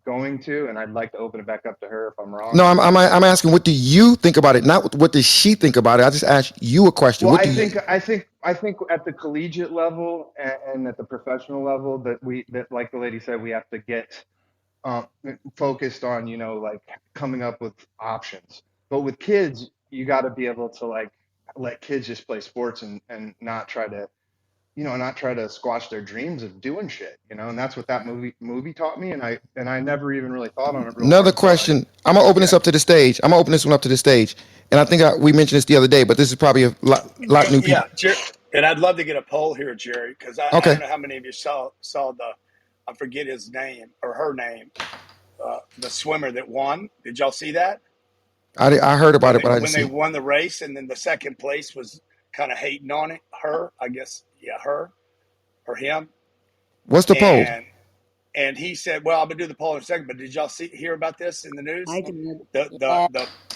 going to, and I'd like to open it back up to her if I'm wrong. No, I'm asking, what do you think about it? Not what does she think about it. I just asked you a question. Well, What I do you? think I think I think at the collegiate level and at the professional level that like the lady said we have to get um, focused on, you know, like coming up with options. But with kids, you got to be able to like let kids just play sports and not try to, you know, not try to squash their dreams of doing shit, you know. And that's what that movie taught me. And I never even really thought on it real Another hard until I, question. I'm gonna open this yeah. up to the stage. I'm gonna open this one up to the stage, and I think we mentioned this the other day, but this is probably a lot new Yeah, people. And I'd love to get a poll here, Jerry, because I Okay, don't know how many of you saw the, I forget his name or her name, the swimmer that won. Did y'all see that I heard about when it, but I didn't they see. won the race, and then the second place was kind of hating on it? Her, I guess, yeah, her or him, What's the poll? and he said, "Well, I'm gonna do the poll in a second." But did y'all hear about this in the I news? did. Yeah.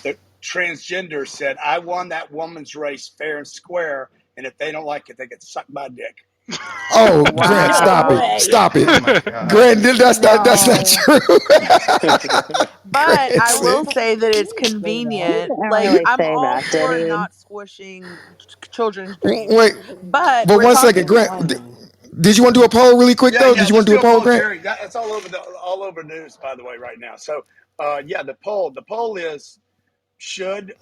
The transgender said, "I won that woman's race fair and square, and if they don't like it, they get sucked by a dick." Oh, Grant, No stop it, Wow. way. stop it, Oh my God. Grant. That's not No. true. But Grant I will said, say that it's He convenient. didn't Like, really I'm say all that, did for he? not squishing children's dreams. wait, But but we're one second, talking. Grant. Did you want to do a poll really quick Yeah, though? yeah. Did you want Let's to do do a a poll, poll, Grant? Jerry. That's all over news, by the way, right now. So, yeah, the poll. The poll is: should,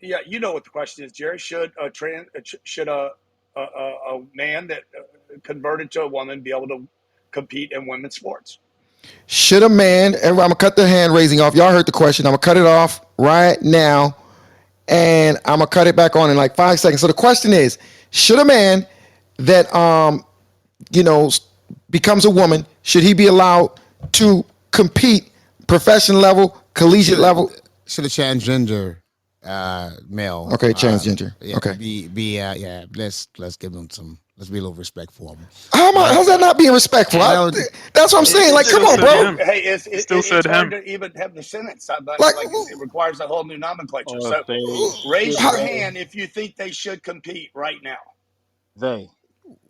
yeah, you know what the question is, Jerry? Should a man that converted to a woman be able to compete in women's sports? Should a man? I'm gonna cut the hand raising off. Y'all heard the question. I'm gonna cut it off right now, and I'm gonna cut it back on in like 5 seconds. So the question is: should a man that you know becomes a woman, should he be allowed to compete professional level, collegiate Should level? should a transgender male Okay, transgender. yeah Okay. be yeah, let's give him some, let's be a little respect for him. How's that not being respectful? I don't That's what I'm saying. Like, come on, bro. Hey, it's hard to even have the sentence, but Like, it requires a whole new nomenclature. Or if So, they raise should your how, they hand if you think they should compete right now. they.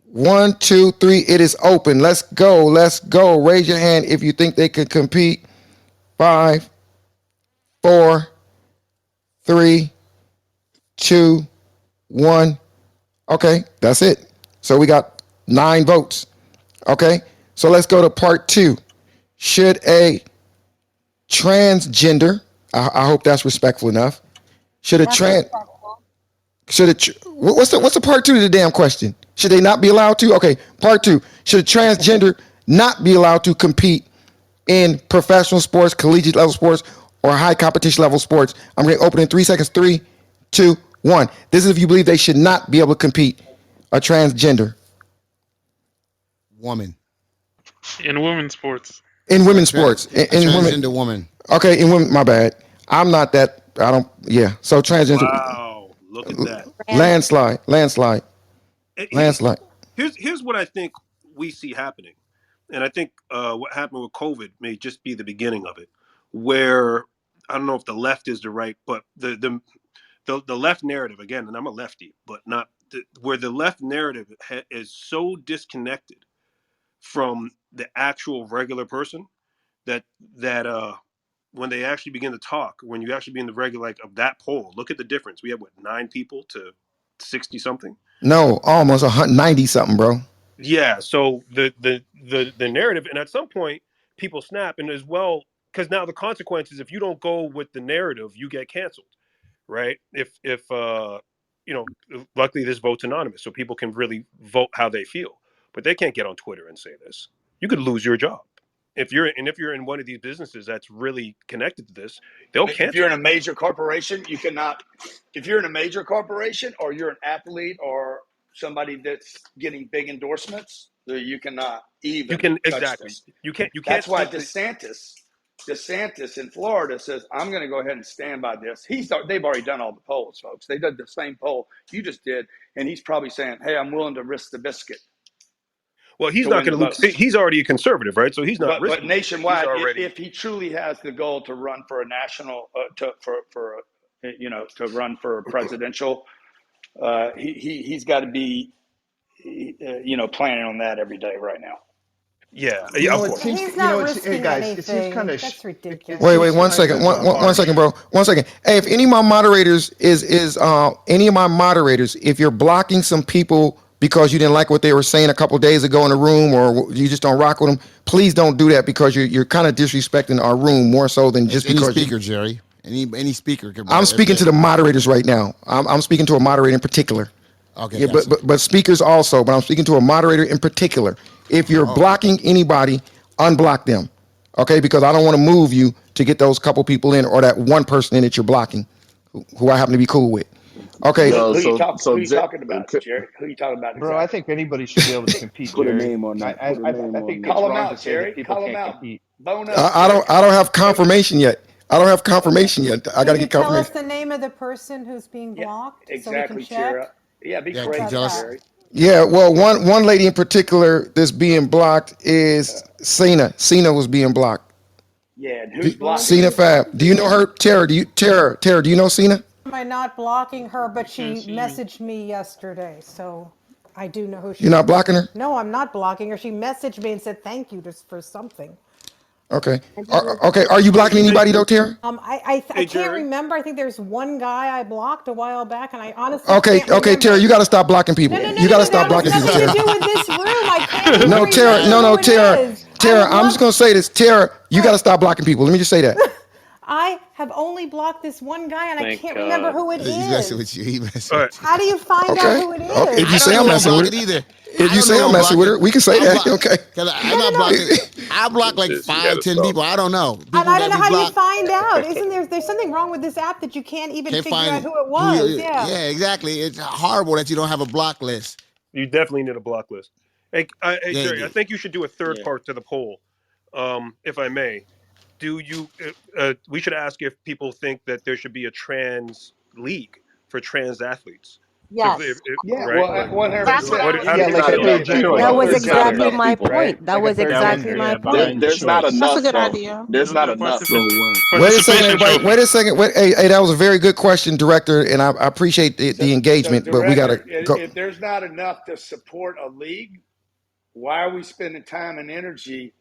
1, 2, 3. It is open. Let's go. Let's go. Raise your hand if you think they could compete. 5, 4, 3, 2, 1. Okay, that's it. So we got 9 votes. Okay, so let's go to part 2. Should a transgender, I hope that's respectful enough. Should a That's trans respectful. should it? What's the part 2 to the damn question? Should they not be allowed to? Okay, part 2. Should a transgender not be allowed to compete in professional sports, collegiate level sports, or high competition level sports? I'm going to open in 3 seconds. 3, 2, 1. This is if you believe they should not be able to compete. A transgender woman, In women's sports. in a, women's tra- sports. a In women. transgender woman. Okay, in women. My bad. I'm not that. I don't. Yeah. So transgender. Wow, look at that. Grant. Landslide. Landslide. Landslide. Here's what I think we see happening, and I think what happened with COVID may just be the beginning of it, where I don't know if the left is the right, but the left narrative again, and I'm a lefty, but not where the left narrative is so disconnected from the actual regular person that when they actually begin to talk, when you actually be in the regular like of that poll, look at the difference. We have what 9 people to 60 something. No, almost 190 something, bro. Yeah. So the narrative, and at some point, people snap, and as well because now the consequences if you don't go with the narrative, you get canceled, right? If you know, luckily this vote's anonymous, so people can really vote how they feel, but they can't get on Twitter and say this. You could lose your job if you're in one of these businesses that's really connected to this, they'll If cancel you're in a you. major corporation, you cannot. If you're in a major corporation, or you're an athlete, or somebody that's getting big endorsements, you cannot You even can touch exactly. this. You can't That's why speak to. DeSantis DeSantis in Florida says, I'm going to go ahead and stand by this. They've already done all the polls, folks. They did the same poll you just did, and he's probably saying, hey, I'm willing to risk the biscuit Well, he's to not win the going to lose. votes. He's already a conservative, right? So he's not But risking anything. He's nationwide, already. if he truly has the goal to run for a national, to run for a presidential, he's got to be, planning on that every day right now. Yeah, You of know, it course. seems. He's You know, not hey risking guys, it seems kind anything. of. That's It Wait, ridiculous. seems one kind second. of One harsh. second, bro. 1 second. Hey, if any of my moderators any of my moderators, if you're blocking some people because you didn't like what they were saying a couple days ago in the room, or you just don't rock with them, please don't do that, because you're kind of disrespecting our room more so than It's just any because speaker, Jerry. Any speaker can. I'm speaking to the moderators right now. I'm speaking to a moderator in particular. Okay, Yeah, gotcha. but speakers also. But I'm speaking to a moderator in particular. If you're Oh, blocking anybody, unblock them, okay? Because I don't want to move you to get those couple people in, or that one person in that you're blocking, who I happen to be cool with. Okay. No, Who you so who you talking about, Jerry? Who you talking about Bro, I exactly? think anybody should be able to compete, put a Jerry. name on that. Put a I name think on it's that. Call him wrong to out, say that Jerry. people Call him can't out. compete. Bone up, I Jerry. don't I don't have confirmation yet. I don't have confirmation yet. I got Can to you get tell us confirmation. the name of the person who's being Yeah, blocked so we can exactly, check? Tara. Yeah, be yeah. How about courageous, Just that? Jerry. Yeah, well, one lady in particular that's being blocked is Cena. Cena was being blocked. Yeah, and who's blocking Cena her? Fab. Do you know her? Tara, do you know Cena? By not blocking her, I but can't she see me. messaged me yesterday, so I do know who You're she not is. blocking her? No, I'm not blocking her. She messaged me and said thank you just for something. Okay. Okay. Are you blocking Hey, anybody though, Tara? I hey, can't Jerry. remember. I think there's one guy I blocked a while back, and I honestly Okay. can't Okay, Tara, remember. you got to stop blocking No, people. no, no, You no, got to no. That stop has blocking people, nothing to Tara. do with this room. I can't even No, Tara. remember No, who no, it Tara. is. I Tara, would I'm just love. gonna say this. Tara, you All got to right, stop blocking people. Let me just say that. I have only blocked this one guy, and I Thank can't remember God. who it he's messing is. with you. He messing All right. with you. How do you find out Okay. who it Okay. If is? you I don't say know I'm who I'm messing with blocking her, either. if I you don't know say who I'm I'm messing with blocking. her, we can say I'm that. block Okay. because No, I'm no, not no. blocking. I block like She got 5, to 10 stop. people. I don't know And people I don't that know we how you block. find out. Isn't there's something wrong with this app that you can't even Can't figure out find who it who was? you. Yeah. Yeah, exactly. It's horrible that you don't have a block list. You definitely need a block list. Hey, Yeah, you Jerry. I do. think you should do a third Yeah. part to the poll, if I may. Do you? We should ask if people think that there should be a trans league for trans athletes. So, Yes. Yeah, right? well, 100%. That's what I was How do Yeah, going to they like a feel say. about third that? Sure, like That a was there's third not exactly enough gender, my people. right? point. That Like a was third Yeah, exactly gender. my yeah, but point. There's not enough sure. though. There's not enough Participation, though. Wait a second, participation everybody. trophy. Wait a second. Hey, that was a very good question, Director, and I appreciate So, the so engagement, but we got to director, go. if there's not enough to support a league, why are we spending time and energy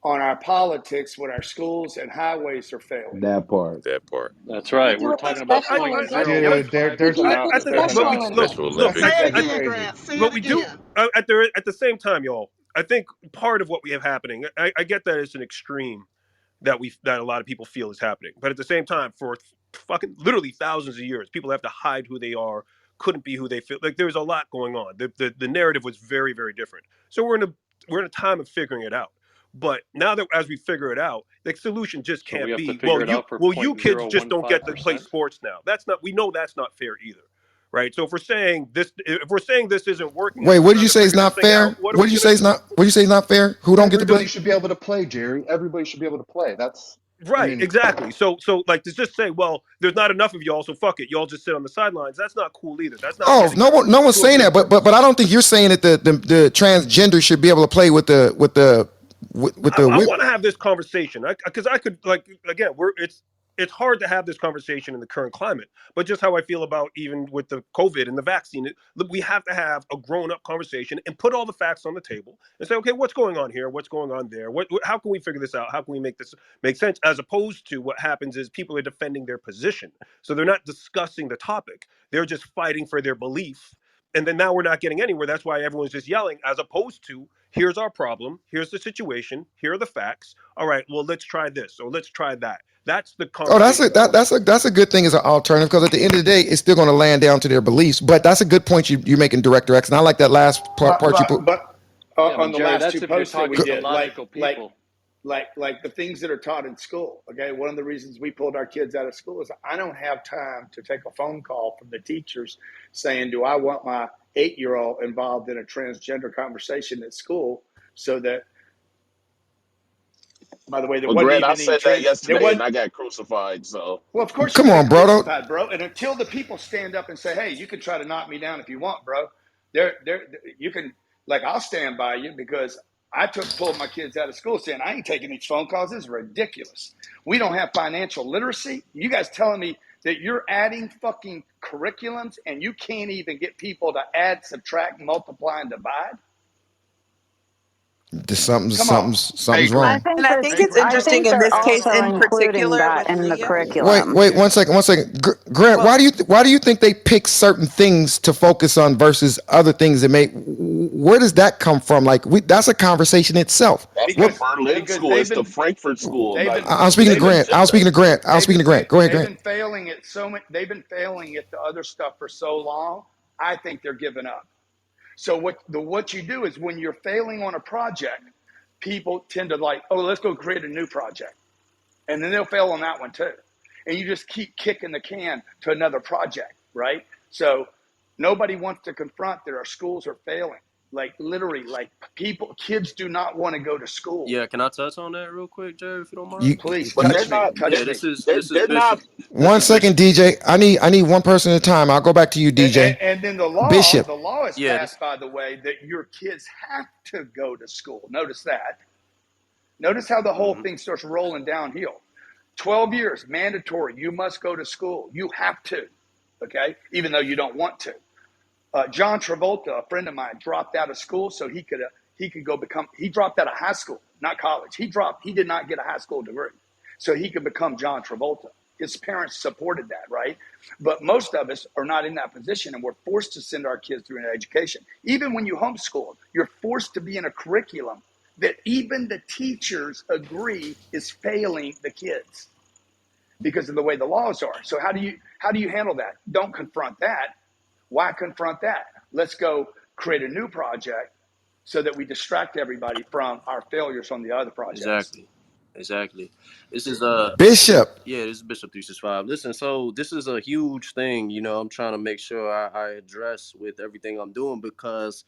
on our politics when our schools and highways are failing? That part. That part. That's We right. do We're it with talking about Special I, I, .015 but Dude, there's We do it enough. with There's but enough. we Special look, Special look. Olympics. That's Say it that's again, crazy. Grant. Say it What we do again. at the same time, y'all. I think part of what we have happening. I get that it's an extreme that a lot of people feel is happening. But at the same time, for fucking literally thousands of years, people have to hide who they are, couldn't be who they feel. Like there's a lot going on. The narrative was very very different. So we're in a time of figuring it out. But now that as we figure it out, the solution just So we can't have to be figure it out for you kids just don't get to play 0.015%. sports now. That's not we know that's not fair either. Right. So if we're saying this isn't working and Wait, we're what did trying you to say is figure this not thing out, fair? what are What we did you gonna say is do? not? What did you say is not fair? Who don't get to Everybody play? should be able to play, Jerry. Everybody should be able to play. I Right, mean, exactly. So like to just say, well, there's not enough of y'all, so fuck it, y'all just sit on the sidelines. That's not cool either. That's not Oh, getting us no one's to a saying good that, but place. I don't think you're saying that the transgender should be able to play with the I whip. want to have this conversation because I could like again, it's hard to have this conversation in the current climate. But just how I feel about even with the COVID and the vaccine, look, we have to have a grown up conversation and put all the facts on the table and say, okay, what's going on here? What's going on there? How can we figure this out? How can we make this make sense? As opposed to what happens is people are defending their position, so they're not discussing the topic. They're just fighting for their belief. And then now we're not getting anywhere. That's why everyone's just yelling, as opposed to here's our problem, here's the situation, here are the facts. All right, well, let's try this or let's try that. That's the Oh, conversation I want to have. that's a good thing as an alternative, because at the end of the day, it's still going to land down to their beliefs. But that's a good point you're making, Director X, and I like that last part you put. But Yeah, on but the Jerry, last that's two if you're posts that we talking to did, logical people. like the things that are taught in school. Okay, one of the reasons we pulled our kids out of school is I don't have time to take a phone call from the teachers saying, "Do I want my 8-year-old involved in a transgender conversation at school so that By the way, there Well, wasn't Grant, I even any said that trans. There yesterday, was and I got crucified. So Well, of course you're Come gonna on, get bro. crucified, bro. And until the people stand up and say, "Hey, you can try to knock me down if you want, bro," you can. Like, I'll stand by you because I pulled my kids out of school saying I ain't taking these phone calls. This is ridiculous. We don't have financial literacy. You guys telling me that you're adding fucking curriculums and you can't even get people to add, subtract, multiply, and divide? Come on. hey, Something's Grant. And wrong. I think I that think Hey, it's Grant. I interesting think in they're this case also in including particular that with in the Leo. curriculum. Wait, one second. Grant, Well, why do you think they pick certain things to focus on versus other things that make? Where does that come from? Like, that's a conversation itself. That's the What? Berlin Because school. they've It's the been Frankfurt school. they've Like, been I'm speaking to they've it's been Grant. agenda. I'm speaking to Grant. Go ahead, they've been Grant. failing at they've been failing at the other stuff for so long. I think they're giving up. So what you do is when you're failing on a project, people tend to like, oh, let's go create a new project, and then they'll fail on that one too, and you just keep kicking the can to another project, right? So nobody wants to confront that our schools are failing. Like, literally, like, kids do not want to go to school. Yeah, can I touch on that real quick, Jerry, if you don't mind? You Please But touch they're me, not. touch Yeah, me. this is They're Bishop. not. This one is second, Bishop. DJ. I need one person at a time. I'll go back to you, DJ. And then Bishop. the law is Yeah, this. passed, by the way, that your kids have to go to school. Notice that. Notice how the whole Mhm. thing starts rolling downhill. 12 years, mandatory. You must go to school. You have to, okay? Even though you don't want to. John Travolta, a friend of mine, dropped out of school so he could go become. He dropped out of high school, not college. He did not get a high school degree, so he could become John Travolta. His parents supported that, right? But most of us are not in that position, and we're forced to send our kids through an education. Even when you homeschool, you're forced to be in a curriculum that even the teachers agree is failing the kids because of the way the laws are. So how do you handle that? Don't confront that. Why confront that? Let's go create a new project so that we distract everybody from our failures on the other projects. Exactly. Exactly. This is Bishop. yeah, this is Bishop 365. Listen, so this is a huge thing, I'm trying to make sure I address with everything I'm doing because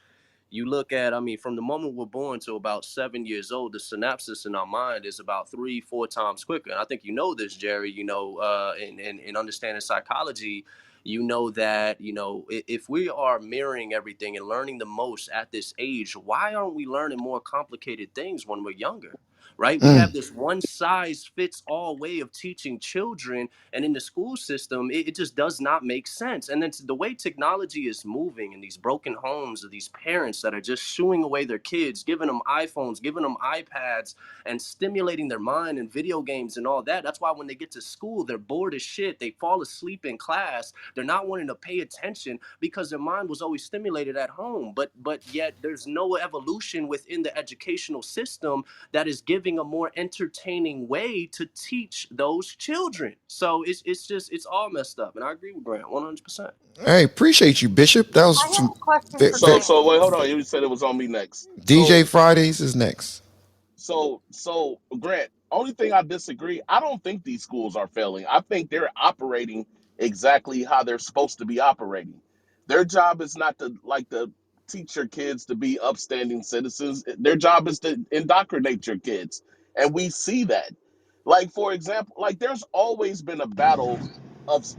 you look at, I mean, from the moment we're born to about 7 years old, the synapses in our mind is about 3, 4 times quicker. And I think you know this, Jerry, in understanding psychology, you know that, if we are mirroring everything and learning the most at this age, why aren't we learning more complicated things when we're younger? Right? We have this one size fits all way of teaching children, and in the school system, it just does not make sense. And then the way technology is moving in these broken homes of these parents that are just shooing away their kids, giving them iPhones, giving them iPads, and stimulating their mind and video games and all that. That's why when they get to school, they're bored as shit. They fall asleep in class. They're not wanting to pay attention because their mind was always stimulated at home. But yet there's no evolution within the educational system that is giving a more entertaining way to teach those children. So it's all messed up. And I agree with Grant 100%. Hey, appreciate you, Bishop. That was I have some. a question for So Grant. wait, hold on. You said it was on me next. DJ Fridays is next. So Grant, only thing I disagree, I don't think these schools are failing. I think they're operating exactly how they're supposed to be operating. Their job is not to teach your kids to be upstanding citizens. Their job is to indoctrinate your kids. And we see that. Like, for example, like, there's always been a battle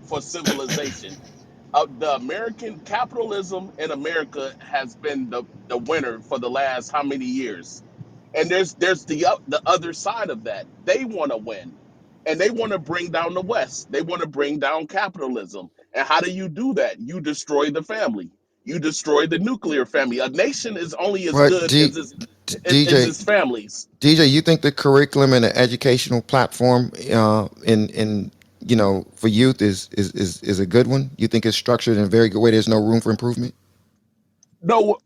for civilization. The American capitalism in America has been the winner for the last how many years? And there's the other side of that. They want to win, and they want to bring down the West. They want to bring down capitalism. And how do you do that? You destroy the family. You destroy the nuclear family. A nation is only as But good as DJ, its families. DJ, you think the curriculum and the educational platform, in for youth is a good one? You think it's structured in a very good way? There's no room for improvement. No,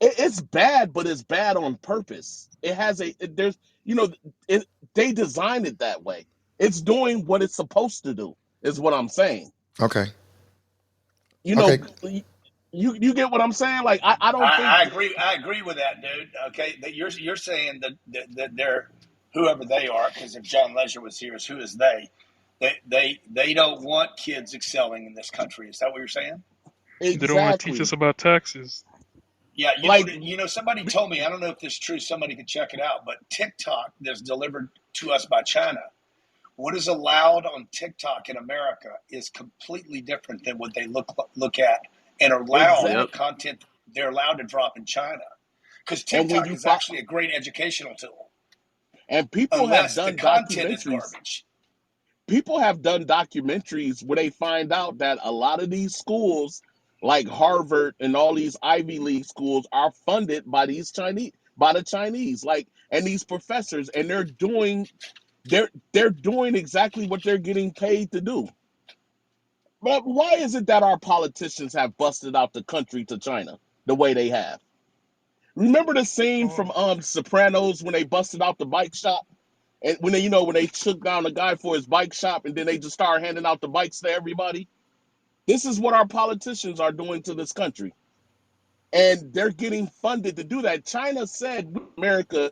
it's bad, but it's bad on purpose. It has there's it, they designed it that way. It's doing what it's supposed to do. Is what I'm saying. Okay. You Okay. know, you get what I'm saying? Like, I don't think I agree. I agree with that, dude. Okay, that you're saying that they're whoever they are, because if John Legend was here, who is they? They don't want kids excelling in this country. Is that what you're saying? They don't want to teach exactly. us about taxes. Yeah, Like, somebody told me, I don't know if this is true, somebody could check it out, but TikTok that's delivered to us by China, what is allowed on TikTok in America is completely different than what they look at and are allowed, the Yep. exactly. content they're allowed to drop in China. Because And when TikTok you is actually a great educational tool, and people have unless the done content is documentaries. garbage. People have done documentaries where they find out that a lot of these schools, like Harvard and all these Ivy League schools, are funded by the Chinese, like, and these professors, and they're doing exactly what they're getting paid to do. But why is it that our politicians have busted out the country to China the way they have? Remember the scene from Sopranos when they busted out the bike shop? And when they took down the guy for his bike shop, and then they just started handing out the bikes to everybody. This is what our politicians are doing to this country, and they're getting funded to do that. China said America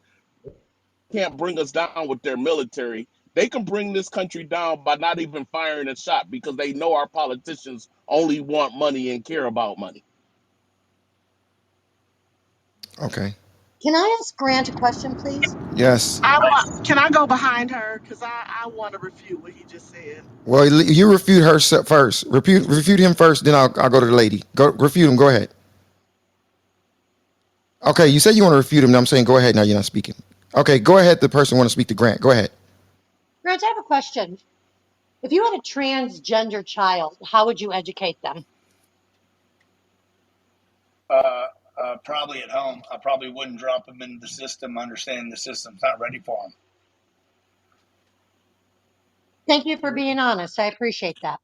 can't bring us down with their military. They can bring this country down by not even firing a shot because they know our politicians only want money and care about money. Okay. Can I ask Grant a question, please? Yes. Can I go behind her? Because I want to refute what he just said. Well, you refute her first. Refute him first, then I'll go to the lady. Go refute him. Go ahead. Okay, you said you want to refute him. Now I'm saying go ahead. Now you're not speaking. Okay, go ahead. The person want to speak to Grant. Go ahead. Grant, I have a question. If you had a transgender child, how would you educate them? Probably at home. I probably wouldn't drop them into the system, understanding the system's not ready for them. Thank you for being honest. I appreciate that.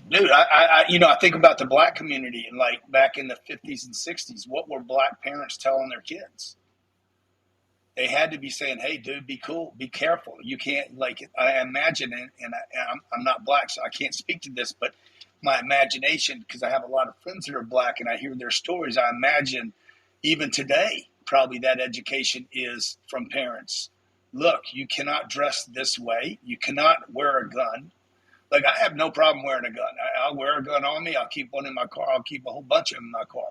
Dude, I think about the black community and like back in the 50s and 60s. What were black parents telling their kids? They had to be saying, "Hey, dude, be cool, be careful. You can't like." I imagine, I'm not black, so I can't speak to this, but my imagination, because I have a lot of friends that are black and I hear their stories, I imagine even today, probably that education is from parents. Look, you cannot dress this way. You cannot wear a gun. Like, I have no problem wearing a gun. I'll wear a gun on me. I'll keep one in my car. I'll keep a whole bunch of them in my car.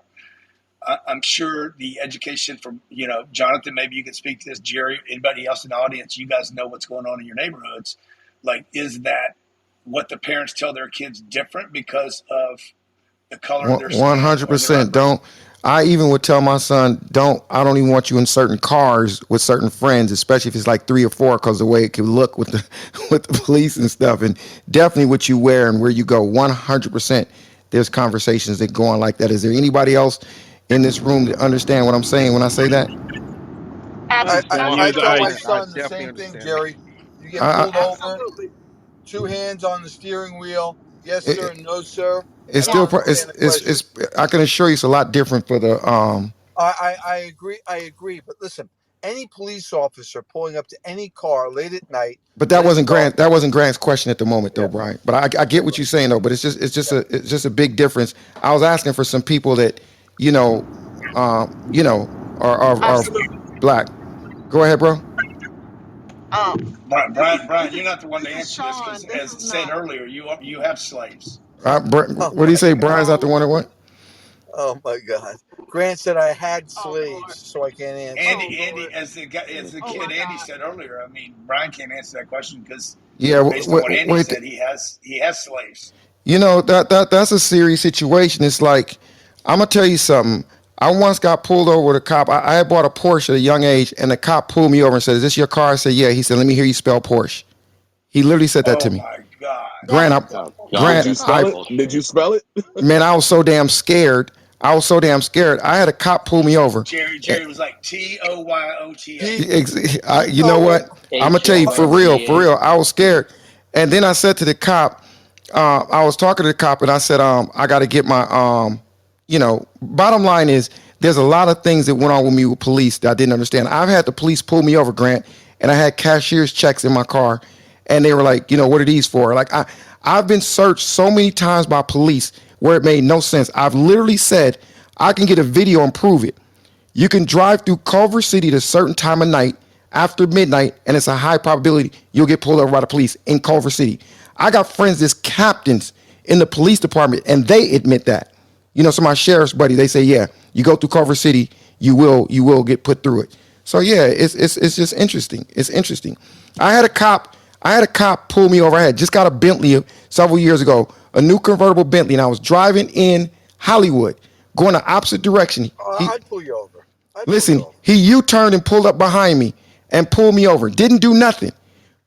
I'm sure the education from, Jonathan, maybe you could speak to this, Jerry, anybody else in the audience, you guys know what's going on in your neighborhoods. Like, is that what the parents tell their kids different because of the color of their skin or their 100%. upbringing? Don't. I even would tell my son, don't. I don't even want you in certain cars with certain friends, especially if it's like 3 or 4, because the way it could look with the with the police and stuff. And definitely what you wear and where you go. 100%. There's conversations that go on like that. Is there anybody else in this room that understand what I'm saying when I say that? I tell my I son the definitely same thing, understand that. Jerry. You get I, pulled I, over, Absolutely. 2 hands on the steering wheel. Yes, sir. it, No, sir. it's I don't still Yeah. understand the question. it's I can assure you it's a lot different for the I agree. I agree. But listen, any police officer pulling up to any car late at night But when that it's wasn't dark. Grant. That wasn't Grant's question at the moment, though, Yeah. Brian. But I Yeah. get what you're saying, though. But Yeah. it's just a big difference. I was asking for some people that, you know, you know, are Absolutely. black. Go ahead, bro. Brian, you're not the one to This is answer this Sean. because, This as is said not. earlier, you have slaves. Oh What do you my say? God. Brian's not the one that what? Oh my God. Grant said I had Oh slaves, Lord. so I can't answer. Oh Andy, Lord. as the Oh my kid Andy God. said earlier, I mean, Brian can't answer that question because, Yeah. based on what Andy Wait. said, he has slaves. That's a serious situation. It's like I'm gonna tell you something. I once got pulled over with a cop. I had bought a Porsche at a young age, and the cop pulled me over and said, "Is this your car?" I said, "Yeah." He said, "Let me hear you spell Porsche." He literally said that to Oh me. my God. That Grant, is Did Grant, you hysterical. spell I it? Did you spell it? man, I was so damn scared. I was so damn scared. I had a cop pull me over. Jerry was like TOYOTA. He he You know told me. what? I'm gonna tell you for real, for real. I was scared, and then I said to the cop, I was talking to the cop, and I said, I got to get my, bottom line is, there's a lot of things that went on with me with police that I didn't understand. I've had the police pull me over, Grant, and I had cashier's checks in my car, and they were like, what are these for? Like I've been searched so many times by police where it made no sense. I've literally said I can get a video and prove it. You can drive through Culver City at a certain time of night after midnight, and it's a high probability you'll get pulled over by the police in Culver City. I got friends that's captains in the police department, and they admit that. So my sheriff's buddy, they say, yeah, you go through Culver City, you will get put through it. So yeah, it's just interesting. It's interesting. I had a cop pull me over. I had just got a Bentley several years ago, a new convertible Bentley, and I was driving in Hollywood, going the opposite direction. I'd pull you over. I'd pull you Listen, over. he U-turned and pulled up behind me and pulled me over. Didn't do nothing.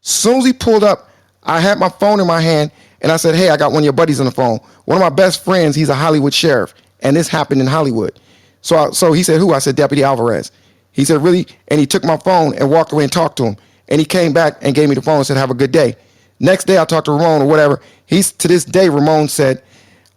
Soon as he pulled up, I had my phone in my hand and I said, hey, I got one of your buddies on the phone. One of my best friends, he's a Hollywood sheriff, and this happened in Hollywood. So he said, who? I said, Deputy Alvarez. He said, really? And he took my phone and walked away and talked to him. And he came back and gave me the phone and said, have a good day. Next day, I talked to Ramon or whatever. To this day, Ramon said,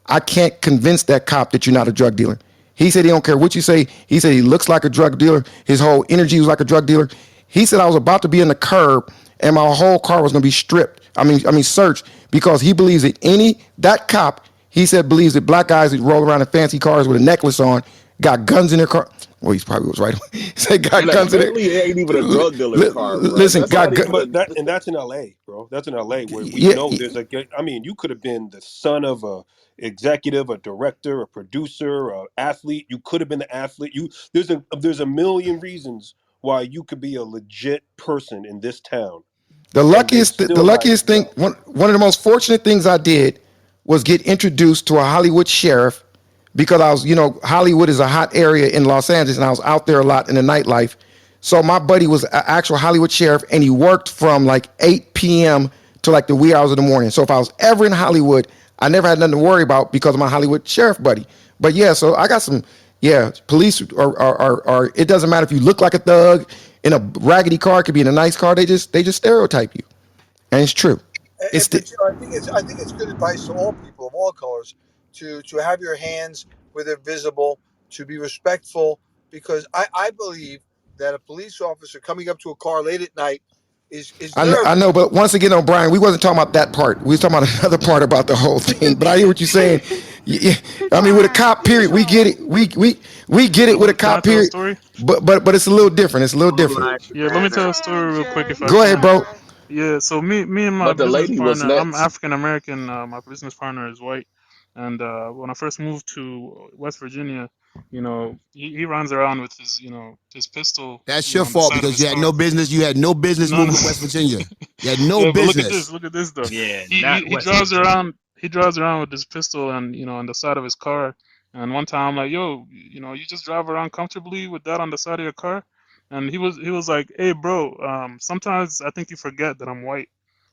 I can't convince that cop that you're not a drug dealer. He said he don't care what you say. He said he looks like a drug dealer. His whole energy was like a drug dealer. He said I was about to be in the curb and my whole car was going to be stripped. Searched because he believes that cop, he said, believes that black guys that roll around in fancy cars with a necklace on got guns in their car. Well, he probably was right. He said got And a guns in Bentley their. ain't even a drug dealer's car, bro. Listen, That's not got even gun. a. But that's in LA, bro. That's in LA where we Yeah, know there's a good. I mean, you could have been the son of a executive, a director, a producer, a athlete. You could have been the athlete. There's a million reasons why you could be a legit person in this town, The and they luckiest, the still not luckiest thing, know. one of the most fortunate things I did was get introduced to a Hollywood sheriff because I was, Hollywood is a hot area in Los Angeles, and I was out there a lot in the nightlife. So my buddy was an actual Hollywood sheriff, and he worked from like 8 p.m. to like the wee hours of the morning. So if I was ever in Hollywood, I never had nothing to worry about because of my Hollywood sheriff buddy. But yeah, so I got some. Yeah, police are. It doesn't matter if you look like a thug in a raggedy car. It could be in a nice car. They just stereotype you, and it's true. It's the, But I think it's good advice to all people of all colors to have your hands where they're visible, to be respectful, because I believe that a police officer coming up to a car late at night is I nervous. know, but once again, O'Brien, we wasn't talking about that part. We was talking about another part about the whole thing. But I hear what you're saying. With a cop, period, we get it. We get it with a Can I cop, tell a period. story? But it's a little different. It's a little different. Like Yeah, let me tell a story real quick if I Go ahead, can. bro. Yeah, so me and my But the business lady was partner, I'm next. African American. My business partner is white, and when I first moved to West Virginia, he runs around with his pistol, That's your on the fault side of because his you had car. no business. You had no business No, no. moving to West Virginia. You had no Yeah, but business. look at this though. yeah, He, not he he West drives Virginia. around. He drives around with his pistol and on the side of his car. And one time I'm like, yo, you just drive around comfortably with that on the side of your car. And he was like, hey bro, sometimes I think you forget that I'm white.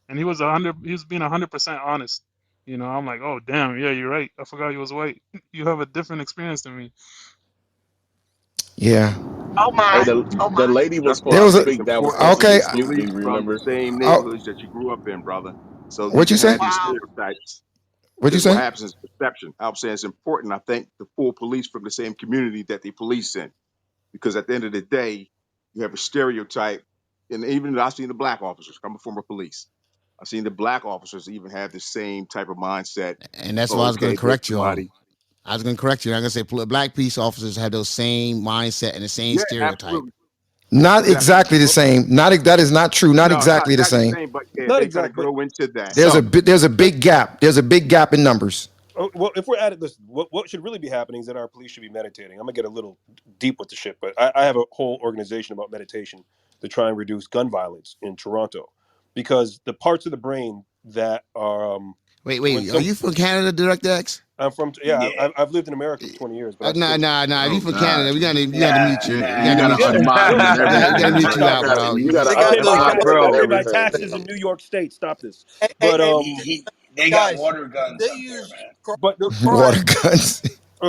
And he was being 100% honest. I'm like, oh damn, yeah, you're right. I forgot he was white. You have a different experience than me. Yeah, Oh Hey, my. Oh the my. lady was That's there why I supposed to was a. think it's speak. That was important supposed that to you Okay, be get Snoop police D. from the Remember? same oh, neighborhoods that you grew up in, brother, so you what you can say? have these Wow. stereotypes. What you Because what say? happens is perception. I'm saying it's important, I think, to pull police from the same community that they police in. Because at the end of the day, you have a stereotype. And even I've seen the black officers, I'm a former police. I've seen the black officers even have the same type of mindset. And that's what I Oh, was going okay, to there's correct you on. somebody. I was going to correct you. I'm going to say black police officers have those same mindset and the same Yeah, stereotype. absolutely. Not Exactly. exactly the same. That is not true. Not No, it's not exactly the exactly same. the same, but yeah, Not they're going to exact, but grow into that. some. There's a big gap. There's a big gap in numbers. Oh, well, if we're at it, listen, what should really be happening is that our police should be meditating. I'm gonna get a little deep with the shit, but I have a whole organization about meditation to try and reduce gun violence in Toronto, because the parts of the brain that are when Are some you from Canada, Direct X? I'm from Yeah. I've lived in America for 20 years, but I Nah, still nah, nah. If you Oh from God. Canada, we gotta mute Nah, you. We You gotta got to nah. mute yeah. you. unmind them and We gotta everything, mute bro. you Stop out, this. bro. You got They to I got pay my they unmind got tax. them water and I pay guns my there. everything. taxes in New York State. Stop this. Hey, But They got guys, water guns they up there, use man. but the, Water Brian guns.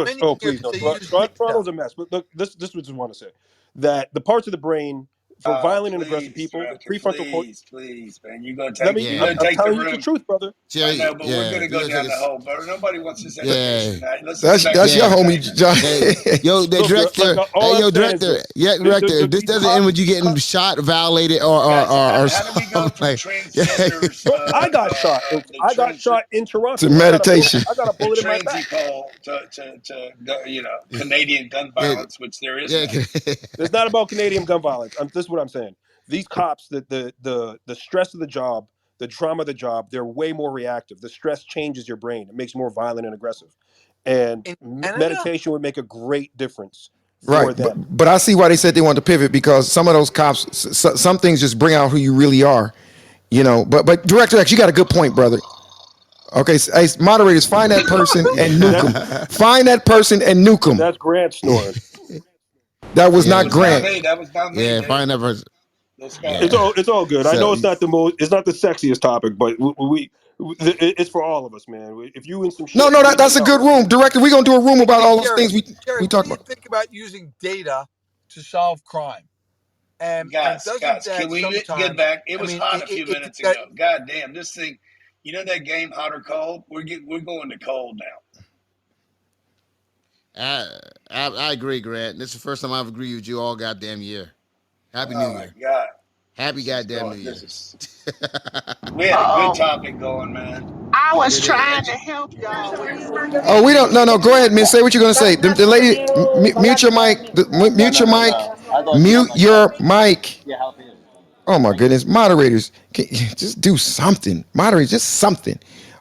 many oh years. please no. They use Toronto's a mess. But look, this is what I want to say, that the parts of the brain for violent and aggressive Please, people, the director, prefrontal cortex. please, man. You're gonna Let take me. you're I'm, gonna Yeah. I'm take the telling you the room. truth, brother. I Jerry, know, but we're yeah. gonna You go gotta take down the us. hole, bro. Nobody wants this Yeah. education tonight. Let's get That's back to that's the your Yeah. homie, entertainment. John. Hey, yo, the Look, director. all Hey, I'm yo, saying is director. this: Yeah, director. If this these doesn't end cops. with you getting shot, violated, Guys, or how do we go something from like, yeah. transgenders, Bro, I got shot. the I got shot in To Toronto. meditation. I got a the bullet in my transy back. call Canadian gun yeah, violence, which there is yeah. none. It's not about Canadian gun violence. This is what I'm saying. These cops, the stress of the job, the trauma of the job, they're way more reactive. The stress changes your brain. It makes you more violent and aggressive. and in Canada. meditation would make a great difference Right, for them. but I see why they said they wanted to pivot because some of those cops, some things just bring out who you really are, you know. But Director X, you got a good point, brother. Okay, hey, moderators, find that person and nuke That them. Find that person and nuke them. that's Grant snoring. That was Yeah, That not was not Grant. me. That was not me, yeah. dude. Find that person. That's Scott. It's Yeah. all good. I know So it's not it's not the sexiest topic, but it's for all of us, man. If you in some No, shit, no, we that, need that's a help. good room, Director. We're gonna do a room about Hey, all those Jerry, things we what talked do you about. think about using data to solve crime? And doesn't Guys, can that we get sometimes? back? It I was mean, hot a few it minutes that ago. God damn, this thing. You know that game, hot or cold? We're going to cold now. I agree, Grant. This is the first time I've agreed with you all goddamn year. Happy New Oh my Year. God, Happy this is goddamn going. New Year. This is. We had a good Uh-oh. topic going, man. I was It is. trying to help y'all when you Oh, we don't. No, no. Go ahead, man. Say what you're gonna say. That's The messing with lady, you. mute your mic. No, Mute no, your no, mic. no. I thought I'm Mute like your helping. mic. Yeah, helping you. Oh my Thank you. goodness, moderators, just do something. Moderators, just something.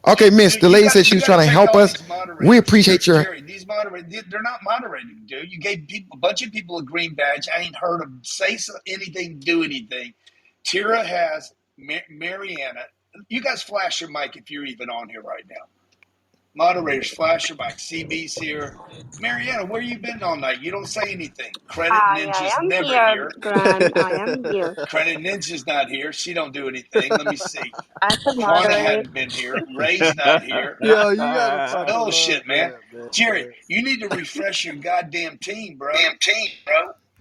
Okay, Miss. Dude, The lady said she you was got to trying to take help all us. these We moderators, appreciate your. Jerry. These moderators, they're not moderating, dude. You gave people a bunch of people a green badge. I ain't heard them say anything, do anything. Tira has Mariana. You guys flash your mic if you're even on here right now. Moderators, flash your mic. CB's here. Mariana, where you been all night? You don't say anything. Credit I Ninja's am never here, here. Grant. I am here Credit Ninja's not here. She don't do anything. Let me see. as a Quanta moderator. hadn't been here. Ray's not here. Yo, you gotta fucking love Bullshit, man. Grant, man. Jerry, you need to refresh your goddamn team, bro.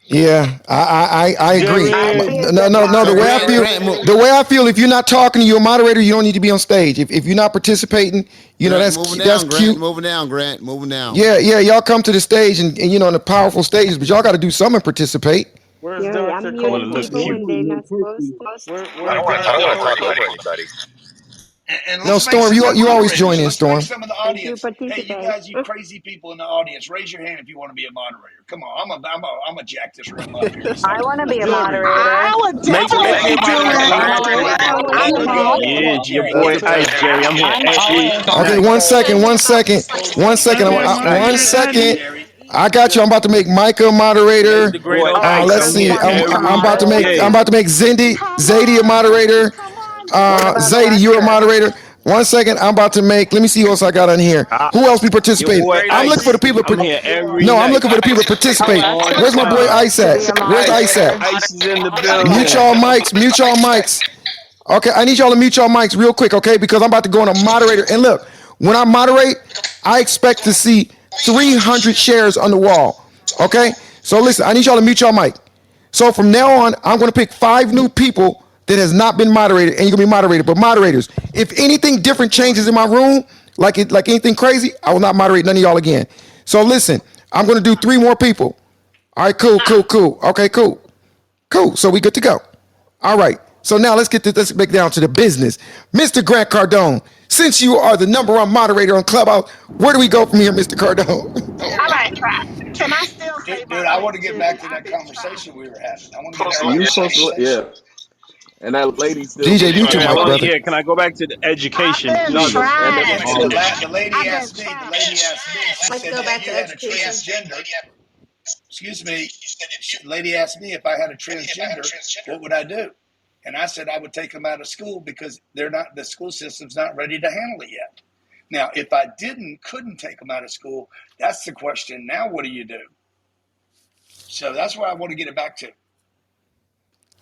Yeah, I agree. I Jerry. did No, the no, no. So moderate. The way I feel, if you're not talking to your moderator, you don't need to be on stage. If you're not participating, you know Grant, that's moving that's down, Grant. cute. Moving down, Grant. Moving down. Yeah, yeah. Y'all come to the stage and you know in the powerful stages, but y'all got to do something and participate. Where's Jerry, Dr. I'm I want muting to look people Kofi? cute. when they're not supposed to. Where's I don't Dr. want to talk Kofi? over anybody. And No, let's make Storm, some more you always join moderators. in, Let's make Storm. some of the Thank you. audience. Hey, you Participate. guys, you crazy people in the audience, raise your hand if you want to be a moderator. Come on, I'm a jack this room up here in a I second. want to be a Jerry. moderator. I would Make me a definitely do moderator, it. Grant. I Let want her to go. be. Come Yeah, on, your Jerry, That's get boy a to it. Ice fact. Jerry. I'm here every Okay, night. one second, one second, one second. I'm here, One moderator second. Eddie. Jerry. I got you. I'm about to make Micah a Make moderator. the great Boy All old right, Ice. Let's I'm who see. here wants to every I'm day. moderate? about to make Come Zadie a on, Jackie. moderator. Come on, Jackie. What about Zadie, you're a Arthur? moderator. One second. I'm about to make. Let me see who else I got on here. I, Who else be your participating? The boy great I'm looking for the Ice. IC. people. I'm here every No, I'm night. looking for the people to Oh, participate. On Arthur Where's my boy wants time. Ice to at? be a Where's Ice moderator. at? Ice is in the Mute building. y'all mics. Mute y'all mics. Okay, I need y'all to mute y'all mics real quick, okay? Because I'm about to go on a moderator. And look, when I moderate, I expect to see 300 shares on the wall, okay? So listen, I need y'all to mute y'all mic. So from now on, I'm going to pick 5 new people that has not been moderated, and you're going to be moderated. But moderators, if anything different changes in my room, like anything crazy, I will not moderate none of y'all again. So listen, I'm going to do 3 more people. All right, cool, cool, cool. Okay, cool. Cool. So we good to go. All right. So now let's get down to the business. Mr. Grant Cardone, since you are the number 1 moderator on Clubhouse, where do we go from here, Mr. Cardone? All right. Can I still say my Dude, I want to get back question? to I've that been trying. conversation we were having. I want to get back to You that supposed to, yeah. conversation. And that lady still DJ, was mute trying your to. mic, brother. Yeah, can I go back to the I've education? been No, Yeah, trying. because the lady I've been asked me. The trying. lady asked me. She Let's said go if back you to had a education. transgender, excuse me, the lady asked me if I had a transgender, what would I do? And I said I would take them out of school because they're not. The school system's not ready to handle it yet. Now, if I couldn't take them out of school, that's the question. Now, what do you do? So that's where I want to get it back to.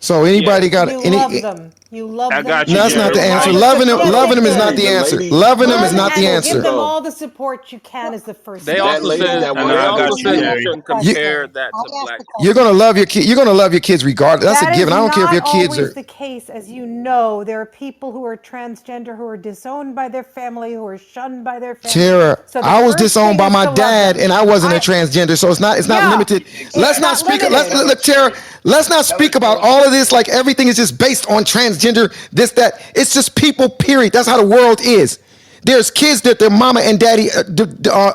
So yeah, anybody got You any? love them. You love I them got and you, you No, that's give not the Jerry. them answer. all I the support Loving you them is not Jerry, can. the the answer. lady, Loving them is Love not the and give answer. them so all the support you can is the first They step. that also lady said that and was I on the got you, Let me stage. ask Jerry. the You, question. Compare that to I'll ask black. the you're question. gonna love your kid. You're gonna love your kids regardless. That's a That is given. I don't care if not your kids always are the case, as you know. There are people who are transgender, who are disowned by their family, who are shunned by their family. Tara. So the I was first disowned thing by is my to love dad, them. and I wasn't a I, transgender, so it's not yeah, limited. Let's it's not Exactly. not speak. limited. Look, Tara. Jerry. Let's not Tell her, speak about tell her. all of this like everything is just based on transgender. This, that. It's just people. Period. That's how the world is. There's kids that their mama and daddy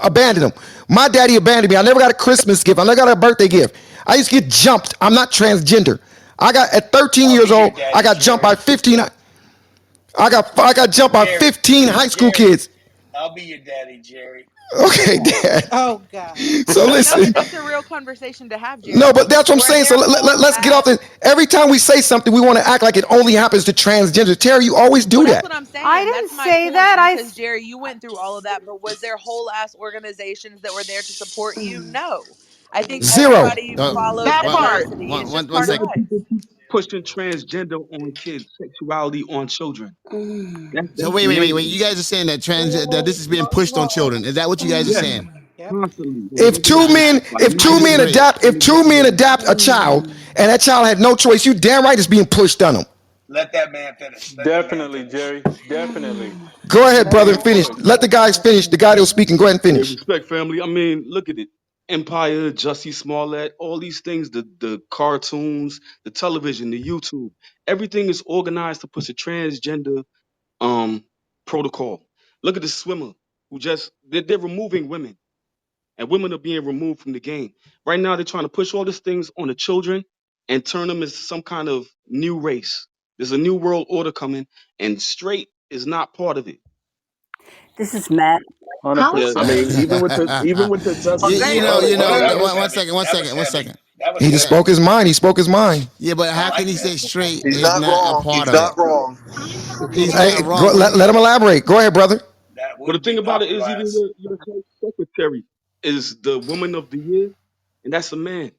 abandoned them. My daddy abandoned me. I never got a Christmas gift. I never got a birthday gift. I used to get jumped. I'm not transgender. I got at 13 I'll be years your old. I daddy, got jumped Jerry. by 15. I got jumped by Jerry, 15 high school Jerry, kids. I'll be your daddy, Jerry. Okay, Dad. Oh God. So No, but listen. that's a real conversation to have, No, Jerry. but that's what I'm Where saying. So their whole let's get off ass. this. Every time we say something, we want to act like it only happens to transgender. Terry, you always Well, do that's that. what I'm I saying. didn't That's my say that. point. Because Jerry, you went through all of that, but was there whole ass organizations that were there to support you? No. I think Zero. everybody follows That part. adversity. It's just One part And of then second. the life. people keep pushing transgender on kids, sexuality on children. So That's wait. amazing. You guys are saying that that this is being Whoa, pushed on whoa. children. Is that what you guys are Yes, saying? Yep. constantly on a If regular two basis men, by if I two media, men disagree. adapt, if social two men media. adapt a child, and that child had no choice, you damn right it's being pushed on them. Let that man finish. Let that man Definitely, finish. Jerry. Definitely. Go ahead, It's brother, being and finish. pushed. Let the guys finish. The guy that was speaking, go ahead and Yeah, finish. respect, family. I mean, look at it. Empire, Jussie Smollett, all these things, the cartoons, the television, the YouTube, everything is organized to push a transgender um protocol. Look at the swimmer who just they're removing women, and women are being removed from the game. Right now, they're trying to push all these things on the children and turn them into some kind of new race. There's a new world order coming, and straight is not part of it. This is Matt. How Yeah, is I this? mean, even with the you, Jussie you Damn. know, Smollett you Oh, know. that thing, was One heavy. second. One That was second. One heavy. second. That was He just Yeah, spoke heavy. his mind. He spoke his mind. yeah. But I how can like he that. say straight He's is not not a wrong. part He's of it? not wrong. I don't He's get not Hey, it. go, wrong. What do let you? him elaborate. Go ahead, brother. That But the would thing about it is, even depopularize. your health secretary is the woman of the year, and that's a man.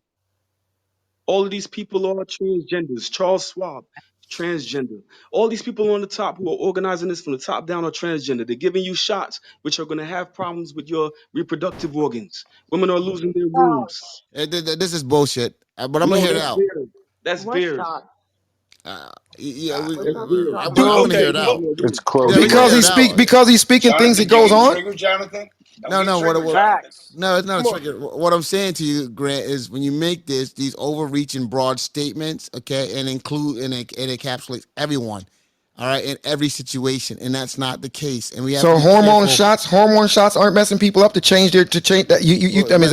All of these people are transgenders. Charles Schwab, transgender. All these people on the top who are organizing this from the top down are transgender. They're giving you shots which are going to have problems with your reproductive organs. Women are losing their Oh, wombs. This is bullshit. But I'm gonna No, hear it that's out. theirs. That's what theirs. shot? Yeah, What That's shot was he theirs. talking Women I'm about? gonna losing hear okay, it their look, out. It's organs. Yeah, we're gonna Because close. hear he it speak, out. because he's speaking things that Jonathan, you goes getting on. triggered, Jonathan? Don't No, get no. triggered, Jonathan. Facts. No, it's not a Come on. trigger. What I'm saying to you, Grant, is when you make these overreaching broad statements, okay, and include and it encapsulates everyone, all right, in every situation, and that's not the case, and we have to So be careful. hormone shots aren't messing people up to change that. I mean,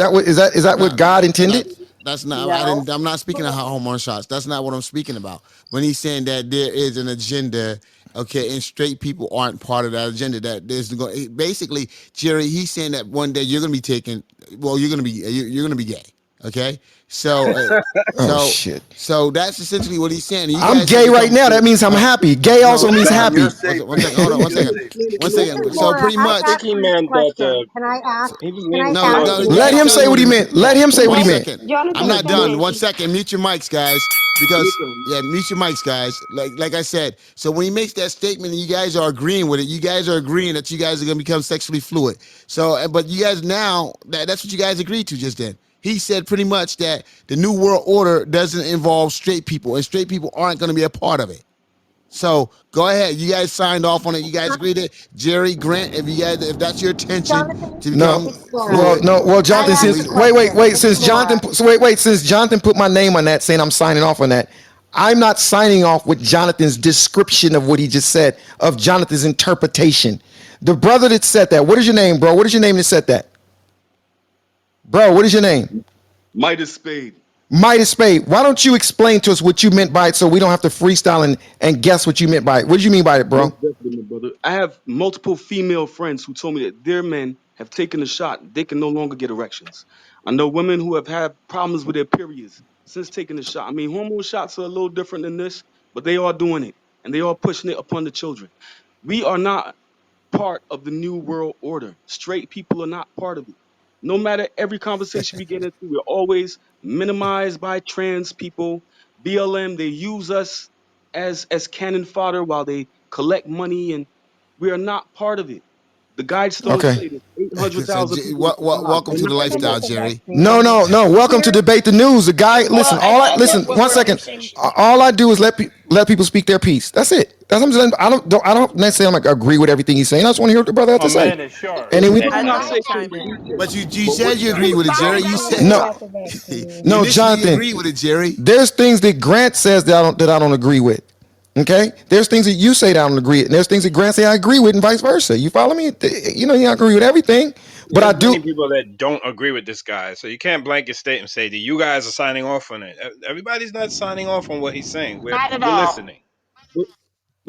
But is that what not God that intended? that's not. I No. didn't. I'm not speaking of hormone shots. That's not what I'm speaking about. When he's saying that there is an agenda, okay, and straight people aren't part of that agenda. That there's going basically, Jerry. He's saying that one day you're going to be taken. Well, you're going to be gay. Okay, so Oh so shit. so that's essentially what he's saying. You I'm guys have gay right become now. That means I'm happy. Gay also no. means John, you're happy. safe, One second. man. Hold on. One You're second. safe. One This is second. So Laura. pretty I I much. think asked he him this meant that question. Can I ask? he was Can I leaning No, ask towards no, the him? Let just him tell say me what what he he meant. meant. Let him say what One he Hey, meant. second. I'm Jonathan, not done. One Jonathan. second. Mute your mics, guys. Because Listen, yeah, mute your mics, guys. Like I said. So when he makes that statement and you guys are agreeing with it, you guys are agreeing that you guys are gonna become sexually fluid. So but you guys now that's what you guys agreed to just then. He said pretty much that the new world order doesn't involve straight people and straight people aren't gonna be a part of it. So go ahead. You guys signed off on it. You guys agreed to Jerry Grant. If that's your intention Jonathan, to No. become it's Laura. Well, fluid, no. Well, I Jonathan, asked since a question. It's Laura. Since Jonathan put my name on that, saying I'm signing off on that, I'm not signing off with Jonathan's description of what he just said, of Jonathan's interpretation. The brother that said that. What is your name, bro? What is your name that said that, bro? What is your name? Midas Spade. Midas Spade. Why don't you explain to us what you meant by it, so we don't have to freestyle and guess what you meant by it? What did you mean by it, bro? Most definitely, my brother. I have multiple female friends who told me that their men have taken the shot. They can no longer get erections. I know women who have had problems with their periods since taking the shot. I mean, hormone shots are a little different than this, but they are doing it and they are pushing it upon the children. We are not part of the new world order. Straight people are not part of it. No matter every conversation we get into, we're always minimized by trans people. BLM, they use us as cannon fodder while they collect money, and we are not part of it. The guide stars Okay. say that 800,000 people have survived. welcome We're to the not What part of lifestyle, about it. the Jerry. No, vaccine? no, no. Welcome to Here, debate the news. The guy, Hold listen. on. Hang on. Listen. Let One her second. finish. All I do is let people speak their piece. That's it. That's what I'm saying. I don't necessarily agree with everything he's saying. I just want to hear what the brother has My to say. man is sharp. And then we. We did I'd not like I to say chime Christian, in. we said, But you but what said did you you agree say? with it, I Jerry. have a You question said No, about the vaccine. you no, initially Jonathan. agreed with it, Jerry. There's things that Grant says that I don't agree with. Okay, there's things that you say that I don't agree with, and there's things that Grant say I agree with, and vice versa. You follow me? You know, you don't agree with everything, but I There's do. many people that don't agree with this guy, so you can't blanket state and say that you guys are signing off on it. Everybody's not signing off on what he's saying. We're Not at we're all. listening. But,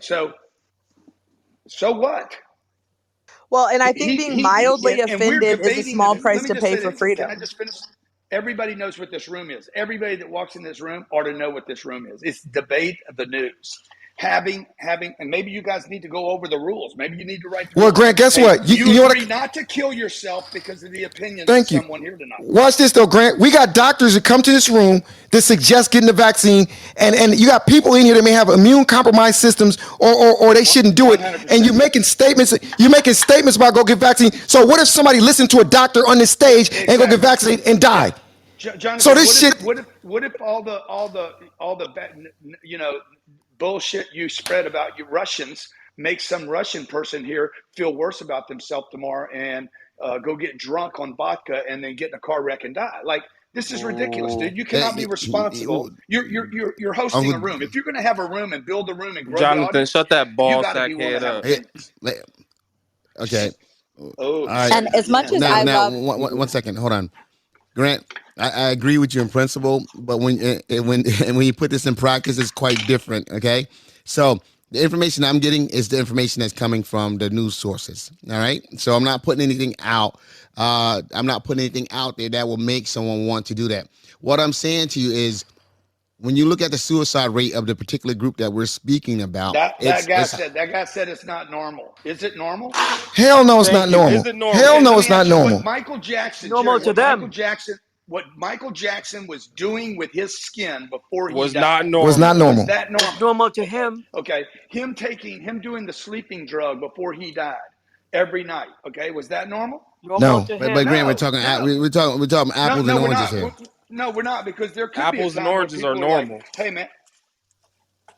right? So what? Well, and I think being mildly And we're offended is a debating the small news. Let price me to just pay say for that. Can I freedom. just finish? Everybody knows what this room is. Everybody that walks in this room ought to know what this room is. It's debate of the news. and maybe you guys need to go over the rules. Maybe you need to write the Well, rules. Grant, guess Hey, what? you You know what? agree not to kill yourself because of the opinions of Thank you. someone here tonight. Watch this though, Grant. We got doctors that come to this room that suggest getting the vaccine, and you got people in here that may have immune compromised systems, or they shouldn't do it. 100%. And you're making statements. You're making statements about go get vaccine. So what if somebody listened to a doctor on this stage and go get vaccine and die? Jonathan, So this shit. what if all the bullshit you spread about you Russians make some Russian person here feel worse about themselves tomorrow and go get drunk on vodka and then get in a car wreck and die? Like, this is ridiculous, dude. You cannot be responsible. You're hosting a room. If you're going to have a room and build a room and grow the Jonathan, audience, shut that you ball got to be sack willing to head have up. opinions. Okay. Oh, All right. And as much as I Now, love, one second. Hold on. Grant, I agree with you in principle, but when when you put this in practice, it's quite different. Okay, so the information I'm getting is the information that's coming from the news sources. All right, so I'm not putting anything out. I'm not putting anything out there that will make someone want to do that. What I'm saying to you is, when you look at the suicide rate of the particular group that we're speaking about, That guy said it's not normal. Is it normal? Hell no, it's not Thank you. Is normal. it Hell normal? Okay, no, let it's me not ask you what normal. Michael Jackson, Normal Jerry, to them. what Michael Jackson was doing with his skin before he Was died. not Was not normal. Was normal. that normal? It's normal to Okay. him. Okay. Him doing the sleeping drug before he died every night. Okay. Was that normal? Normal No. to but him. Grant, No, no. we're talking apples and We're oranges not. here. No, we're not, because there could be a Apples and time where oranges are people are like, normal. hey, man,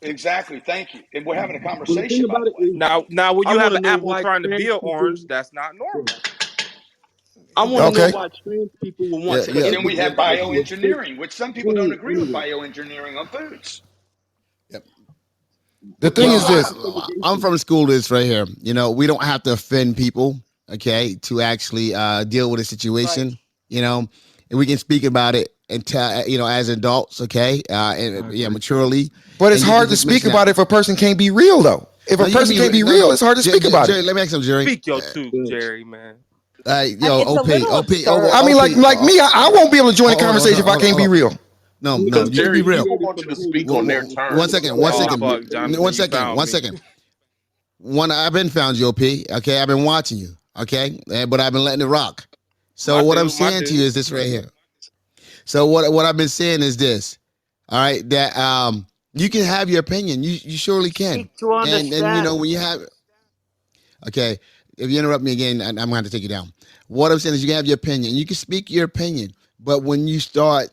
exactly. Thank you. And we're having a conversation, by the way. Now, when I you want have to an know apple why trying to trans be an people. orange, that's not normal. I want to know Okay. why trans people would want Yeah, to Because yeah, then we have implement this with fake bioengineering, which some people don't food agree with anyway. bioengineering on foods. yeah. The thing Well, is Why this. I'm from school this right here. You know, we don't have to offend people, okay, to actually deal with a Right. situation, you know, and we can speak about it and tell, as adults, okay, and maturely, But it's and you can hard to just speak mention that. about it if a person can't be real, though. If No, a you can person be can't be no, real, no, it's hard to speak about it. Jerry. Let me ask you, Jerry. Speak your truth, Jerry, man. Yo, it's a little absurd. I mean, like me, I won't be able to join the conversation if I can't Hold be on. real. No, Because you can be Jerry, real. people want you to speak on their One terms. second, Oh, fuck, Jonathan, you found one me. second. I've been found you, OP. Okay, I've been watching you. Okay, but I've been letting it rock. So what I'm My saying to you dude. is this right here. So what I've been saying is this. All right, that you can have your opinion. You surely can. Seek to And understand. when you have, okay, if you interrupt me again, I'm going to have to take you down. What I'm saying is you can have your opinion. You can speak your opinion, but when you start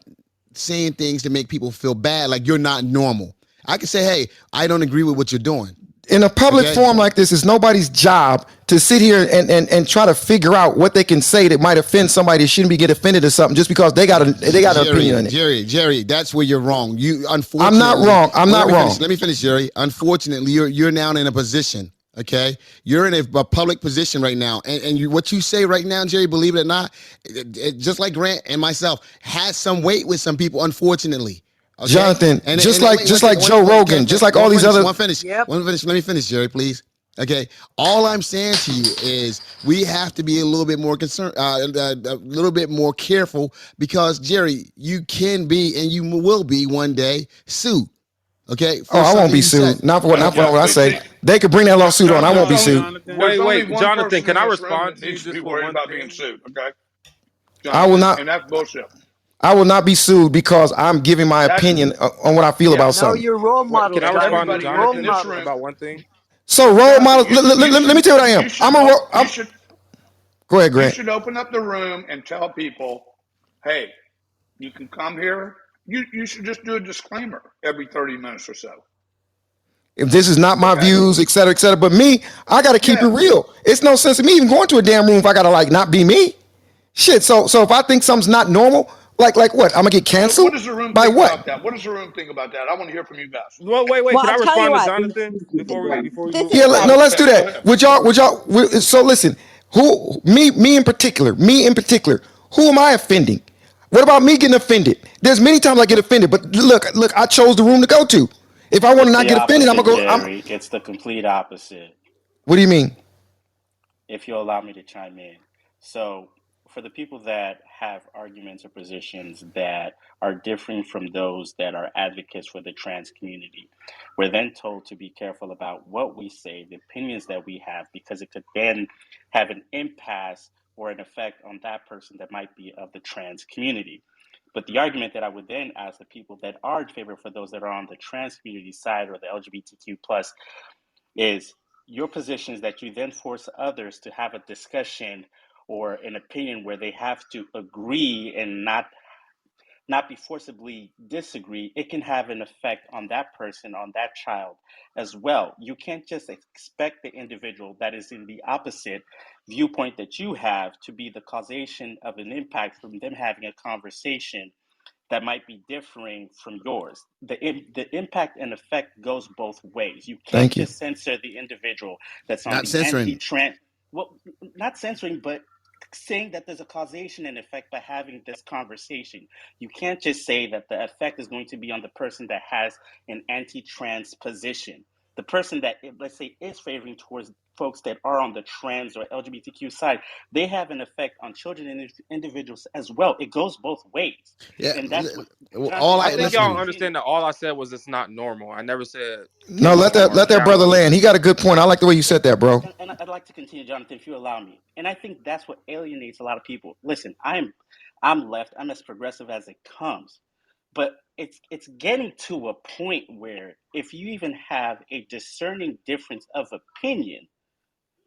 saying things to make people feel bad, like you're not normal, I can say, hey, I don't agree with what you're doing. In a public Okay. forum like this, it's nobody's job to sit here and try to figure out what they can say that might offend somebody that shouldn't be get offended or something just because they got an opinion on it. Jerry, that's where you're wrong. You unfortunately, I'm not wrong. I'm not wrong. Let me finish, Jerry. Unfortunately, you're now in a position. Okay, you're in a public position right now, and what you say right now, Jerry, believe it or not, just like Grant and myself, has some weight with some people. Unfortunately. Okay? Jonathan, just like Joe Rogan, just like all these other. Let me finish, Jerry, please. Okay. All I'm saying to you is we have to be a little bit more concerned, a little bit more careful, because Jerry, you can be and you will be one day sued. Okay. Oh, I won't be sued. Not for what I say. They could bring that lawsuit on. I won't be sued. Wait, Jonathan, can I respond to you Needs to be just for worried one about being thing? sued. Okay, I will not. and that's bullshit. I will not be sued because I'm giving my opinion on what I feel about No, something. you're role model, Can I respond to Jonathan. Everybody Role Jonathan in this model. room, about one thing? So role Jonathan, models. Let me tell you what I am. I'm. Go ahead, You Grant. should open up the room and tell people, hey, you can come here. You should just do a disclaimer every 30 minutes or so. If this is not my Okay. views, et cetera, et cetera. But me, I got to keep it Yeah. real. It's no sense in me even going to a damn room if I got to like not be me. Shit. So if I think something's not normal, like what? I'm gonna get So canceled what does the room by think what? about that? What does the room think about that? I want to hear from you guys. Well, wait. Well, Can I I'll tell you respond to what. Jonathan before we This move? is Yeah. what. No, let's do Go that. ahead. Would y'all? So listen. Who? Me in particular. Who am I offending? What about me getting offended? There's many times I get offended, but look. I chose the room to go to. If I want to It's not the get offended, I'm opposite, gonna go. Jerry. It's the complete opposite. What do you mean? If you allow me to chime in. So for the people that have arguments or positions that are different from those that are advocates for the trans community, we're then told to be careful about what we say, the opinions that we have, because it could then have an impasse or an effect on that person that might be of the trans community. But the argument that I would then ask the people that are in favor for those that are on the trans community side or the LGBTQ plus is your position is that you then force others to have a discussion or an opinion where they have to agree and not be forcibly disagree. It can have an effect on that person, on that child as well. You can't just expect the individual that is in the opposite viewpoint that you have to be the causation of an impact from them having a conversation that might be differing from yours. The impact and effect goes both ways. You can't Thank you. just censor the individual that's on Not the censoring. anti-trans, well, not censoring, but saying that there's a causation and effect by having this conversation. You can't just say that the effect is going to be on the person that has an anti-trans position. The person that, let's say, is favoring towards folks that are on the trans or LGBTQ side, they have an effect on children and individuals as well. It goes both ways. Yeah. And that's what All I I think let me y'all listen. continue. understand that all I said was it's not normal. I never said No, kids are let that brother challenging. land. He got a good point. I like the way you said that, bro. And I'd like to continue, Jonathan, if you allow me. And I think that's what alienates a lot of people. Listen, I'm left. I'm as progressive as it comes. But it's getting to a point where if you even have a discerning difference of opinion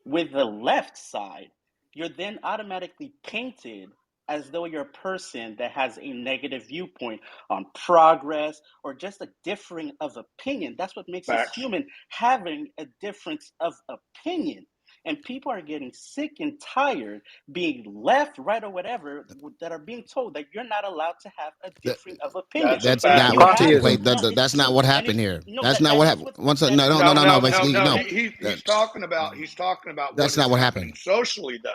with the left side, you're then automatically painted as though you're a person that has a negative viewpoint on progress or just a differing of opinion. That's what makes us Facts. human, having a difference of opinion. And people are getting sick and tired being left, right, or whatever that are being told that you're not allowed to have a That, differing of opinion. That's a that's And if not fact. you what took have place. McCarthyism. That's not so what and if happened here. no That's that not that what is happened. what Once, that is no, what no, No, no, no, no. no, Basically, no. that no. is He's That, talking about what that's is not what happening happened. socially, though.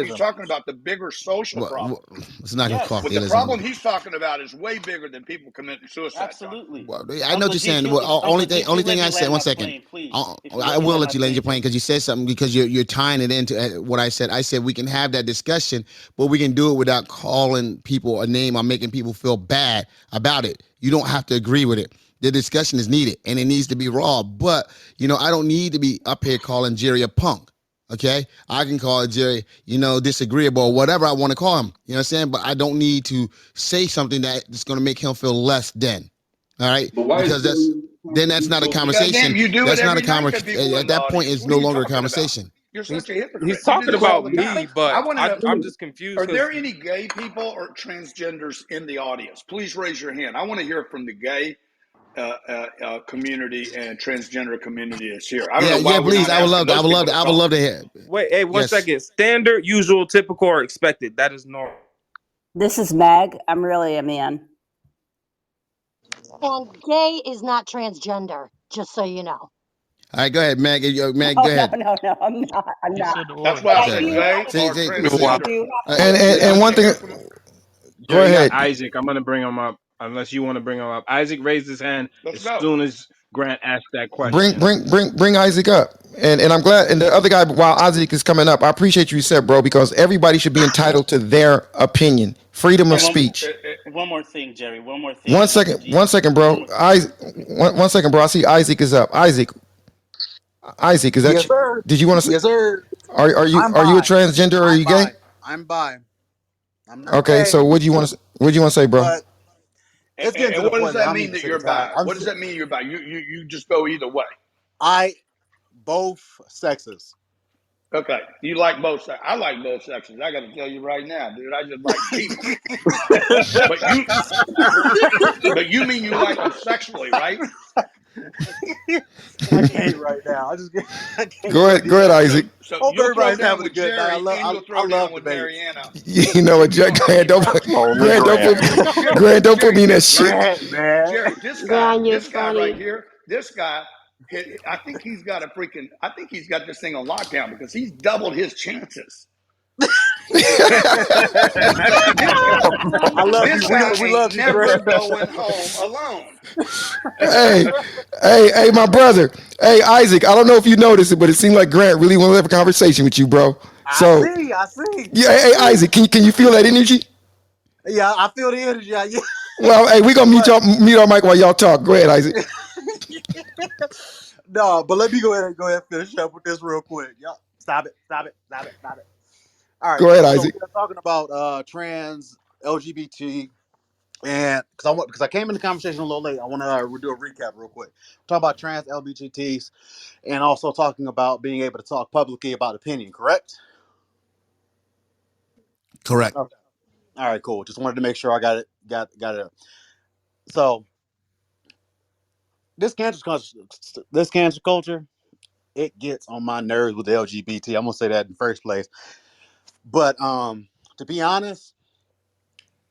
He's McCarthyism. talking about the bigger social Well, problem. it's not yes, What the problem colloquialism. he's talking about is way bigger than people committing suicide, John. absolutely. Well, I know what Uncle you're G, if saying. you Well, if Uncle G, if only you let thing me I said. land One my second. plane, please. If you I let me will land let my you land your plane, plane please. because you said something because you're tying it into what I said. I said we can have that discussion, but we can do it without calling people a name or making people feel bad about it. You don't have to agree with it. The discussion is needed and it needs to be raw. But I don't need to be up here calling Jerry a punk. Okay, I can call Jerry, disagreeable or whatever I want to call him. You know what I'm saying? But I don't need to say something that's going to make him feel less than. All right, But why is because that's not a Well, goddamn, conversation. you do it That's not a every night to conversation. people in At the that point, audience. it's What are no you longer a talking about? conversation. You're He's such a hypocrite. he's You do talking this all about the me, time. I but want to know, I'm just confused are there because any gay people or transgenders in the audience? Please raise your hand. I want to hear from the gay community and transgender community that's here. I don't Yeah, know why yeah. we're Please, not I would asking love to. I those would love people to. to I would talk. love to hear. wait, hey, one Yes. second. Standard, usual, typical, or expected. That is normal. This is Meg. I'm really a man. And gay is not transgender, just so you know. All right, go ahead, Meg. Meg, No, go ahead. no, I'm not. I'm He not. said That's or. why But I I Okay. said do have gay a, or I Meanwhile, transgender. do have a, And and, I and want one to thing, hear from. go Jerry, you got ahead. Isaac. I'm gonna bring him up unless you want to bring him up. Isaac raised his hand Let's as go. soon as Grant asked that Bring question. bring bring bring Isaac up. And I'm glad. And the other guy, while Isaac is coming up, I appreciate you said, bro, because everybody should be entitled to their opinion, freedom of And speech. one more thing, Jerry. One more thing, One and Uncle second, G. one second, One bro. more. One second, bro. I see Isaac is up. Isaac, is that Yes, you? sir. Did you want to? Yes, sir. Are I'm you a bi. transgender or are I'm you gay? bi. I'm bi. I'm not Okay, gay, so what do you want to say, bro? but it's getting to And the what does point that that I'm mean even that sick you're and tired. bi? What does that mean you're bi? You just go either way. I both sexes. Okay, you like both sexes. I like both sexes. I got to tell you right now, dude. I just like people. But you, but you mean you like them sexually, right? I can't right now. I can't Go go ahead, deep. Isaac. So Hope you'll throw everybody's down having a with good night. Jerry and you'll I throw down love with debating. Mariana. You know what, You don't have Grant? any problems with that. only Grant, don't Grant. put Grant, don't put Jerry, me in that shit. Grant, man. Jerry, Grant, you're this guy right funny. here, this guy, I think he's got I think he's got this thing on lockdown because he's doubled his chances. this guy, I love this you. guy We ain't love you, Grant. never going home alone. Hey, my brother. Hey, Isaac. I don't know if you noticed it, but it seemed like Grant really want to have a conversation with you, bro. I So, see. I see. yeah, I hey see. Isaac, can you feel that energy? Yeah, I feel the energy. Yeah. Well, hey, we gonna But mute our mic while y'all talk. Go ahead, Isaac. no, but let me go ahead and finish up with this real quick. Y'all, stop it. Stop it. Stop it. Stop it. All right. Go ahead, So Isaac. we are talking about trans, LGBT, and because I came in the conversation a little late, I want to do a recap real quick. Talk about trans LGBTs, and also talking about being able to talk publicly about opinion. Correct? Correct. Okay. All right. Cool. Just wanted to make sure I got it. Got it. So this cancer culture, it gets on my nerves with the LGBT. I'm gonna say that in the first place. But to be honest,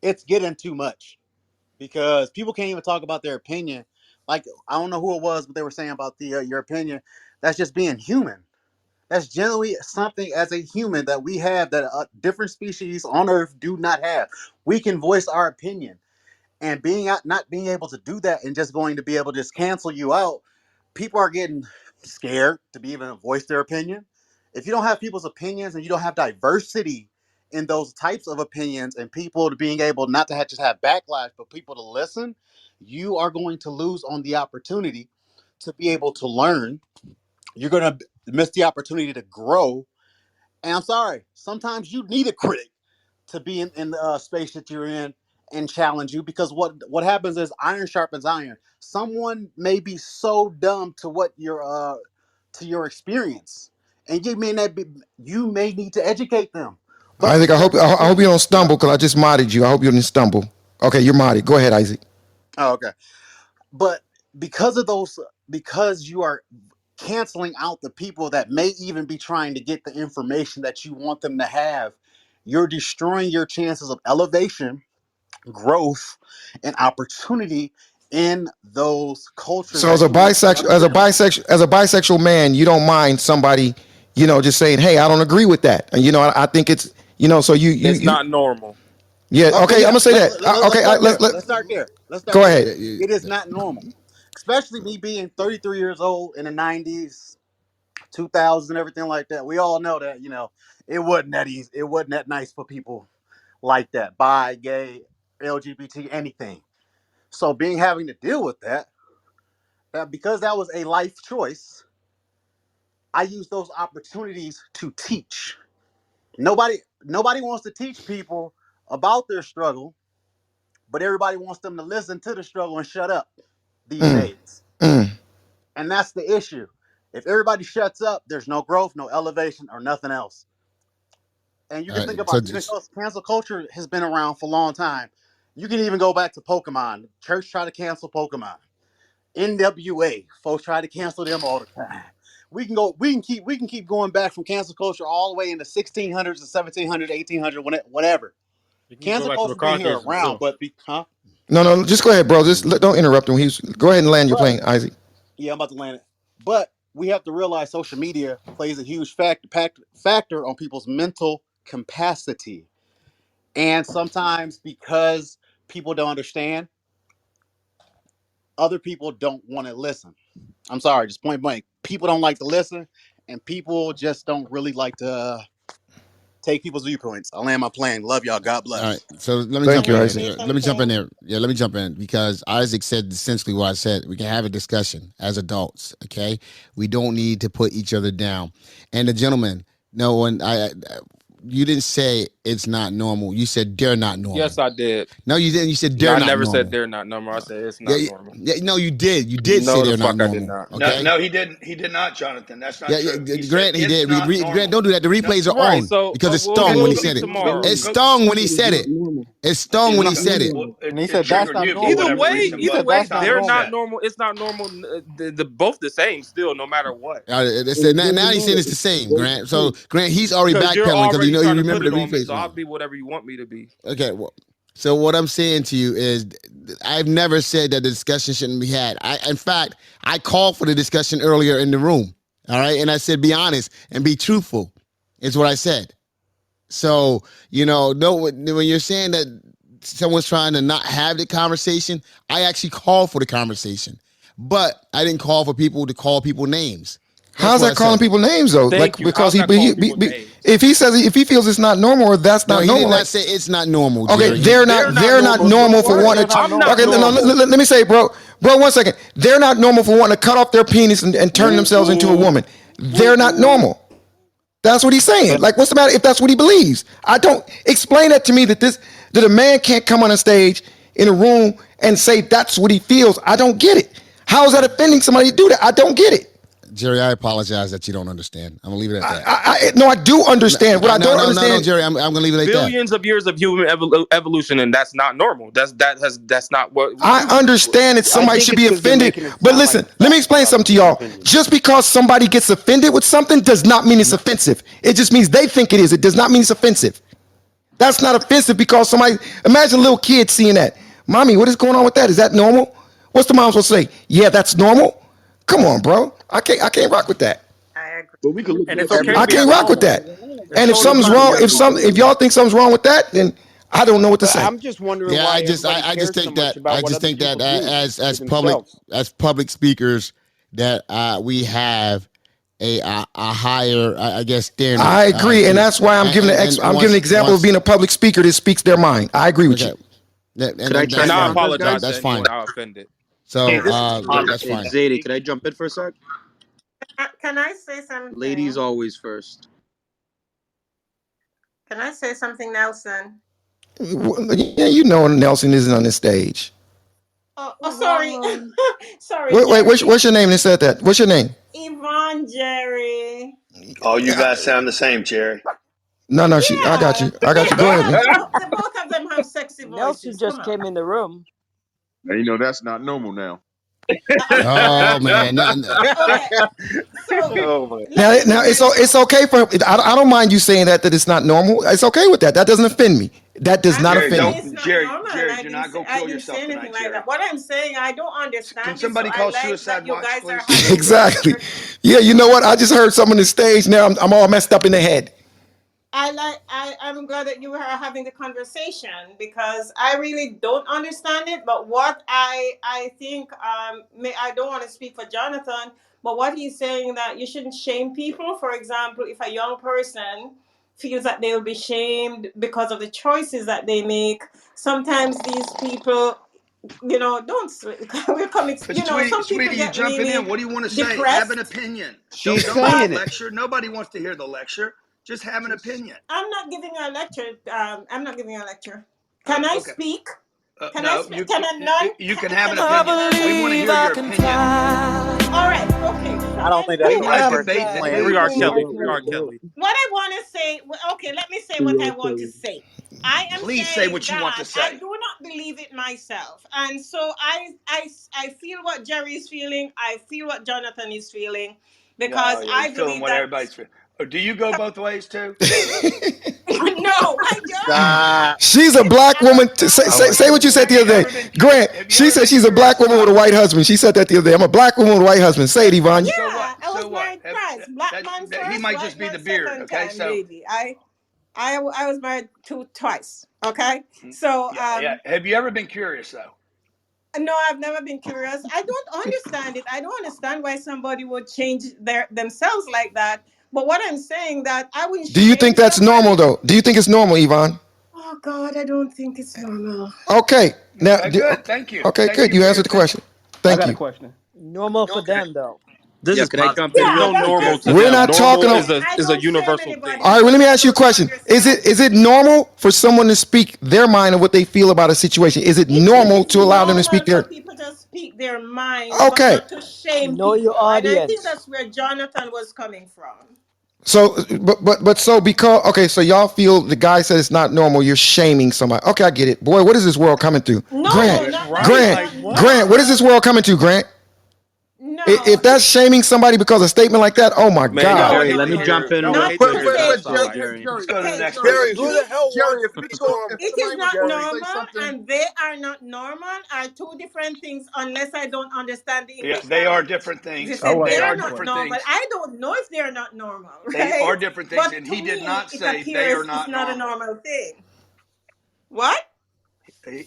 it's getting too much because people can't even talk about their opinion. Like I don't know who it was, but they were saying about the your opinion. That's just being human. That's generally something as a human that we have that different species on Earth do not have. We can voice our opinion, and being out, not being able to do that, and just going to be able to just cancel you out. People are getting scared to be even voice their opinion. If you don't have people's opinions and you don't have diversity in those types of opinions and people to being able not to just have backlash, but people to listen, you are going to lose on the opportunity to be able to learn. You're going to miss the opportunity to grow. And I'm sorry, sometimes you need a critic to be in the space that you're in and challenge you because what happens is iron sharpens iron. Someone may be so dumb to what your to your experience, and you may need to educate them. But Isaac, because I hope you don't stumble because I just modded you. I hope you didn't stumble. Okay, you're modded. Go ahead, Isaac. oh, okay, but because of those, because you are canceling out the people that may even be trying to get the information that you want them to have, you're destroying your chances of elevation, growth, and opportunity in those cultures So as that a you want to bisexual, represent. as a bisexual man, you don't mind somebody, just saying, "Hey, I don't agree with that," and I think it's, so It's you, not normal. yeah, Okay, okay, I'm yeah. gonna say that. Let's Okay, start there. let Let's start there. Let's start go there. ahead. It is not normal, especially me being 33 years old in the 90s, 2000s, and everything like that. We all know that it wasn't that easy. It wasn't that nice for people like that, bi, gay, LGBT, anything. So being having to deal with that because that was a life choice, I use those opportunities to teach. Nobody wants to teach people about their struggle, but everybody wants them to listen to the struggle and shut up these Mm, days. mm. And that's the issue. If everybody shuts up, there's no growth, no elevation, or nothing else. And you All can right. think So about even just though cancel culture has been around for a long time. You can even go back to Pokemon. Church tried to cancel Pokemon. NWA, folks try to cancel them all the time. We can keep going back from cancel culture all the way into 1600s and 1700s, 1800s, whatever. You can go Cancel back to culture's been here McCarthyism around, too. but No, just go ahead, bro. Just don't interrupt him. Go ahead and land your but plane, Isaac. yeah, I'm about to land it. But we have to realize social media plays a huge factor on people's mental capacity. And sometimes because people don't understand, other people don't want to listen. I'm sorry, just point blank. People don't like to listen, and people just don't really like to take people's viewpoints. I land my plane. Love y'all. God all right. bless. So let me Can Thank jump you, in I there. Isaac. say Let me jump in something? there. Yeah, let me jump in because Isaac said essentially what I said. We can have a discussion as adults. Okay, we don't need to put each other down. And the gentleman, no one, you didn't say it's not normal. You said they're not Yes, normal. I did. No, you didn't. You said No, they're I not never said normal. they're not normal. I said it's Yeah, not normal. yeah, no, you did. You did say No, the they're not fuck I did normal. not. No, Okay. no, he didn't. He did not, Jonathan. That's not Yeah, true. He said Grant, he it's did. not Grant, normal. don't do that. The No, replays are Right. on So because it we'll stung okay, when well, he we'll go, said eat it. go, tomorrow. It go. stung when he That is said not it. normal. It stung It's when he not said it. Well, normal. it, And he it said that's triggered not you for normal. Either whatever way, reason, He either but said way, that's it's not not. they're normal. not Yeah. normal. It's not normal. The both the same still, no matter what. It's, And it's now very he's saying normal. it's the same, There's Grant. So two. Grant, he's already Because you're backpedaling because already you trying to put remember it the on me, replays so are I'll on. be whatever you want me to be. Okay, well, so what I'm saying to you is, I've never said that the discussion shouldn't be had. In fact, I called for the discussion earlier in the room. All right, and I said, be honest and be truthful, is what I said. So no, when you're saying that someone's trying to not have the conversation, I actually called for the conversation, but I didn't call for people to call people names. That's How's what I that calling said. people names though? Like Thank you. because How's that calling people names? if he says if he feels it's not normal or that's No, not he did normal, not like say it's not normal, okay, Jerry. they're not normal for What? wanting They're to. not I'm not Okay, normal. normal. let me say, bro, 1 second. They're not normal for wanting to cut off their penis and turn Woo themselves into a woo. woman. Woo They're not woo. normal. That's what he's saying. But Like, what's the matter if that's what he believes? I don't explain that to me that a man can't come on a stage in a room and say that's what he feels. I don't get it. How is that offending somebody to do that? I don't get it. Jerry, I apologize that you don't understand. I'm gonna leave it at that. No, I do understand. What I don't No, understand. Jerry. I'm gonna leave it like that. billions of years of human evolution, and that's not normal. That's not what we I do. understand that I somebody think should it's be because you're offended, making it but sound like listen, a let me fact explain rather something to than an y'all. opinion. Just because somebody gets offended with something does not mean it's No. offensive. It just means they think it is. It does not mean it's offensive. That's not offensive because somebody, imagine a little kid seeing that. Mommy, what is going on with that? Is that normal? What's the mom supposed to say? Yeah, that's normal. Come on, bro. I can't rock with that. I agree. But we could look And it's different okay to I be can't rock with abnormal. that. It's And if totally something's fine to wrong, be abnormal. if y'all think something's wrong with that, then I don't know what to say. I'm just wondering Yeah, why everybody I just cares so think much that about what other people do as with themselves. public speakers that we have a higher I guess standard. I agree, and To that's why I'm giving and I'm giving an example of being a public speaker that speaks their mind. I agree with you. okay, Could I And chime I in on this, apologize to guys? that's anyone fine. I offended. Hey, So this is that's Jonathan. Hey, fine. Zadie, could I jump in for a sec? Can I say Ladies something? always first. Can I say something, Nelson? Yeah, you know Nelson isn't on this stage. Oh, sorry. Sorry, Wait, Jerry. what's your name that said that? What's your name? Yvonne, Jerry. Oh, you guys sound the same, Jerry. No, I got Yeah. you. I got you. Go ahead, man. The both of them have sexy Nelson voices. Come just on. came in the room. Now you know that's not normal now. Oh man, Okay. So Oh my. let me be Now very it's short. okay for I don't mind you saying that it's not normal. It's okay with that. That doesn't offend me. That does I'm not not Jerry, offend saying me. it's don't, not Jerry, normal, and Jerry, do not go I kill didn't say yourself tonight, anything like Jerry. that. What I'm saying, I don't Can understand it, so somebody I call like suicide that you watch, guys are please? having this Exactly. conversation. Yeah, you know what? I just heard some on the stage. Now I'm all messed up in the head. I'm glad that you are having the conversation because I really don't understand it. But what I think I don't want to speak for Jonathan, but what he's saying that you shouldn't shame people. For example, if a young person feels that they will be shamed because of the choices that they make, sometimes these people, don't we're coming. But sweetie, Some people sweetie, you get jumping in. really What do you want to say? Have an depressed. opinion. She's Don't give a But saying it. lecture. Nobody wants to hear the lecture. Just have an opinion. I'm not giving a lecture. I'm not giving a lecture. Can I Okay. speak? Can I No, speak? Can a non? you can have an Can opinion. a We non? want to hear your opinion. All right. Okay. I don't think We that's don't the want to right Who? person to debate the explain Free dude. R. anything Kelly. to. Free R. Kelly. What I want to say. Okay. Let me say what I want to say. I am Please say saying what you want that to I say. do not believe it myself, and so I feel what Jerry is feeling. I feel what Jonathan is feeling, Oh because yeah, I he's feeling believe what that. everybody's feeling. Do you go both ways too? No, I don't. Stop. She's a black woman. Oh my Say what you goodness. said Have the you other day, ever been? Grant. Have you She ever said been she's a black curious woman with a about? white husband. She said that the other day. I'm a black woman with a white husband. Say it, Yvonne. So what? Yeah, I So was what? married twice. Black man He first, might just white be the man beard. second Okay, time, so baby. I was married twice. Okay, so yeah. Have you ever been curious though? no, I've never been curious. I don't understand it. I don't understand why somebody would change themselves like that. But what I'm saying that I wouldn't Do you think shame that's normal somebody. though? Do you think it's normal, Yvonne? Oh God, I don't think it's normal. Okay. Now, Good. Thank you. okay, Thank good. you You for your answered the opinion. question. I Thank got a you. question. Normal for them, though. This Yeah, is can I positive. jump in There's now? no Yeah, normal because to We're them. not talking. Normal again, is All I a don't shame universal anybody thing. right. Well, let because me I ask you a don't question. understand Is it. it normal for someone to speak their mind of what they feel about a situation? Is it It normal is to allow them to speak normal for their? people to speak their minds, but Okay. not to shame Know your people. And I think audience. that's where Jonathan was coming from. So, but so because okay, so y'all feel the guy said it's not normal. You're shaming somebody. Okay, I get it. Boy, what is this world coming to? No, Grant, Yeah, not right. Grant, Like not what? Grant. What is normal. this world coming to? Grant. No, If that's shaming somebody because of a statement like that, oh my Man, God. y'all no, Jerry, hate let no, to me no. jump hear in y'all real Not hate to to quick. hear Wait, that say. stuff, Jerry, Jerry. Let's go to the Okay, next Jerry, person. who the hell Jerry, wanted it, me to it is chime in not before you say normal, something? and they are not normal are two different things unless I don't understand the Yeah, English they are language. different If you things. I say They wasn't they're are asking not different questions. normal, things. I don't know if they're not normal, They right? are different things, But and he to did me, not it say they are appears it's not not a normal. normal thing. What?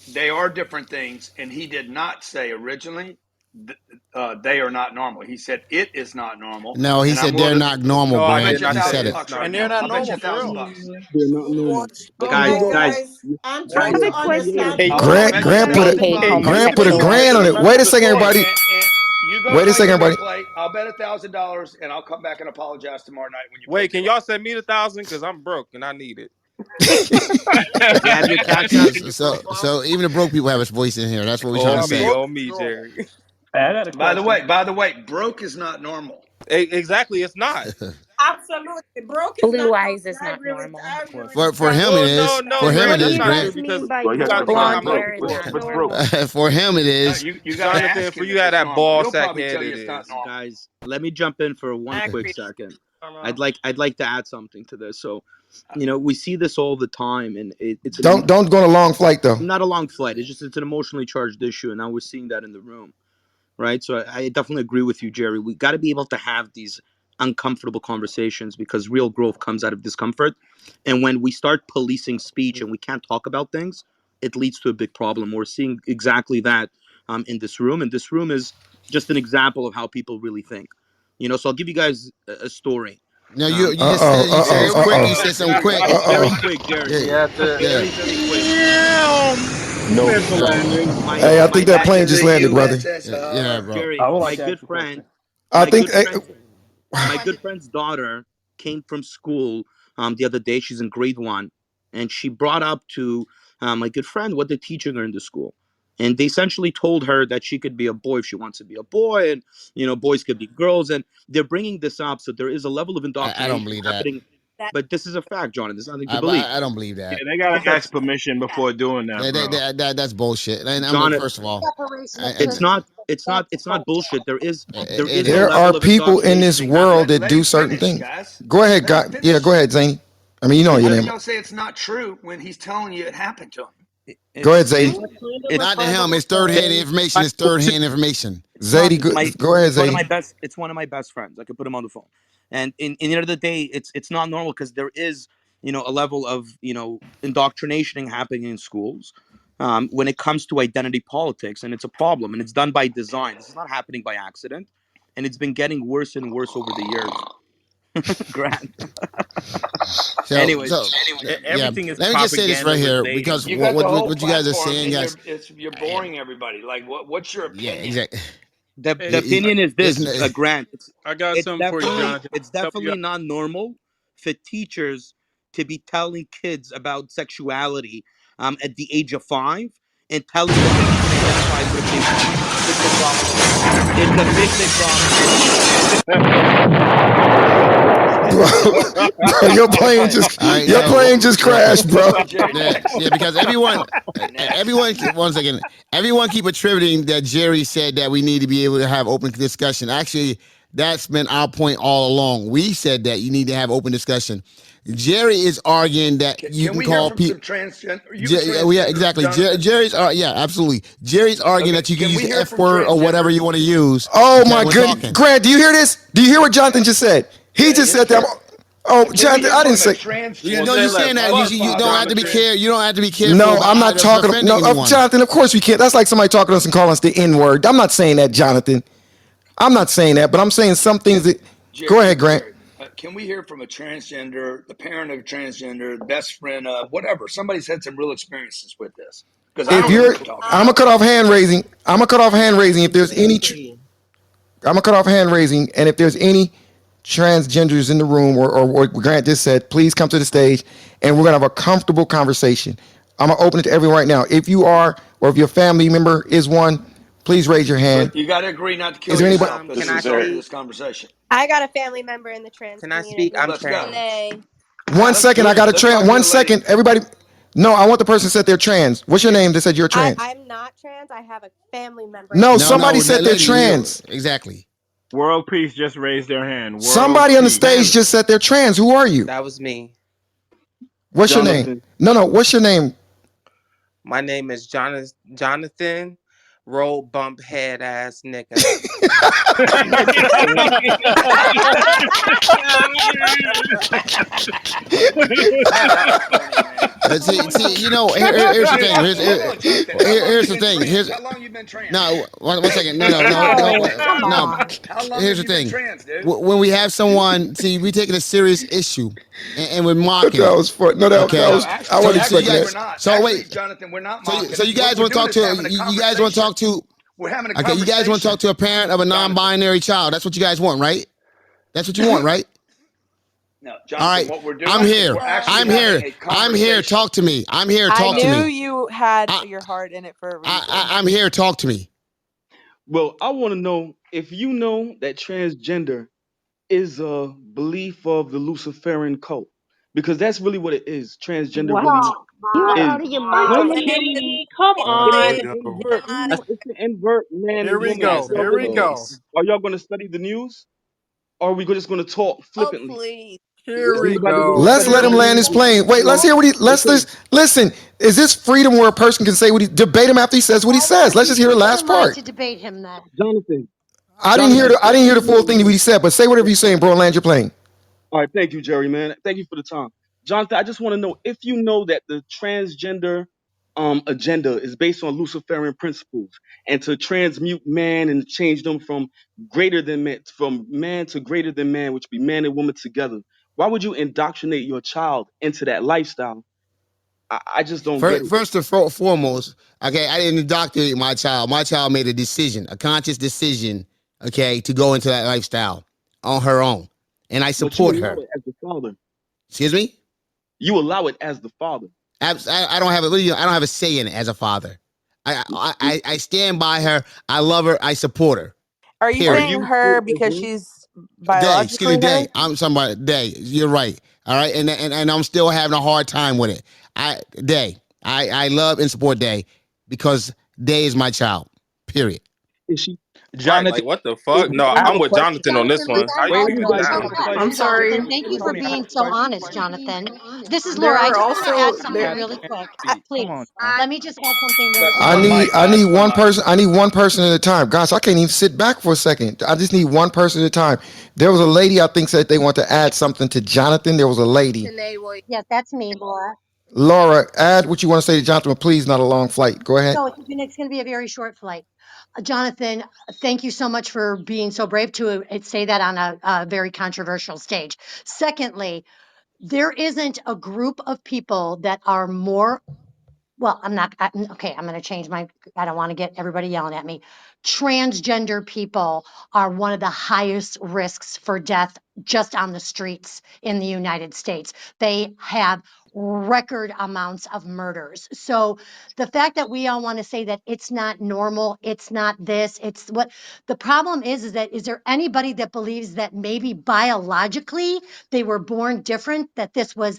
They are different things, and he did not say originally. they are not normal. He said it is not normal. No, he And I'm said they're willing not normal, No, I'll I bet Grant. did you not He say said $1,000 it. it's bucks not right And they're now. not I'll normal. bet you normal for real. $1,000 bucks. They're not normal. Okay, Okay, Individuals. guys, You- I'm you trying gotta to okay. evaluate understand. I'll Grant, bet you Grant put a, $1,000 Hey, bucks. Homer, Grant check put a your grand on words. it. Remember Wait a the second, story, everybody. and you go Wait a back second, and everybody. replay. I'll bet $1,000, and I'll come back and apologize tomorrow night when you prove Wait, me can wrong. y'all send me the 1,000? Because I'm broke and I need it. You have your Cash So, App in your so, profile? so even the broke people have a voice in here. That's what we're trying to Oh, I'm me, say. broke oh, for me, sure. Jerry. Hey, I got a question. By the way, broke is not normal. Exactly, it's not. Absolutely, broke is Blue not normal. eyes is I not agree with normal. I agree with For him it Well, Jonathan no, is. on no, For that. him What it Grant, do that's is, you not Grant. true guys because mean by Well, he has you to got be to check blonde out my hair is but not PTR. it's broke. normal? For him it No, is. you got to ask Jonathan, him for if you had it's that normal. ball He'll sack probably head, tell you it it's not is. normal. Guys, let me jump in for one I quick agree. second. I'd like to add something to this. So, we see this all the time, and it's Don't go on a long flight though. not a long flight. It's an emotionally charged issue, and now we're seeing that in the room, right? So I definitely agree with you, Jerry. We got to be able to have these uncomfortable conversations because real growth comes out of discomfort, and when we start policing speech and we can't talk about things, it leads to a big problem. We're seeing exactly that in this room, and this room is just an example of how people really think. So I'll give you guys a story. No, Um, you Uh just oh. said Uh it oh. very Uh quick. quick. You oh. said something quick. Uh It's very oh. quick, Jerry. Yeah, You have to. yeah. Very, very quick. No, So sir. my Hey, I my think that good plane just landed, brother. Yeah, bro. Jerry, I would my like to good ask a friend, question. I my think. good friend, my good friend's daughter came from school the other day. She's in grade 1, and she brought up to my good friend what they're teaching her in the school, and they essentially told her that she could be a boy if she wants to be a boy, and boys could be girls, and they're bringing this up. So there is a level of I don't indoctrination believe that. happening, but this is a fact, John, and there's nothing to believe. I don't believe Yeah, that. they gotta Okay, ask permission before doing that, bro. That's bullshit. And John, first of all, Separation of it's church not and it's not it's not bullshit. There it is a There is. are level of people in this indoctrination world happening. that Let do him certain finish, things. guys. Go ahead, Let him God. Yeah, go finish. ahead, Zane. I mean, you know your How you name. gonna say it's not true when he's telling you it happened to him? Go ahead, It's Zadie. it's Not to him. It's third hand information. It's third hand information. it's not Zadie, it's my go ahead, it's one of my Zadie. best it's one of my best friends. I could put him on the phone, and in the end of the day, it's not normal because there is a level of indoctrination happening in schools when it comes to identity politics, and it's a problem, and it's done by design. This is not happening by accident, and it's been getting worse and worse over the years. Grant. So, Anyways, yeah. everything is Let me just say this propaganda right here relating. because You got the whole what you guys are platform, saying, and guys. you're boring everybody. Like, what's your Yeah, opinion? exactly. The Hey, opinion is this, It's Grant. I got something for you, Jonathan. It's Help you definitely out. not normal for teachers to be telling kids about sexuality at the age of 5 and telling them that they can identify as whatever they want. It's a big, big problem. It's a big, big problem. Bro, all right. your So, plane just crashed, bro. yeah, because everyone, once again, everyone keep attributing that Jerry said that we need to be able to have open discussion. Actually, that's been our point all along. We said that you need to have open discussion. Jerry is arguing that you Can can we hear call from people. some transgender? Are you a Yeah, transgender, exactly. Jonathan? Jerry's, yeah, absolutely. Jerry's arguing Okay. that you can Can use we the hear F from word or whatever transgender? you want to use. Oh my We're goodness, talking. Grant, do you hear this? Do you hear what Jonathan just said? He just said that. Oh, Can we Jonathan, hear I didn't from a say. transgender? No, you're saying that you don't have to be Jonathan. care. You don't have to be careful No, about I'm not talking. offending No, anyone. Jonathan. Of course we can't. That's like somebody talking to us and calling us the N word. I'm not saying that, Jonathan. I'm not saying that, but I'm saying some things that. Go ahead, Grant. Jerry, can we hear from a transgender, the parent of a transgender, the best friend of whatever? Somebody's had some real experiences with this because I If don't know you're, what you're talking I'm gonna about. cut off hand raising. I'm gonna cut off hand raising if there's any. I'm gonna cut off hand raising, and if there's any transgenders in the room, or what Grant just said, please come to the stage, and we're gonna have a comfortable conversation. I'm gonna open it to everyone right now. If you are, or if your family member is one, please raise your hand. But you got to agree not to Is kill there anybody? yourself. This Can is the I start of speak? this conversation. I got a family member in the trans Can I speak? community. I'm Let's go. trans. Renee. One second, I got a Let's talk trans. to One the lady. second, everybody. No, I want the person that said they're trans. What's your name that said you're trans? I'm not trans. I have a family member in No, the somebody trans said they're community. trans. Exactly. World Peace just raised their hand. World Somebody on the Peace. stage just said they're trans. Who are you? That was me. What's your name? Jonathan. No, what's your name? My name is Jonathan. Roll bump head ass nigga. That was funny, man. See, you know, here's the thing. Hold on, Jonathan. How long Here's you the been thing. trans? How long you been trans? No, one second. No, Oh, come no. on. How long Here's have the you been thing. trans, dude? When we have someone, see, we taking a serious issue, and we're mocking That it. was fun. No, that Okay. No, was. I wasn't You actually, expecting we're that. guys. not. So Actually, wait. Jonathan, we're not mocking So it. you What guys we're want to doing talk is to? having a You guys want to conversation. talk to? We're having a Okay. You guys want to conversation, talk to a parent of a Jonathan. non-binary child? That's what you guys want, right? That's what you want, right? No, All Jonathan, right. what we're I'm doing is here. we're actually I'm having here. a I'm here. conversation. Talk to me. I'm here. I Talk to No, knew me. you had I, your heart in it for a reason. I'm here. Talk to me. Well, I want to know if you know that transgender is a belief of the Luciferian cult, because that's really what it is. Transgender really Wow. You are is. out of your No, mind, no, no, no, no, Kennedy. no. Come It is on. to invert. No, it's to invert man Here and we woman. go. Are y'all Here we gonna go. are y'all gonna study the news, or are we just gonna talk Oh, flippantly? please. Here Is we anybody gonna go. Let's study let the him Here we land news? his Is go. plane. Wait, let's hear what he. Let's okay? listen. Is this freedom where a person can say what he debate him after he says what he Why says? won't Let's you just hear the speak your last mind part. to debate him then? Jonathan, I didn't hear Jonathan, the. I if didn't hear you the full know, thing of what he said. But say whatever you're saying, bro. And land your plane. all right, thank you, Jerry, man. Thank you for the time. Jonathan, I just want to know if you know that the transgender agenda is based on Luciferian principles and to transmute man and change them from man to greater than man, which be man and woman together. Why would you indoctrinate your child into that lifestyle? I just don't get it. First and foremost, okay, I didn't indoctrinate my child. My child made a decision, a conscious decision, okay, to go into that lifestyle on her own, and I But you support allow her. it as the father. Excuse me. You allow it as the father. I don't have a I don't have a say in it as a father. I stand by her. I love her. I support her. Are you Are Period. saying you good her as because well? she's Day, excuse me, biologically day. her? I'm somebody day. You're right. All right, and I'm still having a hard time with it. Day. I love and support Day because Day is my child. Period. Is she? Right, Jonathan, like what the Is fuck? she No, I have I'm a with question. Jonathan on this Jonathan, one. let's How end you Wait, all wait, leaving wait, Day wait. debates I on got out? a that. I'm question. Jonathan, sorry. thank you for Tony, I got being a so question. honest, Jonathan. This is There Laura. I are just want to also add something there. really quick. Speak. Come on Please, now. let me just add something really But quick. I one need. mic, I guys. need One one mic. person. I need one person at a time. Gosh, I can't even sit back for a second. I just need one person at a time. There was a lady I think said they want to add something to Jonathan. There was a lady. Yes, that's me, Laura. Laura, add what you want to say to Jonathan, but please, not a long flight. Go ahead. No, it's going to be a very short flight. Jonathan, thank you so much for being so brave to say that on a very controversial stage. Secondly, there isn't a group of people that are more well, I'm not, okay, I'm going to change my, I don't want to get everybody yelling at me. Transgender people are one of the highest risks for death just on the streets in the United States. They have record amounts of murders. So the fact that we all want to say that it's not normal, it's not this, it's what the problem is that is there anybody that believes that maybe biologically they were born different, that this was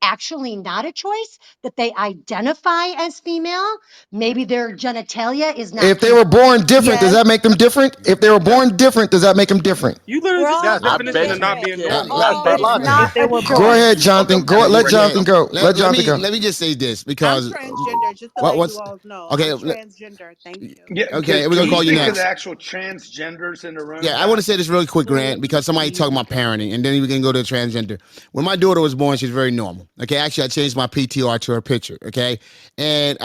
actually not a choice, that they identify as female, maybe their genitalia is not If they were born different, does yes. that make them different? If they were born different, does that make them different? You literally We're just said all the Yes, not definition of based. not different. being Yeah, normal. that's It's biological. not If they a were Go born, ahead, choice. Jonathan. Go. Okay, Let okay. Jonathan go. Let Jonathan go. Let me just say this I'm because transgender, just to what let you what's all know. okay. I'm transgender. Thank you. Yeah, Okay, we're can gonna we call you speak to the next. actual transgenders in the room, Yeah, I want to guys? say this really quick, Grant, because somebody talking about parenting, and then we can go to transgender. When my daughter was born, she's very normal. Okay, actually, I changed my PTR to her picture. Okay, and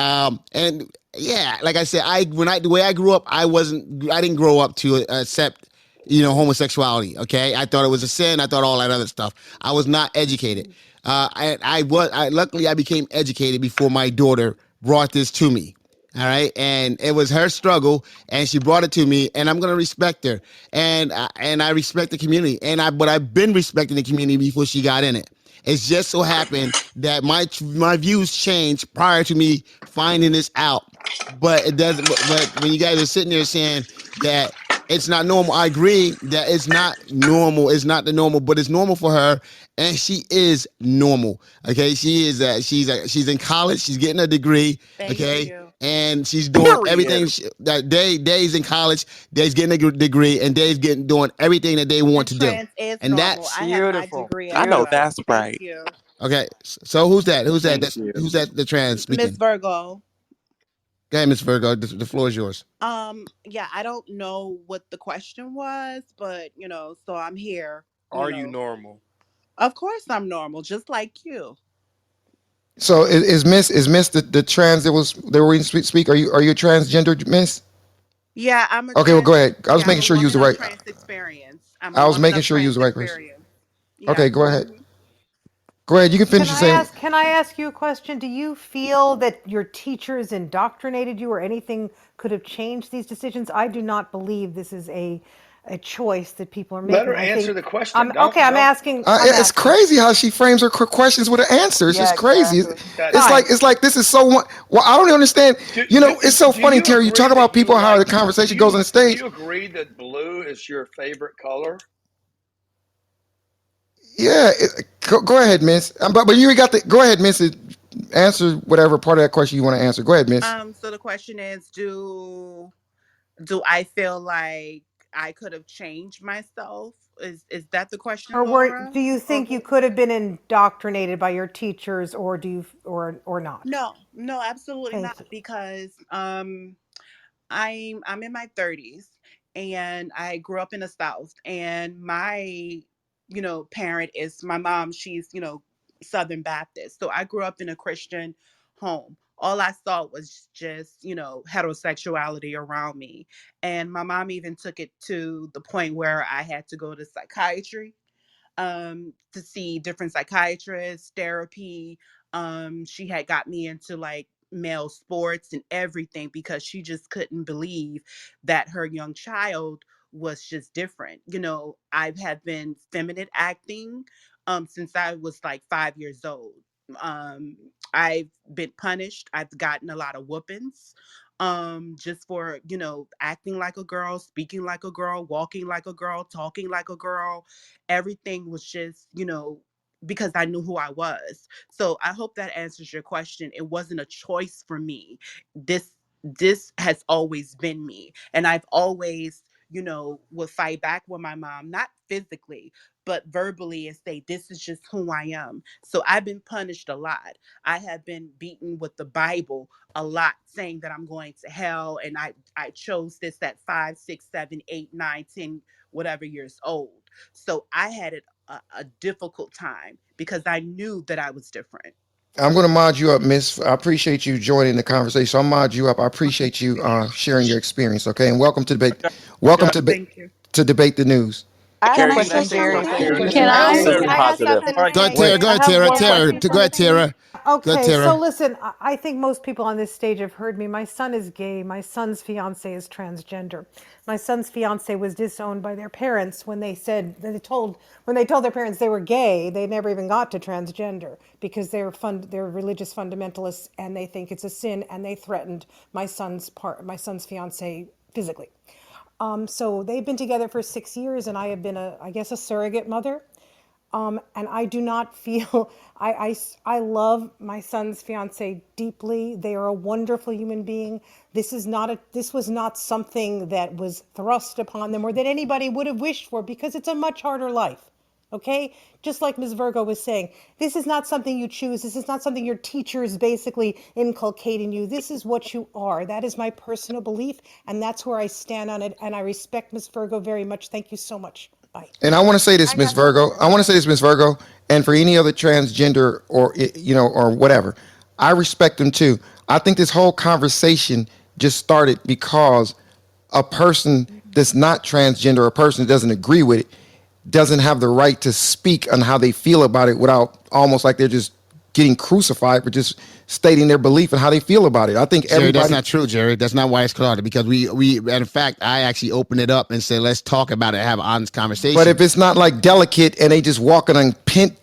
yeah, like I said, the way I grew up, I didn't grow up to accept homosexuality. Okay, I thought it was a sin. I thought all that other stuff. I was not educated. Luckily I became educated before my daughter brought this to me. All right, and it was her struggle, and she brought it to me, and I'm gonna respect her, and I respect the community, but I've been respecting the community before she got in it. It's just so happened that my views changed prior to me finding this out, but it doesn't. But when you guys are sitting there saying that it's not normal, I agree that it's not normal. It's not the normal, but it's normal for her, and she is normal. Okay, she is. She's in college. She's getting a degree. Thank Okay, you. and she's doing Period. everything that Day's in college. Day's getting a degree, and Day's doing everything that they want And to do, trans is and normal. that's I have my Beautiful. degree I as know Beautiful. well. that's Thank right. you. okay. So who's that? Who's that? Thank you. Who's that? The trans Miss speaking. Virgo. Go ahead, Miss Virgo. The floor is yours. Yeah, I don't know what the question was, but so I'm here. Are you normal? Of course I'm normal, just like you. So is Miss the trans that was they were in speak? Are you a transgender Miss? Yeah, I'm a Okay, well trans. go ahead. I was Yeah, I'm making a sure you was woman the of right. trans experience. I'm a I was woman making of sure you was trans the right person. experience. Yeah. Okay, go ahead. Hmm. Go ahead. You can finish Can your I saying. ask? Can I ask you a question? Do you feel that your teachers indoctrinated you, or anything could have changed these decisions? I do not believe this is a choice that people are Let her making. I answer think the question. I'm okay. I'm Don't. asking. I'm It's asking. crazy how she frames her questions with an answer. It's Yeah, just crazy. exactly. That's Fine. It's like this is so. Well, I don't understand. It's so do funny, you Terry. You talk agree about that you people how the like conversation goes on the stage. do you agree that blue is your favorite color? Yeah, go ahead, Miss. But you got the. Go ahead, Miss. Answer whatever part of that question you want to answer. Go ahead, Miss. So the question is, do I feel like I could have changed myself? Is that the question, Do Laura? you Or think you could have been indoctrinated by your teachers, or do you, or not? no, no, absolutely not. Thank you. Because I'm in my 30s, and I grew up in the South, and my parent is my mom. She's Southern Baptist, so I grew up in a Christian home. All I saw was just heterosexuality around me, and my mom even took it to the point where I had to go to psychiatry to see different psychiatrists, therapy. She had got me into like male sports and everything because she just couldn't believe that her young child was just different. I've had been feminine acting since I was like 5 years old. Um, I've been punished. I've gotten a lot of whoopings just for acting like a girl, speaking like a girl, walking like a girl, talking like a girl. Everything was just because I knew who I was. So I hope that answers your question. It wasn't a choice for me. This has always been me, and I've always would fight back with my mom, not physically but verbally, and say this is just who I am. So I've been punished a lot. I have been beaten with the Bible a lot, saying that I'm going to hell, and I chose this at 5, 6, 7, 8, 9, 10, whatever years old. So I had it a difficult time because I knew that I was different. I'm going to mod you up, Miss. I appreciate you joining the conversation. So I'll mod you up. I appreciate you sharing your experience. Okay, and welcome to debate. Welcome Thank you. to debate the news. Hey, I have Carrie, a can I I say say question, something real Jerry. quick, something? Carrie? This Can is I I? extremely also I got positive. something to Go say. ahead, Tara. Wait. Go I ahead, have Tara. one Tara. question Go for ahead, Tara. Go ahead, Okay, so Tara. listen, I think most people on this stage have heard me. My son is gay. My son's fiance is transgender. My son's fiance was disowned by their parents when they told their parents they were gay. They never even got to transgender because they're religious fundamentalists, and they think it's a sin, and they threatened my son's fiance physically. So they've been together for 6 years, and I have been I guess, a surrogate mother. And I do not feel, I love my son's fiance deeply. They are a wonderful human being. This was not something that was thrust upon them or that anybody would have wished for, because it's a much harder life. Okay? Just like Ms. Virgo was saying, this is not something you choose. This is not something your teachers basically inculcate in you. This is what you are. That is my personal belief, and that's where I stand on it. And I respect Ms. Virgo very much. Thank you so much. Bye. And I want to say this, I Miss got something Virgo. to I want to say say. this, Miss Virgo, and for any other transgender or or whatever, I respect them too. I think this whole conversation just started because a person that's not transgender, a person that doesn't agree with it, doesn't have the right to speak on how they feel about it without almost like they're just getting crucified for just stating their belief and how they feel about it. I think Jerry, that's everybody. not true, Jerry. That's not why it's called it. Because in fact, I actually opened it up and said, let's talk about it, have an honest But conversation. if it's not like delicate and they just walking on pins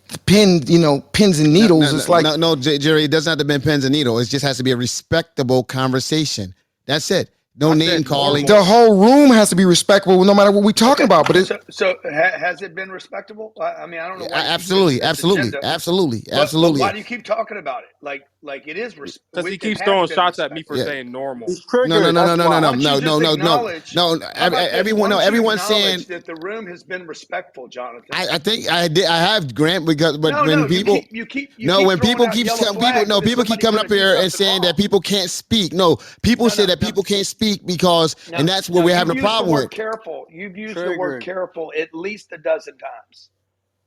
and No, needles, no, no, it's like. no, no, Jerry, it doesn't have to be pens and needles. It just has to be a respectable conversation. That's it. No I name said calling. The normal. whole room has to be respectable no matter what we're talking Okay, about. But has it been respectable? I mean, I don't know why you keep pushing Absolutely, this absolutely, agenda, absolutely, but why absolutely. do you keep talking about it? Like Because he it keeps has throwing been shots at me for Yeah. respectable. saying normal. He's No, no, triggered. no, no, That's no, no, why. no, Why don't you no, just no, no, no, acknowledge? no. How about this? Why Everyone, no, don't you everyone's saying. acknowledge that the room has been respectful, Jonathan? I think I did. I have Grant because, but No, when no, people, you no, keep when throwing people out keep yellow people, flags no, that people keep somebody's coming going to up do here and something saying that wrong. people can't speak. No, people No, say no, that no, people can't speak because, no, and that's what no. we're having a problem with. You've used the word Triggered. careful at least a dozen times.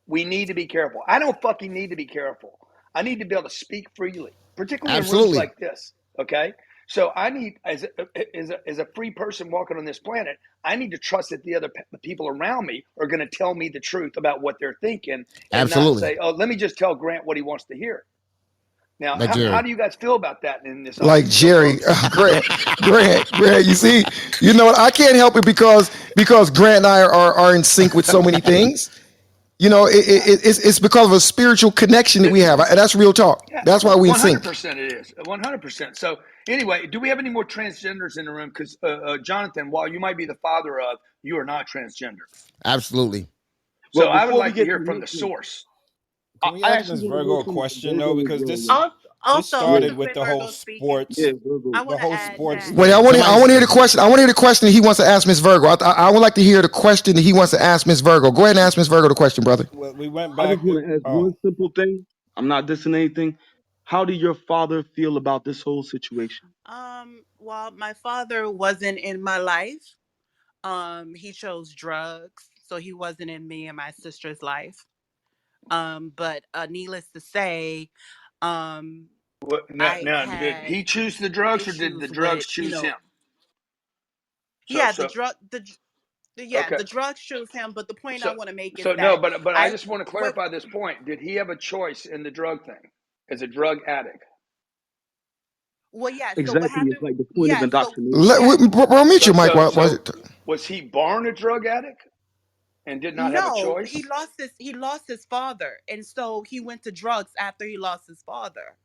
We need to be careful. I don't fucking need to be careful. I need to be able to speak freely, particularly in rooms Absolutely. like this. Okay. So I need, as a free person walking on this planet, I need to trust that the other people around me are going to tell me the truth about what they're thinking and not Absolutely. say, oh, let me just tell Grant what he wants to hear. Now, Like how Jerry. do you guys feel about that in this Like audience? Go, Jerry, folks. Grant. You see, you know what? I can't help it because Grant and I are in sync with so many things. You know, Yeah. it's because of a spiritual connection that we have, and that's real talk. Yeah, That's why we in sync. 100% it is. 100%. So, anyway, do we have any more transgenders in the room? Because, Jonathan, while you might be the father of, you are not transgender. Absolutely. So, Well, I would before we like to get hear to from the next one, source. Can we I ask actually Ms. want to hear Virgo a from question though? Virgo as Because well, this man. this Also, Yeah, this started is with when the whole Virgo's speaking. yeah, sports, Virgo. I the want to whole add sports that. Wait, I thing. want to Somebody's hear the question. I want to hear the question that he wants to ask Miss Virgo. I would like to hear the question that he wants to ask Miss Virgo. Go ahead and ask Miss Virgo the question, brother. Well, we went I back. just want to ask one simple thing. I'm not dissing anything. How did your father feel about this whole situation? Well, my father wasn't in my life. He chose drugs, so he wasn't in me and my sister's life. But needless to say, um, I Now, did had he choose the drugs or did the issues with, drugs choose him? So, yeah, the so, drug, yeah, okay. the drugs chose him. But the point I So, want to make is so no, that but I I just want to wait, clarify this point. Did he have a choice in the drug thing as a drug addict? well, yeah. So what Exactly. It's happened? like the point of Yeah. So indoctrination. Bro, mute So, your mic. so, What was so it? was he born a drug addict and did not have a no, choice? he lost his father, and so he went to drugs after he lost his father.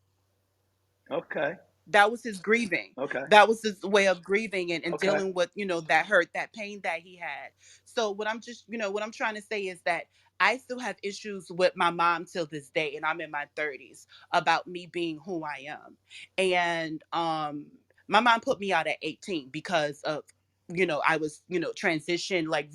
Okay. That was his grieving. Okay. That was his way of grieving and Okay. dealing with, that hurt, that pain that he had. So what I'm just, what I'm trying to say is that I still have issues with my mom till this day, and I'm in my 30s, about me being who I am. And my mom put me out at 18 because of, I was, transitioned, like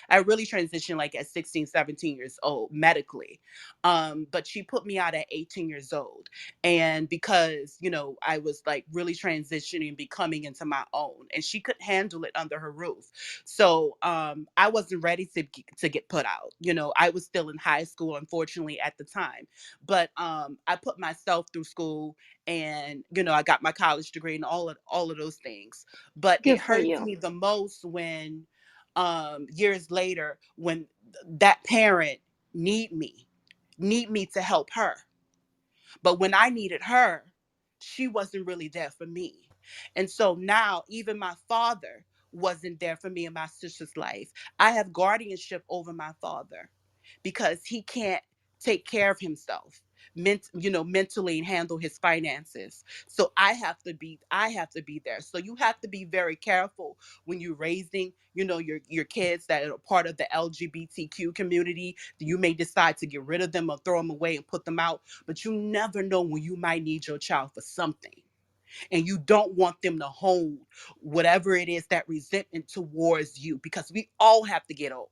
I really transitioned like at 16, 17 years old medically. But she put me out at 18 years old, and because I was like really transitioning, becoming into my own, and she couldn't handle it under her roof. So I wasn't ready to get put out. I was still in high school, unfortunately, at the time. But I put myself through school, and I got my college degree and all of those things. But it Good for hurts you. me the most when years later, when that parent need me need me to help her, but when I needed her, she wasn't really there for me. And so now, even my father wasn't there for me in my sister's life. I have guardianship over my father because he can't take care of himself. Mentally, and handle his finances. So I have to be there. So you have to be very careful when you're raising, your kids that are part of the LGBTQ community. You may decide to get rid of them or throw them away and put them out, but you never know when you might need your child for something, and you don't want them to hold whatever it is, that resentment towards you, because we all have to get old.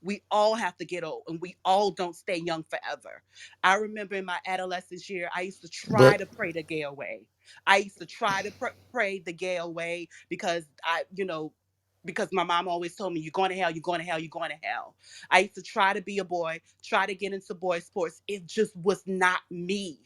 We all have to get old, and we all don't stay young forever. I remember in my adolescence year, I used to try But to pray the gay away. I used to try to pray the gay away because because my mom always told me, you're going to hell, you're going to hell, you're going to hell. I used to try to be a boy, try to get into boy sports. It just was not me.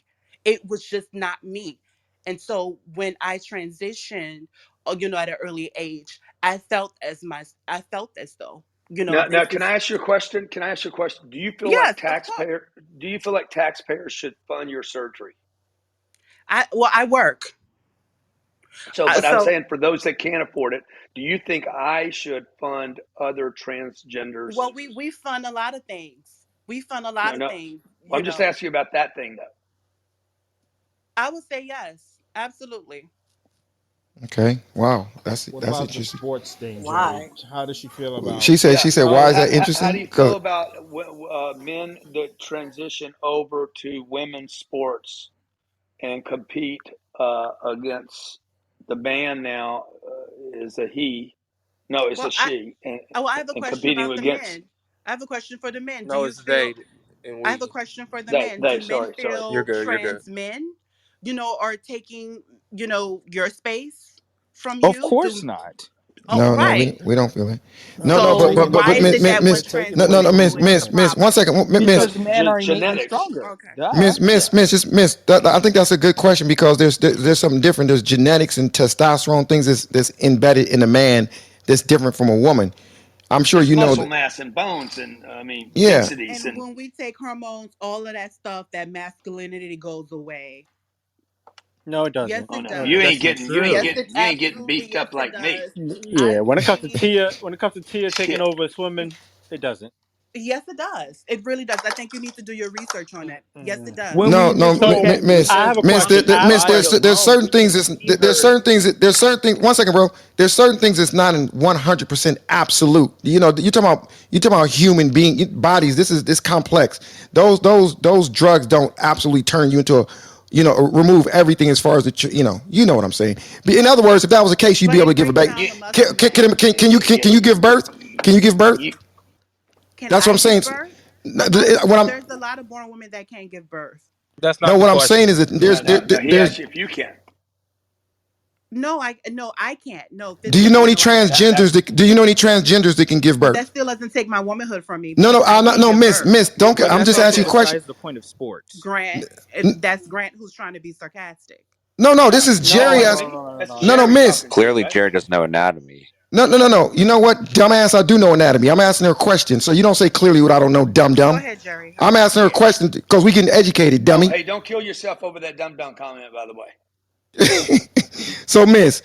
It was just not me. And so when I transitioned, at an early age, I felt as though, Now, this can is, I ask you a question? Can I ask you a question? yes, of course. Do you feel like taxpayers should fund your surgery? I work. So, but I'm So, saying for those that can't afford it, do you think I should fund other transgenders? well, we fund a lot of things. We fund a No, lot of no. things, I'm just asking you about that thing, though. I would say yes, absolutely. okay, wow, what that's about the interesting. sports thing, Jerry? Why? How does she feel about? She said, why is that How interesting? do you feel Because about men that transition over to women's sports and compete against the man now is a he? No, it's a Well, I she, I have a and question competing about the against men. I have a question for the men. Do No, you it's they feel and I have a we. question for the they. men. They. Do men Sorry. You're feel good. You're good. trans men, are taking, your space from Of you? course Do not. Oh, No, right. we don't feel it. No, no, So why but is it that miss, what no, no, no, transgenderism miss, would be a miss. 1 second, problem? miss, Because men are innately Genetics. stronger. Okay. Duh. just miss. I think that's a good question because there's something different. There's genetics and testosterone things that's embedded in a man that's different from a woman. I'm sure It's you know muscle that. mass and bones and I mean Yeah. densities And and when we take hormones, all of that stuff, that masculinity goes away. No, it Yes, doesn't. oh it no, No, you does. ain't that's not getting true. It you ain't getting absolutely, beefed yes, up it like me. does. Yeah, I've when it comes to seen Tia, taking Shit. over swimming, it doesn't. Yes, it does. It really does. I think you need to do your research on that. Yes, it does. When No, we no, so, miss, I have a miss, question. I have a miss. question. There's certain things. There's certain things. 1 second, bro. There's certain things that's not in 100% absolute. You know, you talking about human bodies. This complex. Those drugs don't absolutely turn you into a. Remove everything as far as you know what I'm saying. In other words, if that was the case, you'd be But able to it give a breaks baby. down You, the muscle Can mass. you give birth? Can you give birth? you, Can That's what I I'm saying. give birth? A lot of What I'm there's a lot of born women that can't give birth. That's no, not the what I'm saying question. is that no, no, no. He asked you if you can. No, I can't. No, do you know physically, any no, I can't. transgenders That's that do you know any transgenders that can give But that birth? still doesn't take my womanhood from me No, because no, I I'm not. can No, give birth. miss. Don't. But I'm that's just also asking you a question. besides the point of sports. Grant, if that's Grant who's trying to be sarcastic. No, no, this no, is No, Jerry. no, no. no, As no, no, no, That's no, no, no. no, Jerry miss. talking to you, Clearly, right? Jared doesn't know anatomy. No, no, no, no. You know what, dumbass? I do know anatomy. I'm asking her a question, so you don't say clearly what I don't know, dumb Go dumb. ahead, Jerry. I'm asking her a Yeah. question because we getting educated, Don't dummy. hey, don't kill yourself over that dumb dumb comment. By the way, So, miss,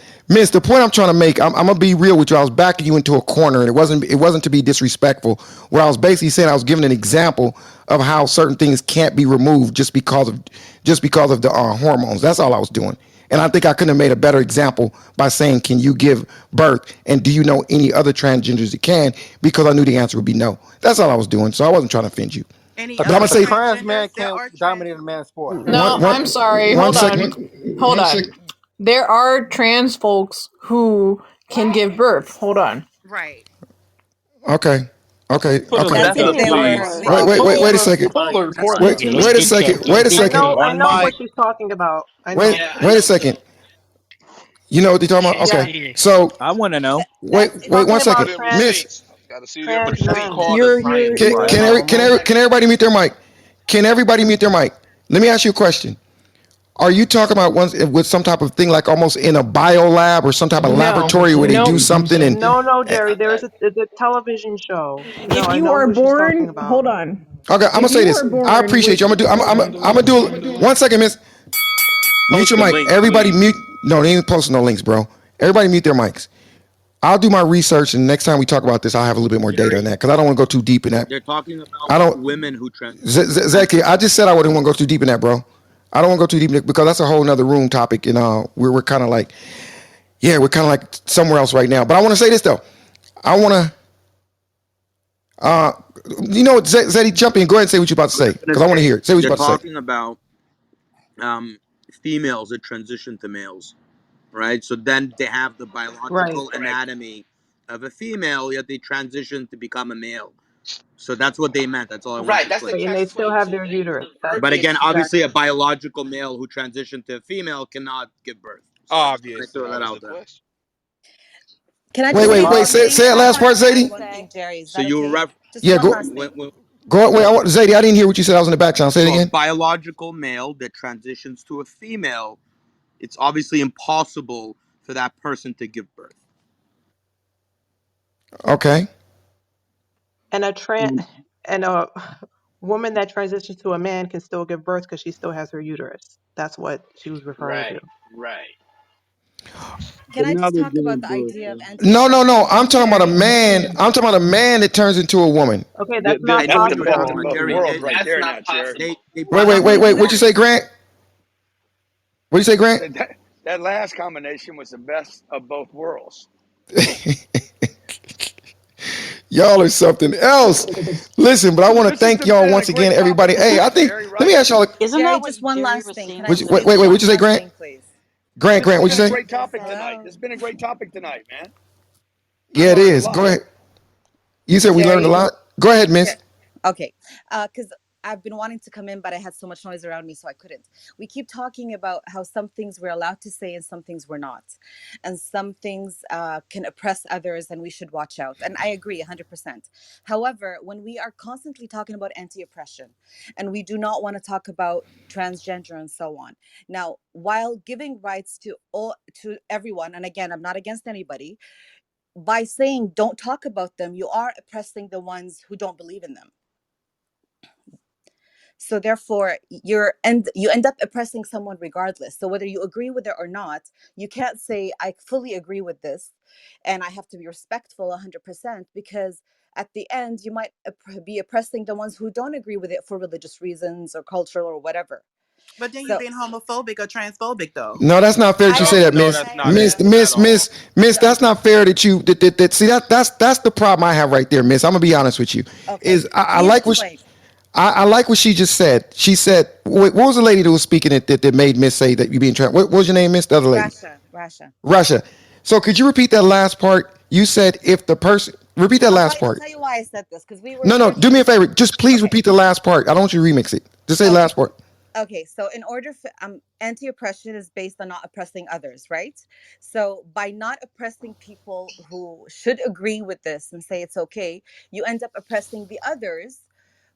the point I'm trying to make, I'm gonna be real with you. I was backing you into a corner, and it wasn't to be disrespectful. What I was basically saying, I was giving an example of how certain things can't be removed just because of the hormones. That's all I was doing. And I think I couldn't have made a better example by saying, "Can you give birth?" And do you know any other transgenders that can? Because I knew the answer would be no. That's all I was doing. So I wasn't trying to offend you. Any A, But I'm tra- gonna other a say trans transgenders? man There can't are trans. dominate a man's sport. No, I'm sorry. one Hold second. on. Hold on. There are trans folks who can give birth. Hold on. Right. Okay. Okay. Put a Okay. I link think up, they were please. Wait, wait, wait, wait a mistaken. second. Polar Wait, Portland. Yeah, let's wait a group chat. second. Let's Wait a group second. chat. On I know my what she's talking about. I Wait, know. yeah, I wait a know. second. You know what they're talking about? She's Yes, Okay. here. So I want to know. wait, she's wait talking one about second, See the trans Miss. receipts. Got to see the trans It's men. receipts. called a You're science Can, by can, every, can, normal. every, can everybody mute their mic? Can everybody mute their mic? Let me ask you a question. Are you talking about ones with some type of thing like almost in a bio lab or some type of no, laboratory where they do nope. something and No, no, eh, Jerry. There is a television show. No, If I you know are who she's talking born, about. hold on. okay, I'm gonna If say you this. are I born appreciate with, you. I'm gonna do it. 1 second, Miss. Mute Post your the mic. link, Everybody please. mute. No, they ain't posting no links, bro. Everybody mute their mics. I'll do my research, and next time we talk about this, I'll have a little bit more data on Jerry, that because I don't want to go too deep in that. they're talking about I don't, women who trans. Zeki. I just said I wouldn't want to go too deep in that, bro. I don't want to go too deep in it because that's a whole nother room topic, and we're kind of like, yeah, we're kind of like somewhere else right now. But I want to say this though. I want to, uh, Zeddy, jump in. Go ahead and say what you're about to I was say gonna because I want to say hear it. Say what you're they're about to say. talking about um, females that transition to males, right? So then they have the Right. biological anatomy of a female, yet they transition to become a male. So that's what they meant. That's all I want Right, to that's the explain. Right, and they catch still twenty have two. their They ain't uterus. giving That's birth. But They again, exactly. obviously, a biological male who transitioned to a female cannot give birth. So I just want to Obviously, throw that that was out the there. question. Can I Wait, just wait, say wait. one Say, thing? say that I last just part, want to say Zadie. one thing, Jerry. Is So that you okay? ref Just Yeah, one go, last thing. go. Wait, Zadie. I didn't hear what you said. I was in the back channel. Say it so a again. biological male that transitions to a female, it's obviously impossible for that person to give birth. Okay. And a woman that transitions to a man can still give birth because she still has her uterus. That's what she was referring to. Right, right. Can But I now just they're talk about giving the birth. idea of Yeah. No, no, no. anti-conception? I'm talking about a Jerry. man. I'm talking about a man that turns into a woman. Okay, that's Th- not I know that's what the you're best talking of possible. about, both Jerry. worlds, right That's there, not now, Jerry. possible. They Wait, brought wait, up wait, the wait. What'd you say, anatomy. Grant? What'd you say, Grant? That last combination was the best of both worlds. Y'all are something else. Listen, but I want to This has thank y'all been a once again, great topic everybody. Hey, I tonight, think Jerry. let me Right? ask y'all. Isn't Jerry, that what just one Jerry last was thing. saying Can I Wait, just say wait, this wait. one What'd you say, last Grant? thing, please? Grant, This has what'd been a you say? great topic tonight. Hello? This has been a great topic tonight, man. I Yeah, it learned a is. Go lot. ahead. You said we learned a Jerry? lot. Go ahead, Yeah. Miss. Okay. Because I've been wanting to come in, but I had so much noise around me, so I couldn't. We keep talking about how some things we're allowed to say and some things we're not. And some things can oppress others and we should watch out. And I agree 100%. However, when we are constantly talking about anti-oppression and we do not want to talk about transgender and so on. Now, while giving rights to everyone, and again, I'm not against anybody, by saying don't talk about them, you are oppressing the ones who don't believe in them. So therefore, you end up oppressing someone regardless. So whether you agree with it or not, you can't say, I fully agree with this, and I have to be respectful 100%, because at the end, you might be oppressing the ones who don't agree with it for religious reasons or cultural or whatever. But then you're being homophobic or transphobic, though. No, that's not fair that you say that, No, Miss. that's not it Miss. That's not fair that you see that's the problem I have right there, Miss. I'm gonna be honest with you. Okay. Is I like what I like what she just said. She said, what was the lady that was speaking that made Miss say that you being trans? What was your name, Miss? The other lady. Russia. So could you repeat that last part? You said if the person repeat that last part. I'll tell you why I said this, because we were. No. Do me a favor. Just please repeat the last part. I don't want you to remix it. Just say the last part. Okay, so in order for anti-oppression is based on not oppressing others, right? So by not oppressing people who should agree with this and say it's okay, you end up oppressing the others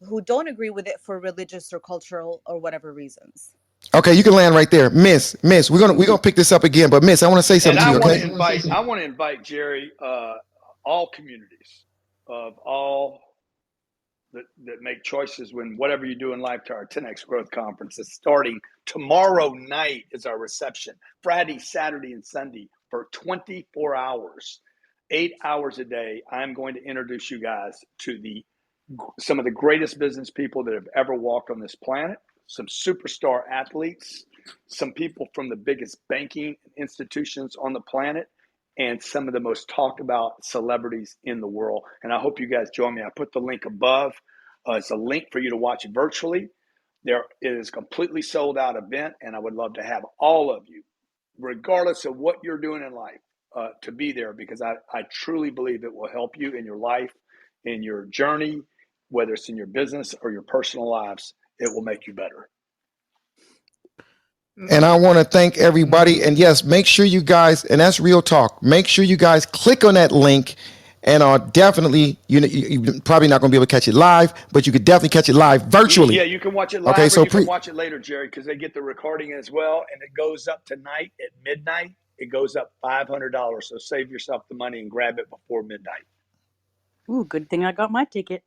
who don't agree with it for religious or cultural or whatever reasons. Okay, you can land right there, Miss. We're gonna pick this up again, but Miss, I want to say something to you. Okay. I want to invite Jerry, all communities of all that make choices when whatever you do in life to our 10X Growth Conference is starting tomorrow night. Is our reception Friday, Saturday, and Sunday for 24 hours, 8 hours a day. I'm going to introduce you guys to some of the greatest business people that have ever walked on this planet, some superstar athletes, some people from the biggest banking institutions on the planet, and some of the most talked about celebrities in the world. And I hope you guys join me. I put the link above. It's a link for you to watch virtually. It is a completely sold out event, and I would love to have all of you, regardless of what you're doing in life, to be there, because I truly believe it will help you in your life, in your journey, whether it's in your business or your personal lives. It will make you better. And I want to thank everybody. And yes, make sure you guys, and that's real talk, make sure you guys click on that link. And definitely, you're probably not going to be able to catch it live, but you could definitely catch it live virtually. Yeah, you can watch it live, or you can watch it later, Jerry, because they get the recording as well. And it goes up tonight at midnight. It goes up $500. So save yourself the money and grab it before midnight. Ooh, good thing I got my ticket.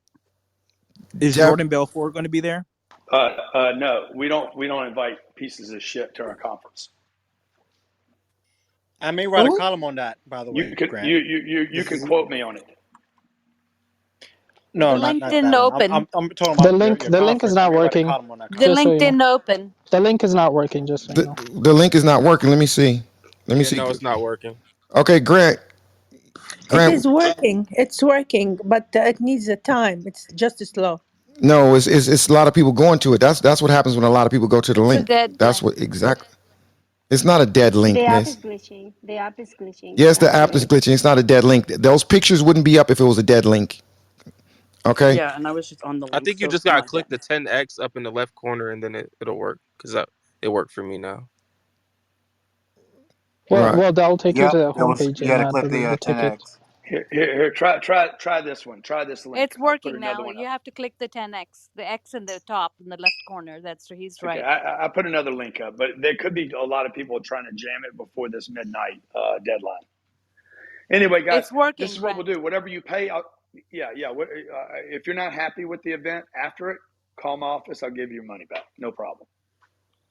Is Jordan Belfort going to be there? No, we don't invite pieces of shit to our conference. I may write a column on that, by the way. You can quote me on it. No, the link not didn't that open. I'm talking about the link is not working. The link didn't open. The link is not working. Just so you know. The link is not working. Let me see. No, it's not working. Okay, Grant. It is working. It's working, but it needs a time. It's just slow. No, it's a lot of people going to it. That's what happens when a lot of people go to the link. That's what exactly. It's not a dead link, The app Miss. is glitching. The app is glitching. Yes, the app is glitching. It's not a dead link. Those pictures wouldn't be up if it was a dead link. Okay. Yeah, and I was just on the link. I think you just gotta click the 10X up in the left corner, and then it'll work, because it worked for me now. Well, that'll take you to the homepage. You gotta click the ticket. 10X. Here, try this one. Try this link. It's working now. You have to click the 10X, the X in the top in the left corner. He's right. Okay, I put another link up, but there could be a lot of people trying to jam it before this midnight deadline. Anyway, guys, it's working, this is what we'll do. Whatever you pay, if you're not happy with the event after it, call my office. I'll give you your money back. No problem.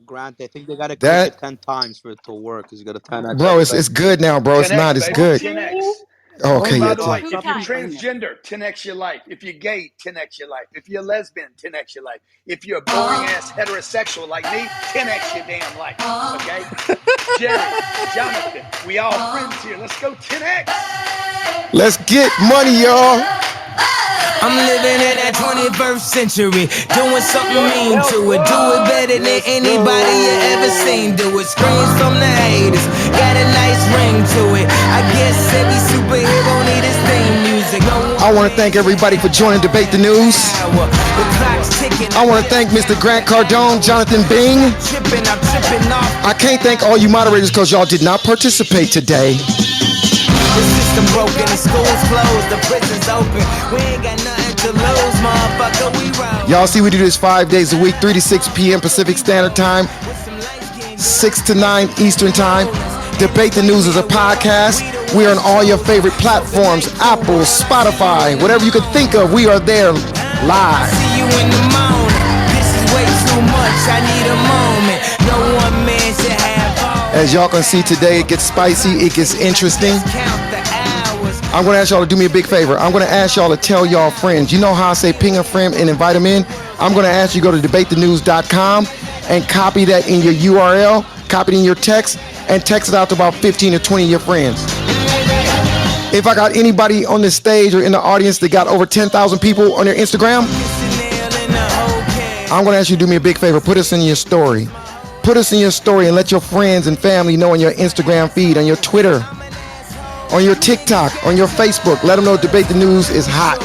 Grant, I think they gotta click it 10 times for it to work, because you gotta 10X. Bro, it's good now, bro. It's not. It's good. 10X. Okay, By yeah. the way, if you're transgender, 10X your life. If you're gay, 10X your life. If you're lesbian, 10X your life. If you're a boring ass heterosexual like me, 10X your damn life. Okay? Jerry, Jonathan, we all friends here. Let's go 10X. Let's get money, y'all. I'm living in that 21st century, doing something mean to it. Do it better than anybody you ever seen. Do it. Screams from the haters, got a nice ring to it. I guess every superhero need his theme music. I want to thank everybody for joining Debate the News. The clock's ticking. I want to thank Mr. Grant Cardone, Jonathan Bing. I can't thank all you moderators because y'all did not participate today. The system broken, the schools closed, the prisons open. We ain't got nothing to lose, motherfucker, we roll. Y'all see we do this 5 days a week, 3 to 6 p.m. Pacific Standard Time, 6 to 9 Eastern Time. Debate the News is a podcast. We are on all your favorite platforms, Apple, Spotify, whatever you can think of, we are there live. See you in the morning. This is way too much, I need a moment. No one man should have all. As y'all can see today, it gets spicy, it gets interesting. I'm going to ask y'all to do me a big favor. I'm going to ask y'all to tell y'all friends. You know how I say ping a friend and invite them in? I'm going to ask you to go to debatethenews.com and copy that in your URL, copy it in your text, and text it out to about 15 or 20 of your friends. If I got anybody on the stage or in the audience that got over 10,000 people on their Instagram, I'm going to ask you to do me a big favor. Put us in your story. Put us in your story and let your friends and family know on your Instagram feed, on your Twitter, on your TikTok, on your Facebook. Let them know Debate the News is hot.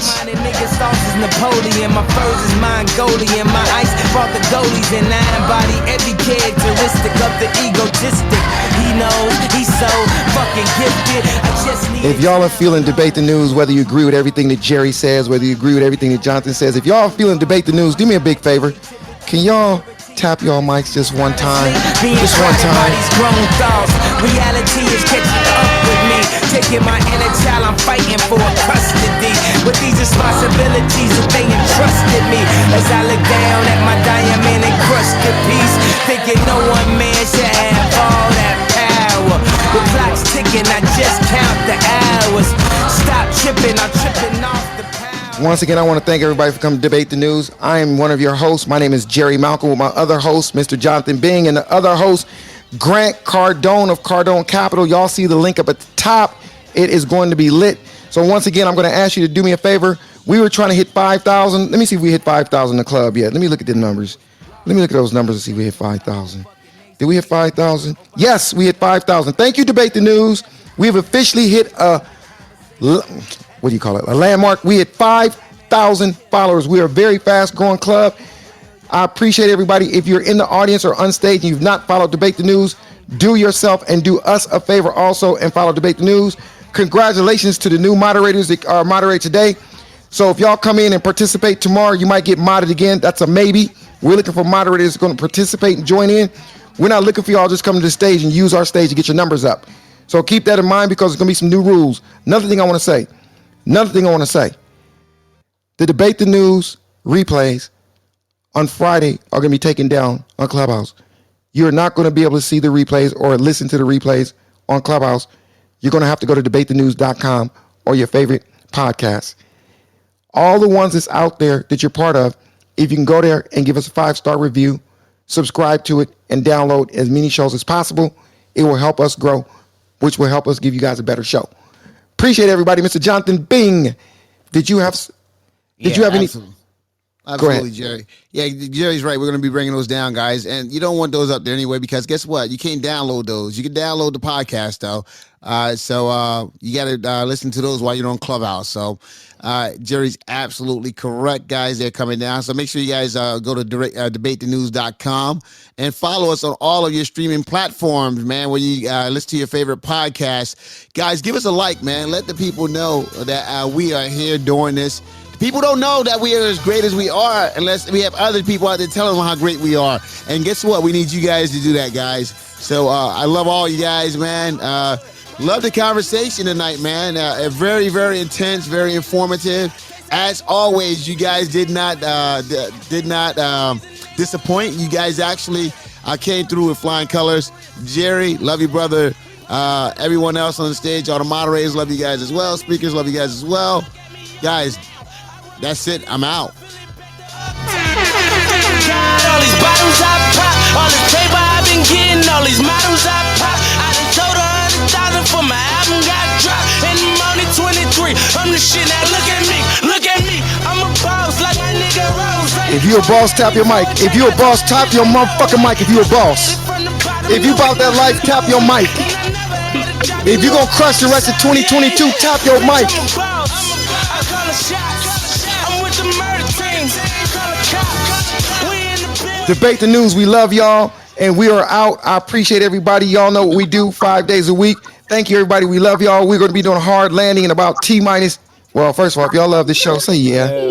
Napoleon, my furs is Mongolian, my ice brought the goalies and I embody every characteristic of the egotistic. He knows he's so fucking gifted. I just need. If y'all are feeling Debate the News, whether you agree with everything that Jerry says, whether you agree with everything that Jonathan says, if y'all are feeling Debate the News, do me a big favor. Can y'all tap y'all mics just one time? Just one time. Reality is catching up with me. Taking my inner child, I'm fighting for custody. With these responsibilities that they entrusted me. As I look down at my diamond encrusted piece, thinking no one man should have all that power. The clock's ticking, I just count the hours. Stop tripping, I'm tripping off the power. Once again, I want to thank everybody for coming to Debate the News. I am one of your hosts. My name is Jerry Malcolm with my other host, Mr. Jonathan Bing, and the other host, Grant Cardone of Cardone Capital. Y'all see the link up at the top. It is going to be lit. So once again, I'm going to ask you to do me a favor. We were trying to hit 5,000. Let me see if we hit 5,000 in the club yet. Let me look at the numbers. Let me look at those numbers and see if we hit 5,000. Did we hit 5,000? Yes, we hit 5,000. Thank you, Debate the News. We have officially hit a landmark. We hit 5,000 followers. We are a very fast growing club. I appreciate everybody. If you're in the audience or on stage and you've not followed Debate the News, do yourself and do us a favor also and follow Debate the News. Congratulations to the new moderators that are moderated today. So if y'all come in and participate tomorrow, you might get modded again. That's a maybe. We're looking for moderators going to participate and join in. We're not looking for y'all just come to the stage and use our stage to get your numbers up. So keep that in mind because there's going to be some new rules. Another thing I want to say. The Debate the News replays on Friday are going to be taken down on Clubhouse. You're not going to be able to see the replays or listen to the replays on Clubhouse. You're going to have to go to debatethenews.com or your favorite podcast. All the ones that's out there that you're part of, if you can go there and give us a 5-star review, subscribe to it, and download as many shows as possible, it will help us grow, which will help us give you guys a better show. Appreciate everybody. Mr. Jonathan Bing, did you have any? Absolutely, Jerry. Yeah, Jerry's right. We're going to be bringing those down, guys. And you don't want those up there anyway, because guess what? You can't download those. You can download the podcast, though. So you got to listen to those while you're on Clubhouse. So Jerry's absolutely correct, guys. They're coming down. So make sure you guys go to debatethenews.com and follow us on all of your streaming platforms, man, where you listen to your favorite podcasts. Guys, give us a like, man. Let the people know that we are here doing this. People don't know that we are as great as we are unless we have other people out there telling them how great we are. And guess what? We need you guys to do that, guys. So I love all you guys, man. Love the conversation tonight, man. Very, very intense, very informative. As always, you guys did not disappoint. You guys actually came through with flying colors. Jerry, love you, brother. Everyone else on the stage, all the moderators, love you guys as well. Speakers, love you guys as well. Guys, that's it. I'm out. All these bottles I pop, all this paper I've been getting, all these models I pop. I done told 100,000 for my album got dropped, and I'm only 23. I'm the shit now. Look at me. I'm a boss like my nigga Rose. If you a boss, tap your mic. If you a boss, tap your motherfucking mic. If you a boss. If you about that life, tap your mic. If you gonna crush the rest of 2022, tap your mic. I'm with the murder team. Call a cop. Debate the News. We love y'all, and we are out. I appreciate everybody. Y'all know what we do 5 days a week. Thank you, everybody. We love y'all. We're going to be doing a hard landing in about T minus. Well, first of all, if y'all love the show, say yeah. Hell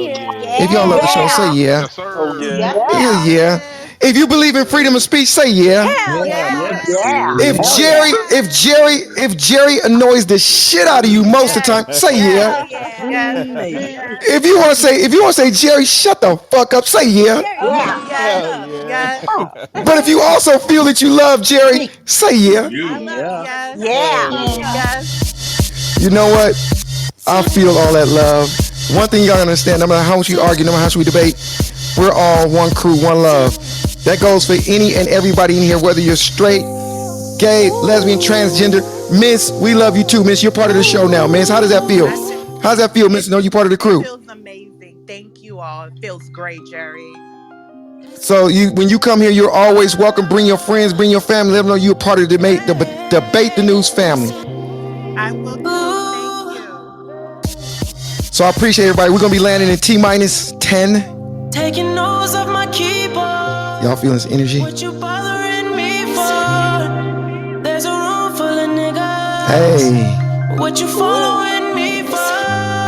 If yeah. y'all love the show, say Yeah. yeah. Yes, Oh sir. yeah. Yeah, Yeah. yeah. If you believe in freedom of speech, say yeah. Hell Yes. yeah. Yeah. Yeah. If Hell yeah. Jerry annoys the shit out of you most of the time, say yeah. If you want to say Jerry, shut the fuck up, say yeah. Yeah. Hell yeah. But if you also feel that you love Jerry, say yeah. Yeah. Yeah. You know what? I feel all that love. One thing you gotta understand, no matter how much we argue, no matter how much we debate, we're all one crew, one love. That goes for any and everybody in here, whether you're straight, gay, lesbian, transgender. Miss, we love you too, Miss. You're part of the show now, Miss. How does that feel? How does that feel, Miss? Know you part of the It crew. feels amazing. Thank you all. It feels great, Jerry. So when you come here, you're always welcome. Bring your friends, bring your family. Let them know you're part of the Debate the News family. I will do. Thank you. So I appreciate everybody. We're gonna be landing in T minus 10. Taking notes of my keyboard. Y'all feeling this energy? What you bothering me for? There's a room full of niggas. Hey. What you following me for?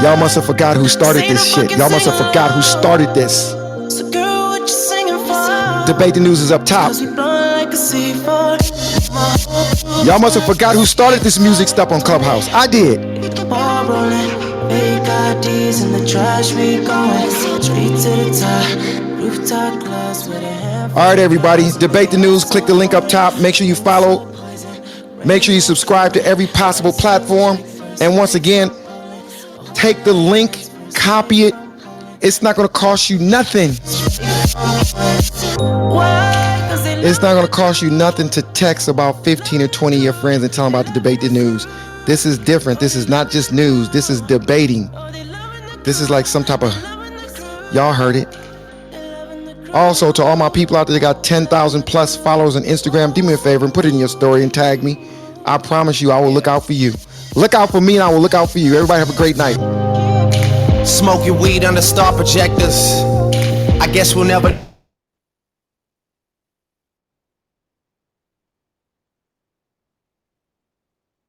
Y'all must have forgot who started this shit. Y'all must have forgot who started this. So girl, what you singing for? Debate the News is up top. Like a C4. Y'all must have forgot who started this music stuff on Clubhouse. I did. Ball rolling. Fake IDs in the trash, we going straight to the top. Rooftop clubs with a hand. All right, everybody. Debate the News. Click the link up top. Make sure you follow. Make sure you subscribe to every possible platform. And once again, take the link, copy it. It's not going to cost you nothing. It's not going to cost you nothing to text about 15 or 20 of your friends and tell them about the Debate the News. This is different. This is not just news. This is debating. This is like some type of, y'all heard it. Also, to all my people out there that got 10,000 plus followers on Instagram, do me a favor and put it in your story and tag me. I promise you I will look out for you. Look out for me and I will look out for you. Everybody have a great night. Smoking weed under star projectors. I guess we'll never